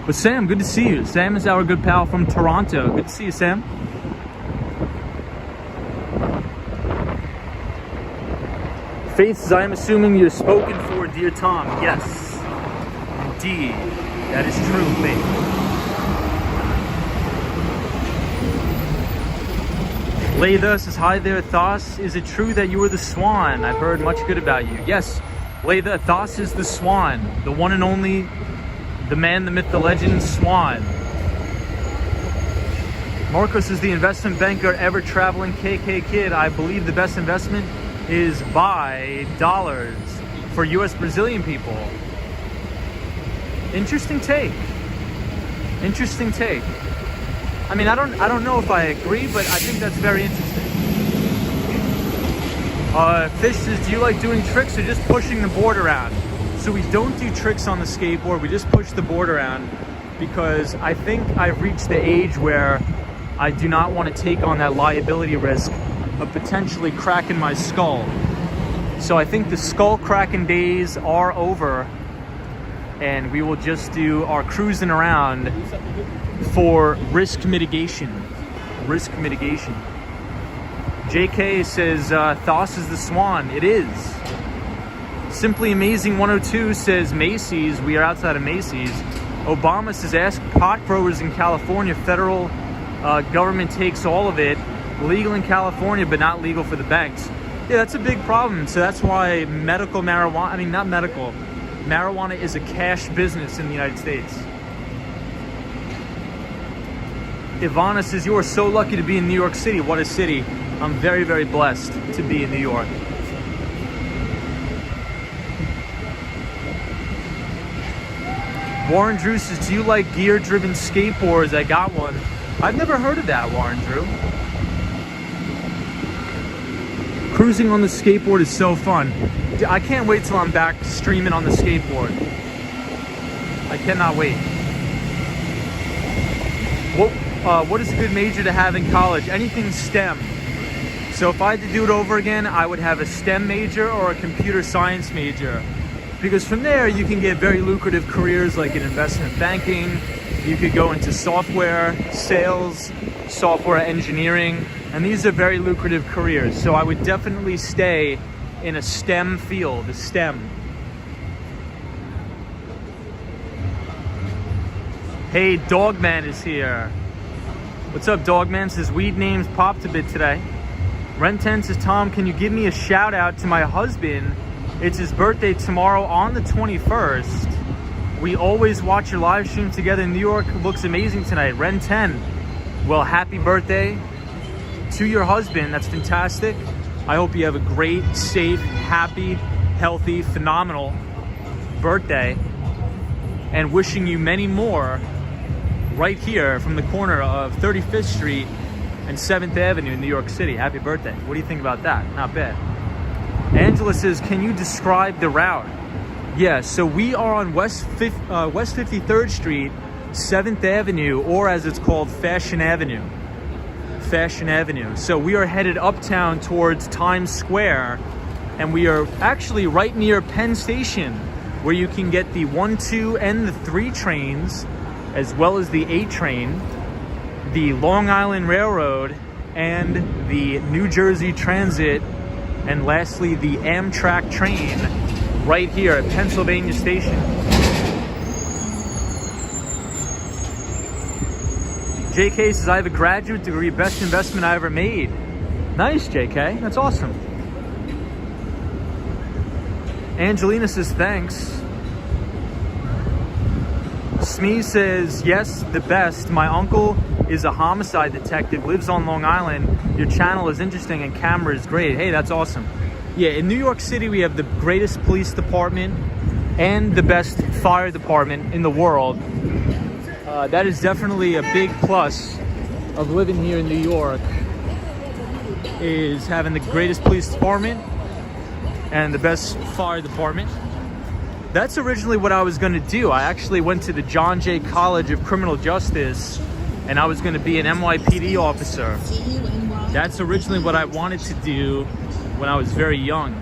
But Sam, good to see you. Sam is our good pal from Toronto. Good to see you, Sam. Faith says, I am assuming you're spoken for, dear Tom. Yes, indeed. That is true, Faith. Laytha says, hi there, Thos. Is it true that you were the swan? I've heard much good about you. Yes, Laytha, Thos is the swan. The one and only, the man, the myth, the legend, swan. Marcos is the investment banker, ever traveling KK kid. I believe the best investment is buy dollars for US Brazilian people. Interesting take. Interesting take. I mean, I don't know if I agree, but I think that's very interesting. Fish says, do you like doing tricks or just pushing the board around? So we don't do tricks on the skateboard, we just push the board around because I think I've reached the age where I do not want to take on that liability risk of potentially cracking my skull. So I think the skull cracking days are over and we will just do our cruising around for risk mitigation. Risk mitigation. JK says, Thos is the swan. It is. Simply Amazing 102 says, Macy's. We are outside of Macy's. Obama says, ask pot growers in California. Federal government takes all of it. Legal in California, but not legal for the banks. Yeah, that's a big problem. So that's why medical marijuana, I mean, not medical, marijuana is a cash business in the United States. Ivana says, you are so lucky to be in New York City. What a city. I'm very, very blessed to be in New York. Warren Drew says, do you like gear-driven skateboards? I got one. I've never heard of that, Warren Drew. Cruising on the skateboard is so fun. I can't wait till I'm back streaming on the skateboard. I cannot wait. What is a good major to have in college? Anything STEM. So if I had to do it over again, I would have a STEM major or a computer science major. Because from there, you can get very lucrative careers like in investment banking. You could go into software, sales, software engineering, and these are very lucrative careers. So I would definitely stay in a STEM field, a STEM. Hey, Dogman is here. What's up, Dogman? Says weed names popped a bit today. Ren10 says, Tom, can you give me a shout out to my husband? It's his birthday tomorrow on the 21st. We always watch your live stream together in New York. Looks amazing tonight. Ren10, well, happy birthday to your husband. That's fantastic. I hope you have a great, safe, happy, healthy, phenomenal birthday. And wishing you many more right here from the corner of 35th Street and 7th Avenue in New York City. Happy birthday. What do you think about that? Not bad. Angela says, can you describe the route? Yeah, so we are on West 53rd Street, 7th Avenue, or as it's called, Fashion Avenue. Fashion Avenue. So we are headed uptown towards Times Square, and we are actually right near Penn Station, where you can get the 1, 2, and the 3 trains, as well as the 8 train, the Long Island Railroad, and the New Jersey Transit, and lastly the Amtrak train right here at Pennsylvania Station. JK says, I have a graduate degree, best investment I ever made. Nice, JK, that's awesome. Angelina says, thanks. Smee says, yes, the best. My uncle is a homicide detective, lives on Long Island. Your channel is interesting and camera is great. Hey, that's awesome. Yeah, in New York City, we have the greatest police department and the best fire department in the world. That is definitely a big plus of living here in New York, is having the greatest police department and the best fire department. That's originally what I was going to do. I actually went to the John Jay College of Criminal Justice, and I was going to be an NYPD officer. That's originally what I wanted to do when I was very young.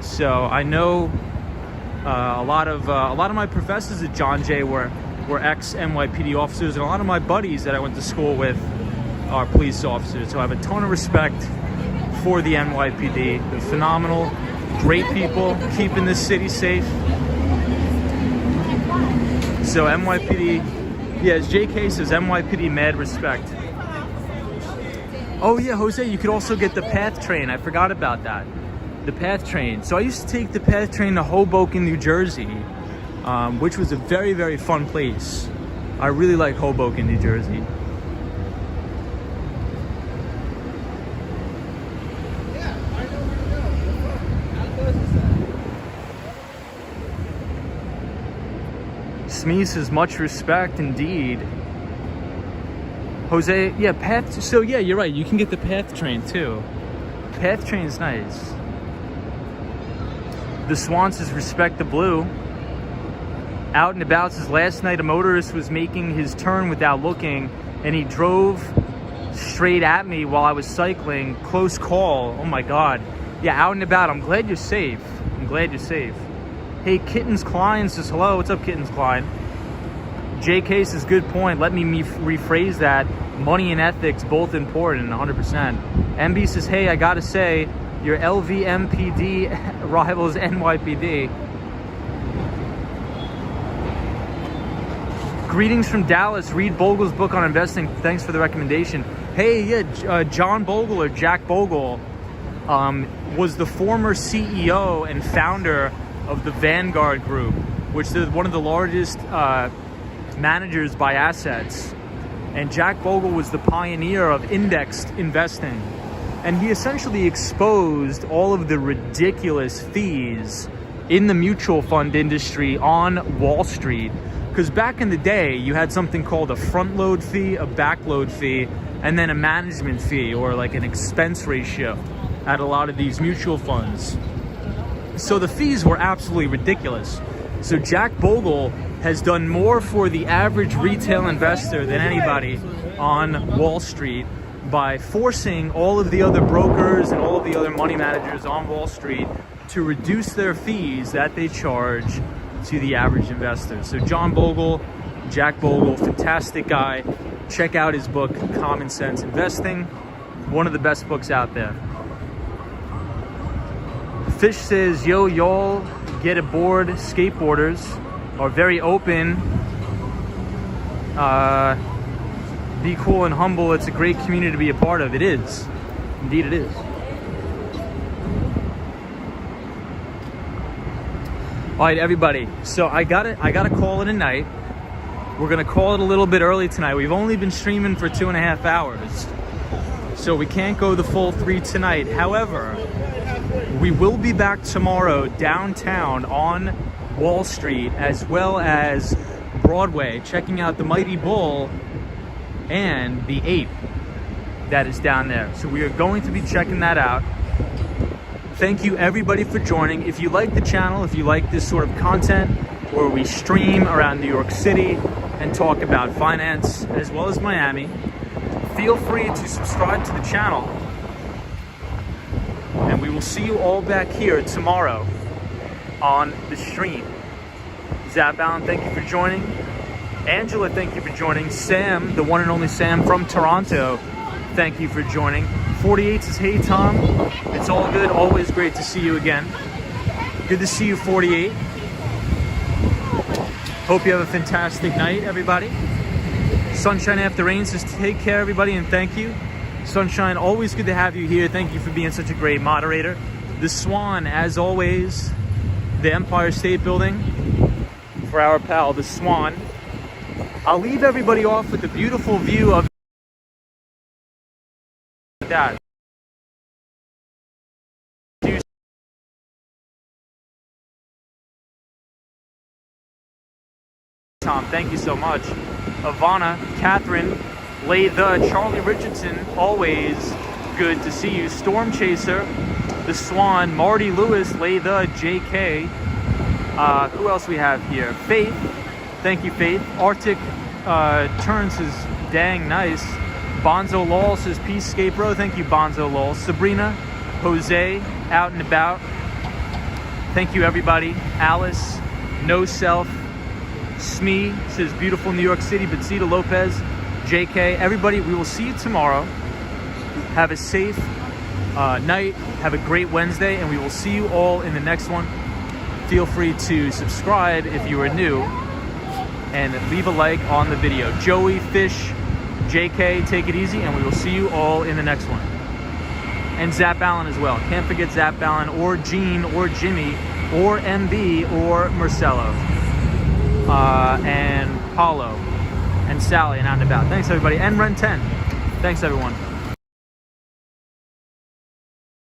So I know a lot of my professors at John Jay were ex-NYPD officers, and a lot of my buddies that I went to school with are police officers. So I have a ton of respect for the NYPD. They're phenomenal, great people, keeping this city safe. So NYPD, yeah, as JK says, NYPD mad respect. Oh yeah, Jose, you could also get the PATH train. I forgot about that. The PATH train. So I used to take the PATH train to Hoboken, New Jersey, which was a very, very fun place. I really like Hoboken, New Jersey. Smee says, much respect indeed. Jose, yeah, PATH, so yeah, you're right, you can get the PATH train too. PATH train's nice. The Swan says, respect the blue. Out and About says, last night a motorist was making his turn without looking, and he drove straight at me while I was cycling. Close call. Oh my God. Yeah, Out and About. I'm glad you're safe. I'm glad you're safe. Hey, Kittens Klein says, hello. What's up, Kittens Klein? JK says, good point. Let me rephrase that. Money and ethics, both important, 100%. MB says, hey, I gotta say, your LVMPD rivals NYPD. Greetings from Dallas. Read Bogle's book on investing. Thanks for the recommendation. Hey, yeah, John Bogle, or Jack Bogle, was the former CEO and founder of the Vanguard Group, which is one of the largest managers by assets. And Jack Bogle was the pioneer of indexed investing. And he essentially exposed all of the ridiculous fees in the mutual fund industry on Wall Street. Because back in the day, you had something called a front load fee, a back load fee, and then a management fee, or like an expense ratio at a lot of these mutual funds. So the fees were absolutely ridiculous. So Jack Bogle has done more for the average retail investor than anybody on Wall Street by forcing all of the other brokers and all of the other money managers on Wall Street to reduce their fees that they charge to the average investor. So John Bogle, Jack Bogle, fantastic guy. Check out his book, Common Sense Investing. One of the best books out there. Fish says, yo, y'all get aboard. Skateboarders are very open be cool and humble. It's a great community to be a part of. It is. Indeed it is. All right, everybody. So I gotta call it a night. We're gonna call it a little bit early tonight. We've only been streaming for 2.5 hours, so we can't go the full 3 tonight. However, we will be back tomorrow downtown on Wall Street as well as Broadway, checking out the Mighty Bull and the Ape that is down there. So we are going to be checking that out. Thank you everybody for joining. If you like the channel, if you like this sort of content where we stream around New York City and talk about finance as well as Miami, feel free to subscribe to the channel. And we will see you all back here tomorrow on the stream. Zap Allen, thank you for joining. Angela, thank you for joining. Sam, the one and only Sam from Toronto, thank you for joining. 48 says, hey Tom, it's all good, always great to see you again. Good to see you, 48. Hope you have a fantastic night, everybody. Sunshine After Rain says, take care, everybody, and thank you. Sunshine, always good to have you here. Thank you for being such a great moderator. The Swan, as always, the Empire State Building for our pal, the Swan. I'll leave everybody off with a beautiful view of that. Tom, thank you so much. Ivana, Catherine, Latha, Charlie Richardson, always good to see you. Storm Chaser, the Swan, Marty Lewis, Latha, JK. Who else we have here? Faith, thank you, Faith. Arctic Turns says, dang nice. Bonzo Lol says, peace, Skate Bro. Thank you, Bonzo Lol. Sabrina, Jose, out and about. Thank you, everybody. Alice, No Self, Smee says, beautiful New York City. Betsita Lopez, JK. Everybody, we will see you tomorrow. Have a safe night. Have a great Wednesday, and we will see you all in the next one. Feel free to subscribe if you are new, and leave a like on the video. Joey, Fish, JK, take it easy, and we will see you all in the next one. And Zap Allen as well. Can't forget Zap Allen, or Gene, or Jimmy, or MB, or Marcelo, and Paulo, and Sally, and out and about. Thanks, everybody. And Ren 10. Thanks, everyone.